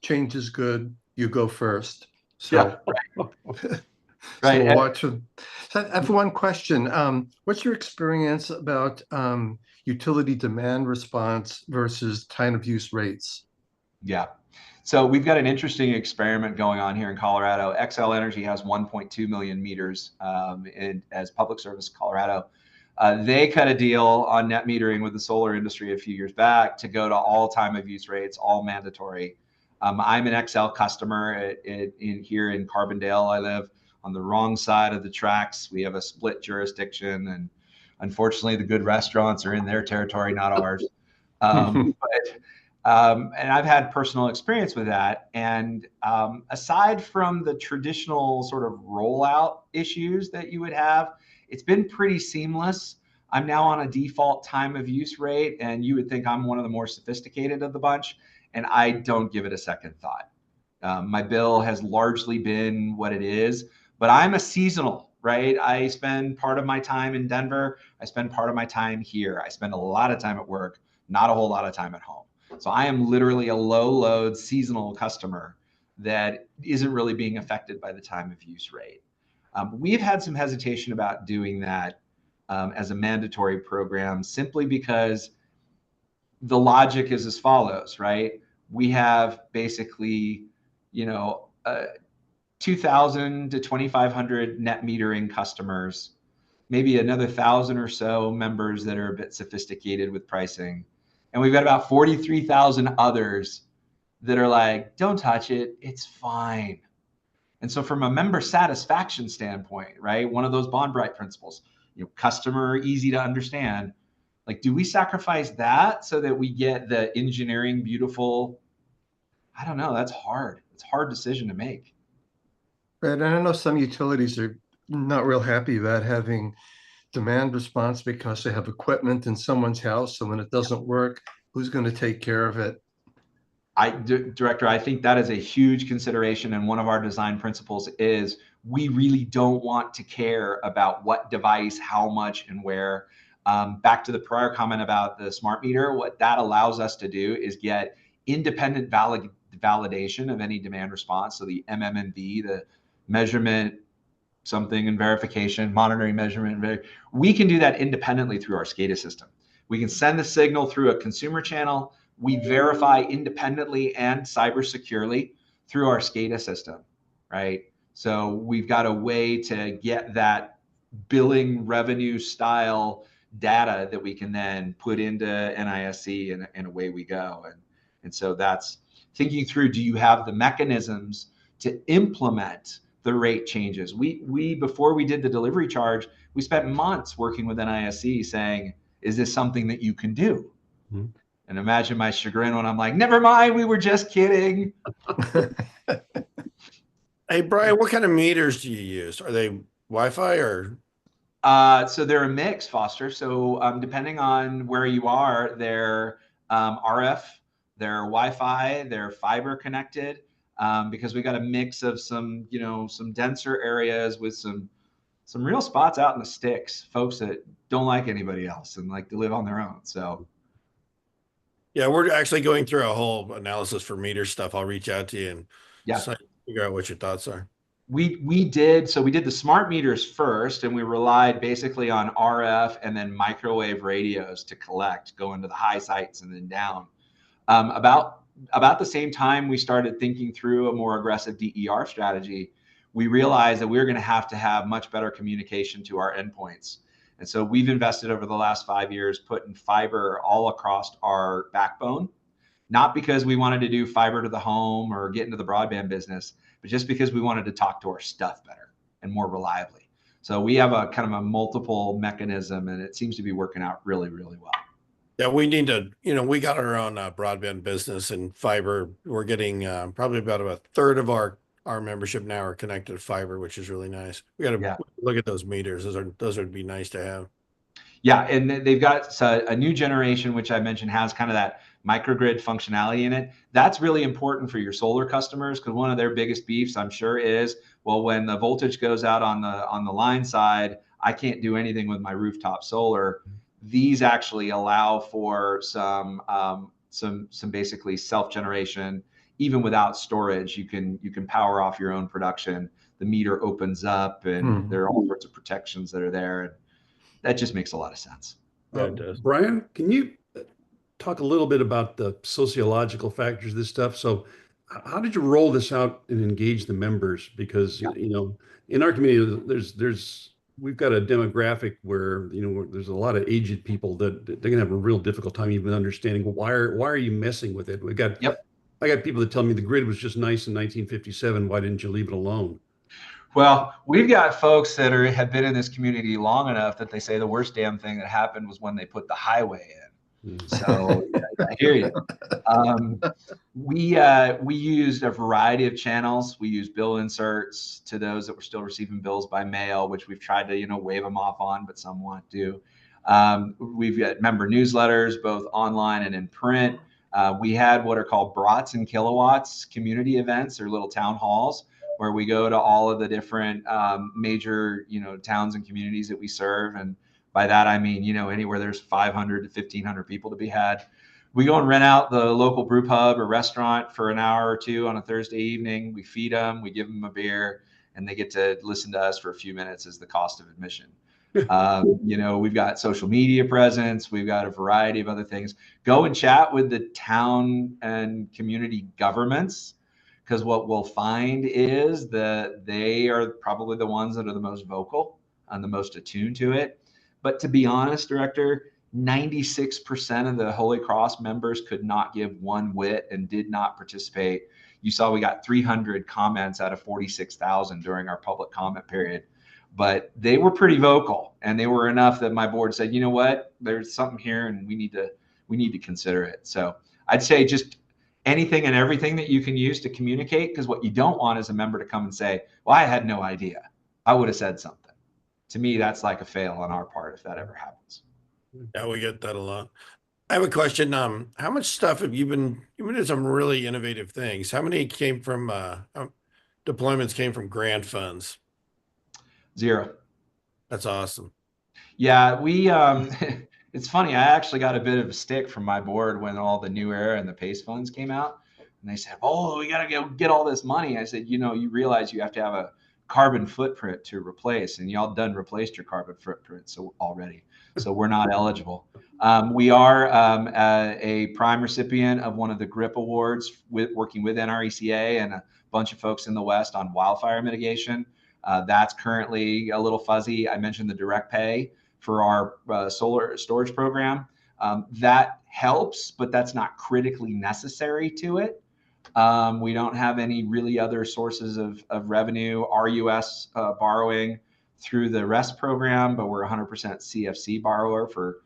Change is good. You go first. So. Yeah, right. So we'll watch. So I have one question. What's your experience about utility demand response versus time of use rates? Yeah. So we've got an interesting experiment going on here in Colorado. Xcel Energy has 1.2 million meters as Public Service Colorado. They cut a deal on net metering with the solar industry a few years back to go to all time of use rates, all mandatory. I'm an Xcel customer here in Carbondale. I live on the wrong side of the tracks. We have a split jurisdiction, and unfortunately the good restaurants are in their territory, not ours. And I've had personal experience with that. And aside from the traditional sort of rollout issues that you would have, it's been pretty seamless. I'm now on a default time of use rate, and you would think I'm one of the more sophisticated of the bunch, and I don't give it a second thought. My bill has largely been what it is, but I'm a seasonal, right? I spend part of my time in Denver. I spend part of my time here. I spend a lot of time at work, not a whole lot of time at home. So I am literally a low load seasonal customer that isn't really being affected by the time of use rate. We've had some hesitation about doing that as a mandatory program simply because the logic is as follows, right? We have basically, 2,000 to 2,500 net metering customers, maybe another 1,000 or so members that are a bit sophisticated with pricing. And we've got about 43,000 others that are like, don't touch it, it's fine. And so from a member satisfaction standpoint, right, one of those Bond Bright principles, customer, easy to understand, like, do we sacrifice that so that we get the engineering beautiful? I don't know, that's hard. It's a hard decision to make. Right, and I know some utilities are not real happy about having demand response because they have equipment in someone's house. So when it doesn't work, who's going to take care of it? Director, I think that is a huge consideration. And one of our design principles is we really don't want to care about what device, how much, and where. Back to the prior comment about the smart meter, what that allows us to do is get independent validation of any demand response. So the MMV, the measurement, something and verification, monitoring, measurement, we can do that independently through our SCADA system. We can send the signal through a consumer channel. We verify independently and cyber securely through our SCADA system, right? So we've got a way to get that billing revenue style data that we can then put into NISC, and away we go. And so that's thinking through, do you have the mechanisms to implement the rate changes? We before we did the delivery charge, we spent months working with NISC saying, is this something that you can do? Mm-hmm. And imagine my chagrin when I'm like, never mind, we were just kidding. Hey, Brian, what kind of meters do you use? Are they Wi-Fi or? So they're a mix, Foster. So depending on where you are, they're RF, they're Wi-Fi, they're fiber connected, because we got a mix of some, some denser areas with some real spots out in the sticks, folks that don't like anybody else and like to live on their own. So. Yeah, we're actually going through a whole analysis for meter stuff. I'll reach out to you and figure out what your thoughts are. We did the smart meters first, and we relied basically on RF and then microwave radios to collect, go into the high sites and then down. About the same time we started thinking through a more aggressive DER strategy, we realized that we were going to have much better communication to our endpoints. And so we've invested over the last 5 years putting fiber all across our backbone, not because we wanted to do fiber to the home or get into the broadband business, but just because we wanted to talk to our stuff better and more reliably. So we have a kind of a multiple mechanism, and it seems to be working out really, really well. Yeah, we need to, we got our own broadband business and fiber. We're getting probably about a third of our membership now are connected to fiber, which is really nice. We got to look at those meters. Those would be nice to have. Yeah, and they've got a new generation, which I mentioned has kind of that microgrid functionality in it. That's really important for your solar customers, because one of their biggest beefs, I'm sure, is, well, when the voltage goes out on the line side, I can't do anything with my rooftop solar. These actually allow for some basically self-generation. Even without storage, you can power off your own production. The meter opens up, and there are all sorts of protections that are there. And that just makes a lot of sense. Yeah, it does. Brian, can you talk a little bit about the sociological factors of this stuff? So how did you roll this out and engage the members? Because, in our community, we've got a demographic where, there's a lot of aged people that they're going to have a real difficult time even understanding, why are you messing with it? I got people that tell me the grid was just nice in 1957. Why didn't you leave it alone? Well, we've got folks that have been in this community long enough that they say the worst damn thing that happened was when they put the highway in. So I hear you. We used a variety of channels. We used bill inserts to those that were still receiving bills by mail, which we've tried to wave them off on, but some want to. We've got member newsletters, both online and in print. We had what are called brats and kilowatts community events, or little town halls, where we go to all of the different major towns and communities that we serve. And by that I mean anywhere there's 500 to 1,500 people to be had. We go and rent out the local brew pub or restaurant for an hour or two on a Thursday evening. We feed them, we give them a beer, and they get to listen to us for a few minutes as the cost of admission. We've got social media presence. We've got a variety of other things. Go and chat with the town and community governments, because what we'll find is that they are probably the ones that are the most vocal and the most attuned to it. But to be honest, Director, 96% of the Holy Cross members could not give one whit and did not participate. You saw we got 300 comments out of 46,000 during our public comment period. But they were pretty vocal, and they were enough that my board said, you know what, there's something here, and we need to consider it. So I'd say just anything and everything that you can use to communicate, because what you don't want is a member to come and say, well, I had no idea. I would have said something. To me, that's like a fail on our part if that ever happens. Yeah, we get that a lot. I have a question. How much stuff have you've been doing some really innovative things? How many came from deployments came from grant funds? 0. That's awesome. Yeah, we it's funny, I actually got a bit of a stick from my board when all the New Era and the PACE funds came out. And they said, "Oh, we got to get all this money." I said, you realize you have to have a carbon footprint to replace, and y'all done replaced your carbon footprint already. So we're not eligible. We are a prime recipient of one of the GRIP awards working with NRECA and a bunch of folks in the West on wildfire mitigation. That's currently a little fuzzy. I mentioned the direct pay for our solar storage program. That helps, but that's not critically necessary to it. We don't have any really other sources of revenue, RUS borrowing through the REST program, but we're 100% CFC borrower for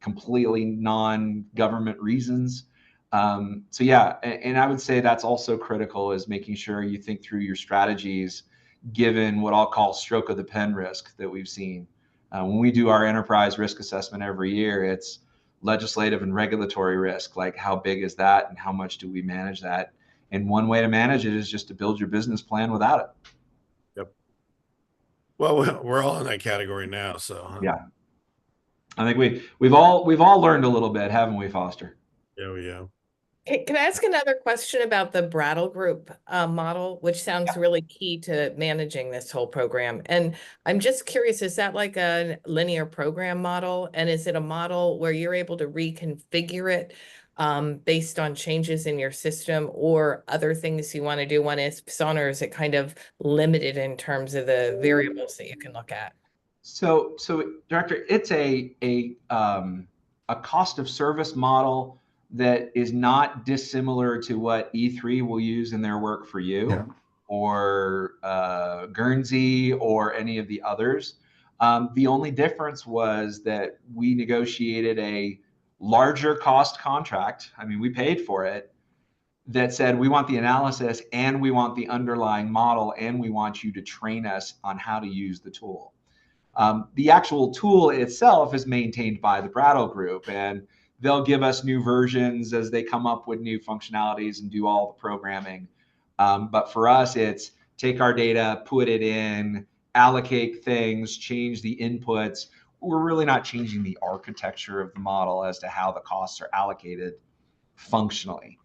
completely non-government reasons. So yeah, and I would say that's also critical, is making sure you think through your strategies, given what I'll call stroke of the pen risk that we've seen. When we do our enterprise risk assessment every year, it's legislative and regulatory risk. Like, how big is that and how much do we manage that? And one way to manage it is just to build your business plan without it. Yep. Well, we're all in that category now, so. Yeah. I think we've all learned a little bit, haven't we, Foster? Yeah, we have. Can I ask another question about the Brattle Group model, which sounds really key to managing this whole program? And I'm just curious, is that like a linear program model? And is it a model where you're able to reconfigure it based on changes in your system or other things you want to do on ISPSON, or is it kind of limited in terms of the variables that you can look at? So Director, it's a cost of service model that is not dissimilar to what E3 will use in their work for you, or Guernsey, or any of the others. The only difference was that we negotiated a larger cost contract. I mean, we paid for it, that said, we want the analysis and we want the underlying model and we want you to train us on how to use the tool. The actual tool itself is maintained by the Brattle Group, and they'll give us new versions as they come up with new functionalities and do all the programming. But for us, it's take our data, put it in, allocate things, change the inputs. We're really not changing the architecture of the model as to how the costs are allocated functionally.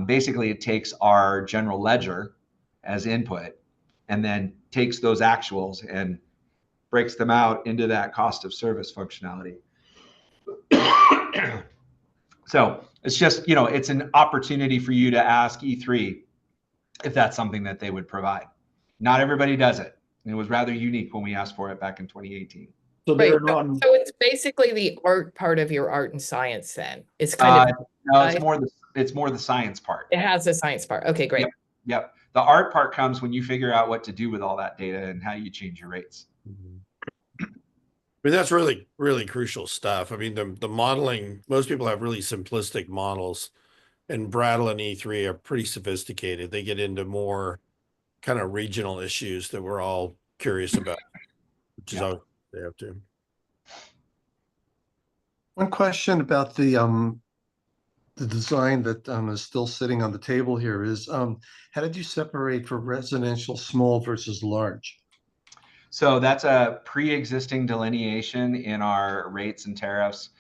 Basically, it takes our general ledger as input and then takes those actuals and breaks them out into that cost of service functionality. So it's just, it's an opportunity for you to ask E3 if that's something that they would provide. Not everybody does it. And it was rather unique when we asked for it back in 2018. So Right. they're not. So it's basically the art part of your art and science then. It's kind of no, it's more the science part. It has a science part. Okay, great. Yep. The art part comes when you figure out what to do with all that data and how you change your rates. I mean, that's really, really crucial stuff. I mean, the modeling, most people have really simplistic models, and Brattle and E3 are pretty sophisticated. They get into more kind of regional issues that we're all curious about, which is how they have to. One question about the design that is still sitting on the table here is, how did you separate for residential small versus large? So that's a pre-existing delineation in our rates and tariffs.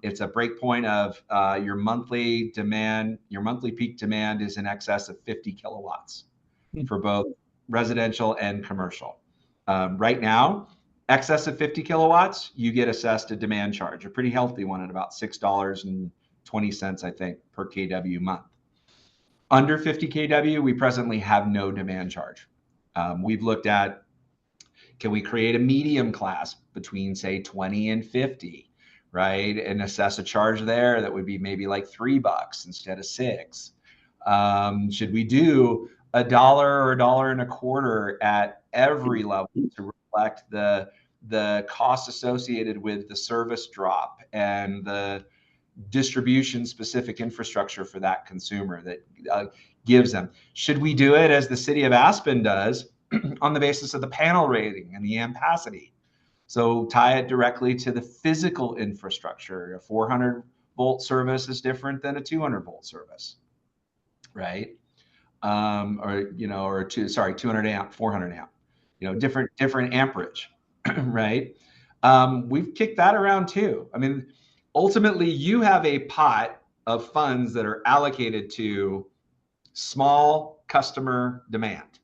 It's a breakpoint of your monthly demand. Your monthly peak demand is in excess of 50 kilowatts for both residential and commercial. Right now, excess of 50 kilowatts, you get assessed a demand charge, a pretty healthy one at about $6.20, I think, per kW month. Under 50 kW, we presently have no demand charge. We've looked at, can we create a medium class between, say, 20 and 50, right? And assess a charge there that would be maybe like $3 instead of $6. Should we do $1 or $1.25 at every level to reflect the cost associated with the service drop and the distribution specific infrastructure for that consumer that gives them? Should we do it as the city of Aspen does, on the basis of the panel rating and the ampacity? So tie it directly to the physical infrastructure, a 400 volt service is different than a 200 volt service, right? Or, you know, or 200 amp, 400 amp, you know, different amperage, right? We've kicked that around too. I mean, ultimately you have a pot of funds that are allocated to small customer demand.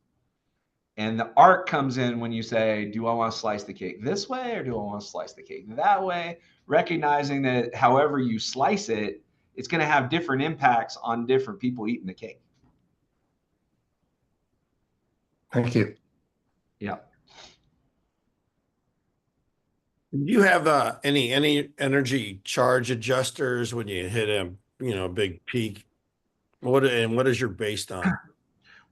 And the art comes in when you say, do I want to slice the cake this way or do I want to slice the cake that way? Recognizing that however you slice it, it's going to have different impacts on different people eating the cake. Thank you. Yeah. Do you have any energy charge adjusters when you hit a, you know, big peak? What is your based on?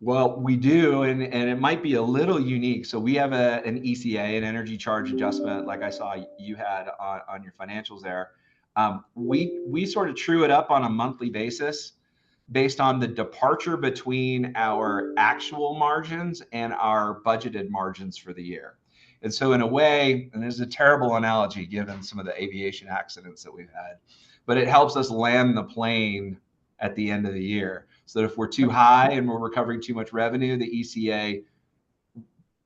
Well, we do, and it might be a little unique. So we have an ECA, an energy charge adjustment, like I saw you had on your financials there. We sort of true it up on a monthly basis based on the departure between our actual margins and our budgeted margins for the year. And so in a way, and this is a terrible analogy given some of the aviation accidents that we've had, but it helps us land the plane at the end of the year. So that if we're too high and we're recovering too much revenue, the ECA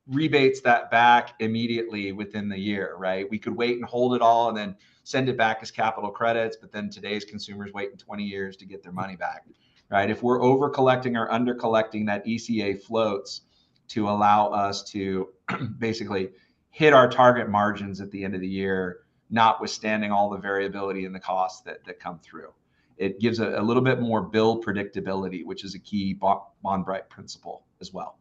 rebates that back immediately within the year, right? We could wait and hold it all and then send it back as capital credits, but then today's consumers waiting 20 years to get their money back, right? If we're over collecting or under collecting, that ECA floats to allow us to basically hit our target margins at the end of the year, notwithstanding all the variability in the costs that come through. It gives a little bit more bill predictability, which is a key Bond-Bright principle as well.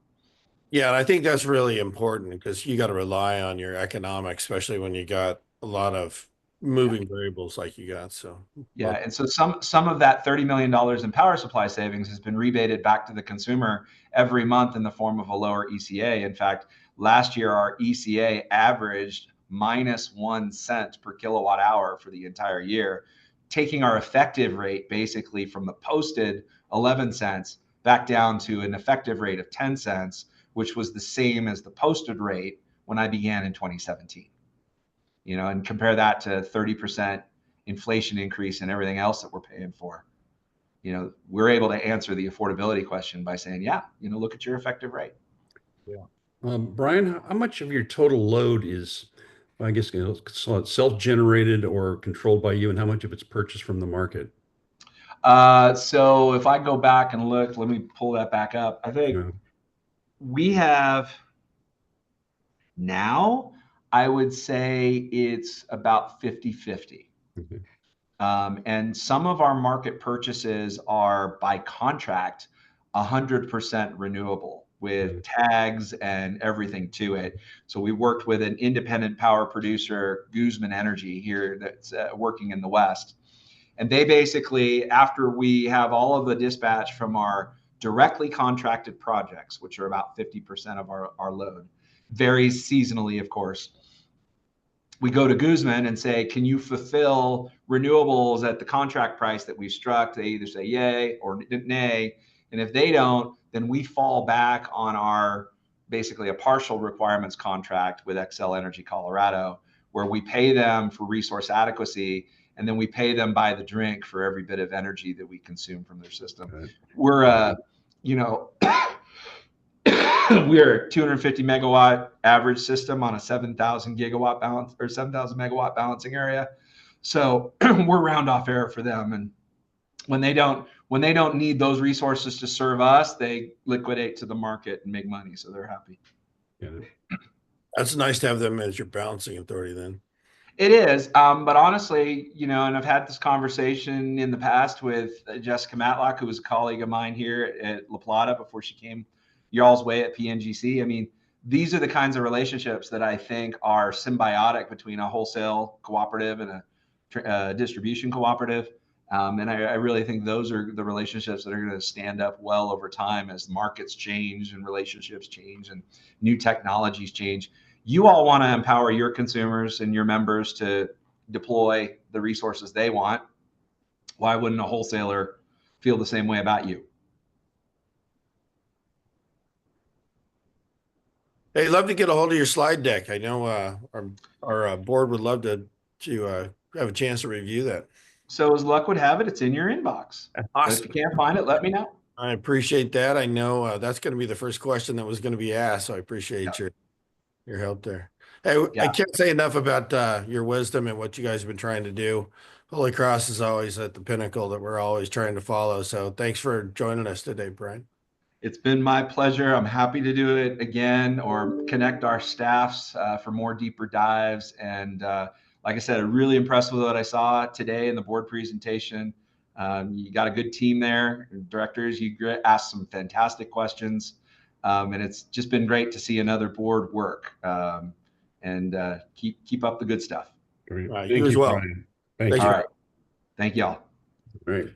Yeah, and I think that's really important because you got to rely on your economics, especially when you got a lot of moving variables like you got. So yeah, and so some of that $30 million in power supply savings has been rebated back to the consumer every month in the form of a lower ECA. In fact, last year our ECA averaged -1 cent per kilowatt hour for the entire year, taking our effective rate basically from the posted 11 cents back down to an effective rate of 10 cents, which was the same as the posted rate when I began in 2017. You know, and compare that to 30% inflation increase and everything else that we're paying for. You know, we're able to answer the affordability question by saying, yeah, you know, look at your effective rate. Yeah. Brian, how much of your total load is, I guess, you know, self-generated or controlled by you, and how much of it's purchased from the market? So if I go back and look, let me pull that back up. I think we have now, I would say it's about 50-50. And some of our market purchases are by contract 100% renewable with tags and everything to it. So we worked with an independent power producer, Guzman Energy here, that's working in the West. And they basically, after we have all of the dispatch from our directly contracted projects, which are about 50% of our load, varies seasonally, of course, we go to Guzman and say, can you fulfill renewables at the contract price that we've struck? They either say yay or nay. And if they don't, then we fall back on our basically a partial requirements contract with Xcel Energy Colorado, where we pay them for resource adequacy, and then we pay them by the drink for every bit of energy that we consume from their system. Right. We're, you know, we're a 250 megawatt average system on a 7,000 gigawatt balance or 7,000 megawatt balancing area. So we're round off air for them. And when they don't need those resources to serve us, they liquidate to the market and make money. So they're happy. Yeah. That's nice to have them as your balancing authority then. It is. But honestly, you know, and I've had this conversation in the past with Jessica Matlock, who was a colleague of mine here at La Plata before she came y'all's way at PNGC. I mean, these are the kinds of relationships that I think are symbiotic between a wholesale cooperative and a distribution cooperative. And I really think those are the relationships that are going to stand up well over time as markets change and relationships change and new technologies change. You all want to empower your consumers and your members to deploy the resources they want. Why wouldn't a wholesaler feel the same way about you? Hey, love to get a hold of your slide deck. I know our board would love to have a chance to review that. So as luck would have it, it's in your inbox. But if you can't find it, let me know. I appreciate that. I know that's going to be the first question that was going to be asked, so I appreciate your help there. Hey, I can't say enough about your wisdom and what you guys have been trying to do. Holy Cross is always at the pinnacle that we're always trying to follow. So thanks for joining us today, Brian. It's been my pleasure. I'm happy to do it again or connect our staffs for more deeper dives. And like I said, I'm really impressed with what I saw today in the board presentation. You got a good team there, directors. You asked some fantastic questions, and it's just been great to see another board work. And keep up the good stuff. Great. Right, Thank you as you, well. Brian. Thank Thanks, you. All right. Thank y'all. All right.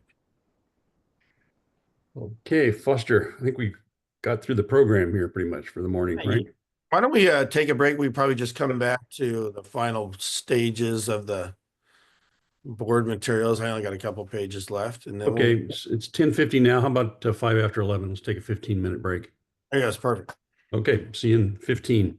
Okay, Foster, I think we got through the program here pretty much for the morning, right? Why don't we take a break? We probably just come back to the final stages of the board materials. I only got a couple pages left, and then Okay, it's 10:50 now. How about 5 after 11? Let's take a 15-minute break. Yeah, that's perfect. Okay, see you in 15.